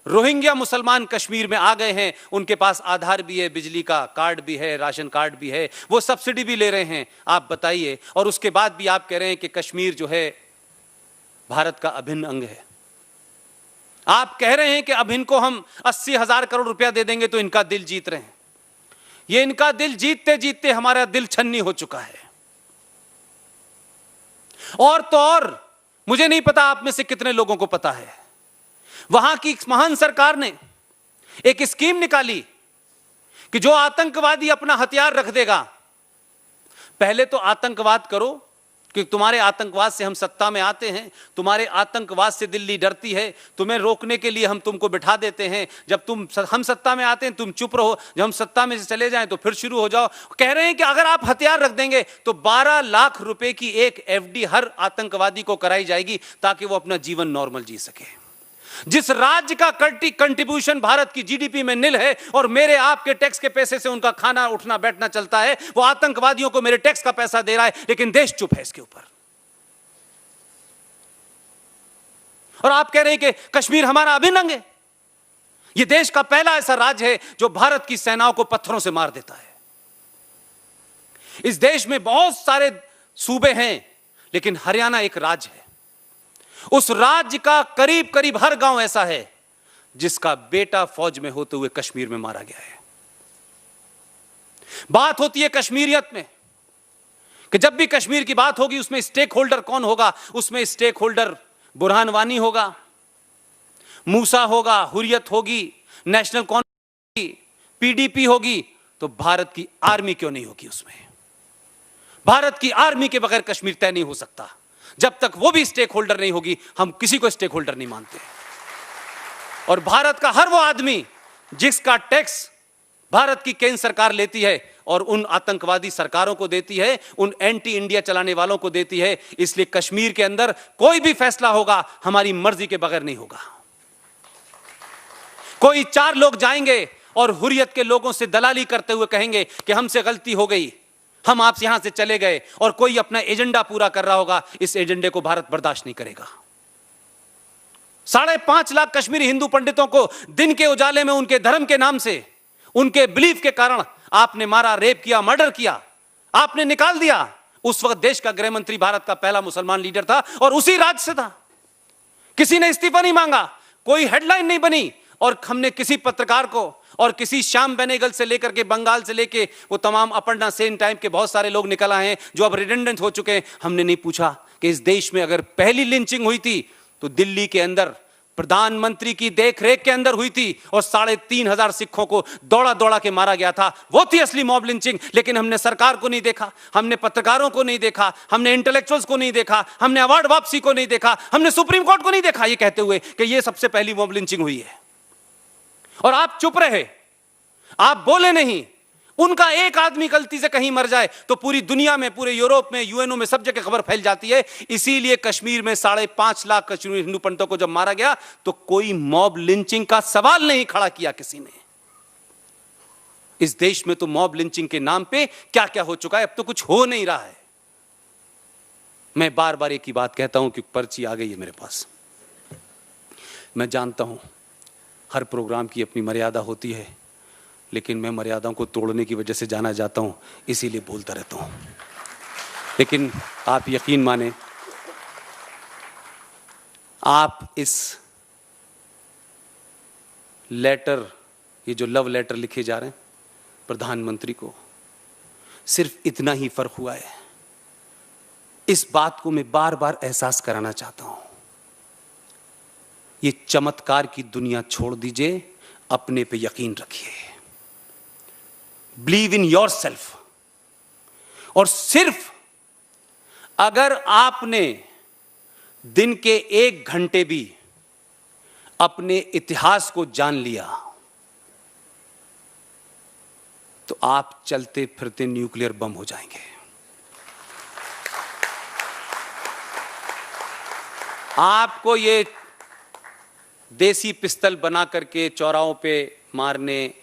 रोहिंग्या मुसलमान कश्मीर में आ गए हैं। उनके पास आधार भी है, बिजली का कार्ड भी है, राशन कार्ड भी है, वो सब्सिडी भी ले रहे हैं। आप बताइए, और उसके बाद भी आप कह रहे हैं कि कश्मीर जो है भारत का अभिन्न अंग है। आप कह रहे हैं कि अब इनको हम 80,000 करोड़ रुपया दे देंगे तो इनका दिल जीत रहे हैं। ये इनका दिल जीतते जीतते हमारा दिल छन्नी हो चुका है। और तो और, मुझे नहीं पता आप में से कितने लोगों को पता है, वहां की महान सरकार ने एक स्कीम निकाली कि जो आतंकवादी अपना हथियार रख देगा, पहले तो आतंकवाद करो, कि तुम्हारे आतंकवाद से हम सत्ता में आते हैं, तुम्हारे आतंकवाद से दिल्ली डरती है, तुम्हें रोकने के लिए हम तुमको बिठा देते हैं। जब हम सत्ता में आते हैं तुम चुप रहो, जब हम सत्ता में से चले जाएं तो फिर शुरू हो जाओ। कह रहे हैं कि अगर आप हथियार रख देंगे तो 12 लाख रुपए की एक FD हर आतंकवादी को कराई जाएगी, ताकि वो अपना जीवन नॉर्मल जी सके। जिस राज्य का कंट्रीब्यूशन भारत की GDP में निल है, और मेरे आपके टैक्स के पैसे से उनका खाना उठना बैठना चलता है, वो आतंकवादियों को मेरे टैक्स का पैसा दे रहा है, लेकिन देश चुप है इसके ऊपर। और आप कह रहे हैं कि कश्मीर हमारा अभिन्न अंग है। यह देश का पहला ऐसा राज्य है जो भारत की सेनाओं को पत्थरों से मार देता है। इस देश में बहुत सारे सूबे हैं, लेकिन हरियाणा एक राज्य है। उस राज्य का करीब करीब हर गांव ऐसा है जिसका बेटा फौज में होते हुए कश्मीर में मारा गया है। बात होती है कश्मीरियत में, कि जब भी कश्मीर की बात होगी उसमें स्टेक होल्डर कौन होगा? उसमें स्टेक होल्डर बुरहान वानी होगा, मूसा होगा, हुर्रियत होगी, नेशनल कॉन्फ्रेंस होगी, PDP होगी। तो भारत की आर्मी क्यों नहीं होगी उसमें? भारत की आर्मी के बगैर कश्मीर तय नहीं हो सकता। जब तक वो भी स्टेक होल्डर नहीं होगी, हम किसी को स्टेक होल्डर नहीं मानते। और भारत का हर वो आदमी जिसका टैक्स भारत की केंद्र सरकार लेती है और उन आतंकवादी सरकारों को देती है, उन एंटी इंडिया चलाने वालों को देती है। इसलिए कश्मीर के अंदर कोई भी फैसला होगा हमारी मर्जी के बगैर नहीं होगा। कोई 4 लोग जाएंगे और हुर्रियत के लोगों से दलाली करते हुए कहेंगे कि हमसे गलती हो गई, हम आपसे यहां से चले गए, और कोई अपना एजेंडा पूरा कर रहा होगा, इस एजेंडे को भारत बर्दाश्त नहीं करेगा। 5.5 लाख कश्मीरी हिंदू पंडितों को दिन के उजाले में उनके धर्म के नाम से, उनके बिलीफ के कारण आपने मारा, रेप किया, मर्डर किया, आपने निकाल दिया। उस वक्त देश का गृह मंत्री भारत का पहला मुसलमान लीडर था और उसी राज्य से था। किसी ने इस्तीफा नहीं मांगा, कोई हेडलाइन नहीं बनी, और हमने किसी पत्रकार को और किसी श्याम बेनेगल से लेकर के बंगाल से लेके वो तमाम अपर्णा सेन टाइप के बहुत सारे लोग निकल आए हैं जो अब रिडंडेंट हो चुके हैं, हमने नहीं पूछा कि इस देश में अगर पहली लिंचिंग हुई थी तो दिल्ली के अंदर प्रधानमंत्री की देखरेख के अंदर हुई थी और 3,500 सिखों को दौड़ा दौड़ा के मारा गया था। वो थी असली मॉब लिंचिंग। लेकिन हमने सरकार को नहीं देखा, हमने पत्रकारों को नहीं देखा, हमने इंटेलेक्चुअल्स को नहीं देखा, हमने अवार्ड वापसी को नहीं देखा, हमने सुप्रीम कोर्ट को नहीं देखा, ये कहते हुए कि ये सबसे पहली मॉब लिंचिंग हुई है। और आप चुप रहे, आप बोले नहीं। उनका एक आदमी गलती से कहीं मर जाए तो पूरी दुनिया में, पूरे यूरोप में, यूएनओ में सब जगह खबर फैल जाती है। इसीलिए कश्मीर में 5.5 लाख कश्मीरी हिंदू पंडितों को जब मारा गया तो कोई मॉब लिंचिंग का सवाल नहीं खड़ा किया किसी ने। इस देश में तो मॉब लिंचिंग के नाम पे क्या क्या हो चुका है, अब तो कुछ हो नहीं रहा है। मैं बार बार एक ही बात कहता हूं कि पर्ची आ गई है मेरे पास। मैं जानता हूं हर प्रोग्राम की अपनी मर्यादा होती है, लेकिन मैं मर्यादाओं को तोड़ने की वजह से जाना जाता हूं, इसीलिए बोलता रहता हूं। लेकिन आप यकीन माने, आप इस लेटर, ये जो लव लेटर लिखे जा रहे हैं प्रधानमंत्री को, सिर्फ इतना ही फर्क हुआ है। इस बात को मैं बार बार एहसास कराना चाहता हूं, ये चमत्कार की दुनिया छोड़ दीजिए, अपने पे यकीन रखिए, बिलीव इन योर सेल्फ। और सिर्फ अगर आपने दिन के 1 घंटे भी अपने इतिहास को जान लिया तो आप चलते फिरते न्यूक्लियर बम हो जाएंगे। आपको ये देसी पिस्तल बना करके चौराहों पे मारने,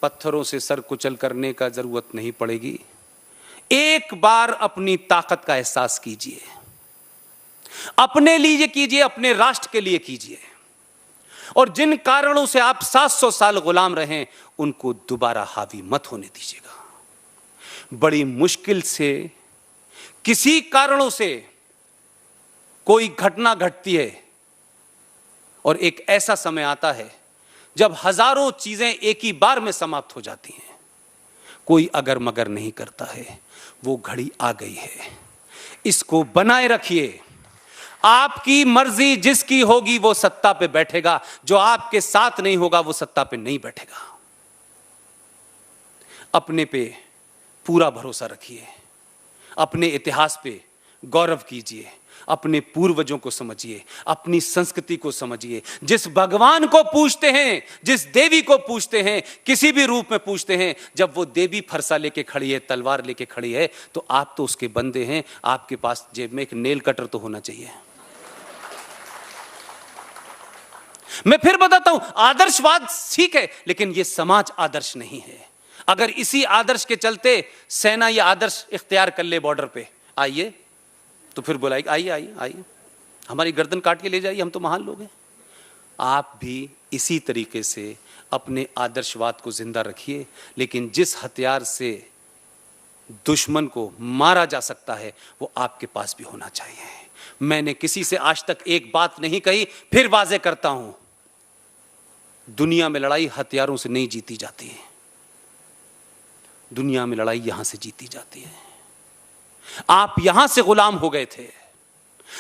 पत्थरों से सर कुचल करने का जरूरत नहीं पड़ेगी। एक बार अपनी ताकत का एहसास कीजिए, अपने लिए कीजिए, अपने राष्ट्र के लिए कीजिए, और जिन कारणों से आप 700 साल गुलाम रहे उनको दोबारा हावी मत होने दीजिएगा। बड़ी मुश्किल से किसी कारणों से कोई घटना घटती है और एक ऐसा समय आता है जब हजारों चीजें एक ही बार में समाप्त हो जाती हैं। कोई अगर मगर नहीं करता है, वो घड़ी आ गई है, इसको बनाए रखिए। आपकी मर्जी जिसकी होगी वो सत्ता पे बैठेगा, जो आपके साथ नहीं होगा वो सत्ता पे नहीं बैठेगा। अपने पे पूरा भरोसा रखिए, अपने इतिहास पे गौरव कीजिए, अपने पूर्वजों को समझिए, अपनी संस्कृति को समझिए। जिस भगवान को पूजते हैं, जिस देवी को पूजते हैं, किसी भी रूप में पूजते हैं, जब वो देवी फरसा लेके खड़ी है, तलवार लेके खड़ी है, तो आप तो उसके बंदे हैं। आपके पास जेब में एक नेल कटर तो होना चाहिए। मैं फिर बताता हूं, आदर्शवाद ठीक है, लेकिन ये समाज आदर्श नहीं है। अगर इसी आदर्श के चलते सेना ये आदर्श इख्तियार कर ले बॉर्डर पे, आइए, तो फिर बुलाएगी, आइए आइए आइए, हमारी गर्दन काट के ले जाइए, हम तो महान लोग हैं। आप भी इसी तरीके से अपने आदर्शवाद को जिंदा रखिए, लेकिन जिस हथियार से दुश्मन को मारा जा सकता है वो आपके पास भी होना चाहिए। मैंने किसी से आज तक एक बात नहीं कही, फिर वाजे करता हूं, दुनिया में लड़ाई हथियारों से नहीं जीती जाती है, दुनिया में लड़ाई यहां से जीती जाती है। आप यहां से गुलाम हो गए थे,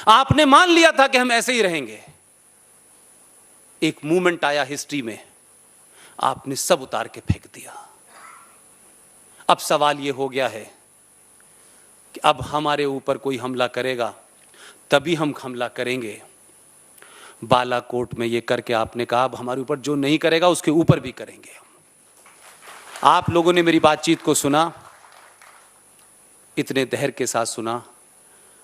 आपने मान लिया था कि हम ऐसे ही रहेंगे। एक मूवमेंट आया हिस्ट्री में, आपने सब उतार के फेंक दिया। अब सवाल यह हो गया है कि अब हमारे ऊपर कोई हमला करेगा तभी हम हमला करेंगे। बालाकोट में यह करके आपने कहा अब हमारे ऊपर जो नहीं करेगा उसके ऊपर भी करेंगे। आप लोगों ने मेरी बातचीत को सुना, इतने धैर्य के साथ सुना।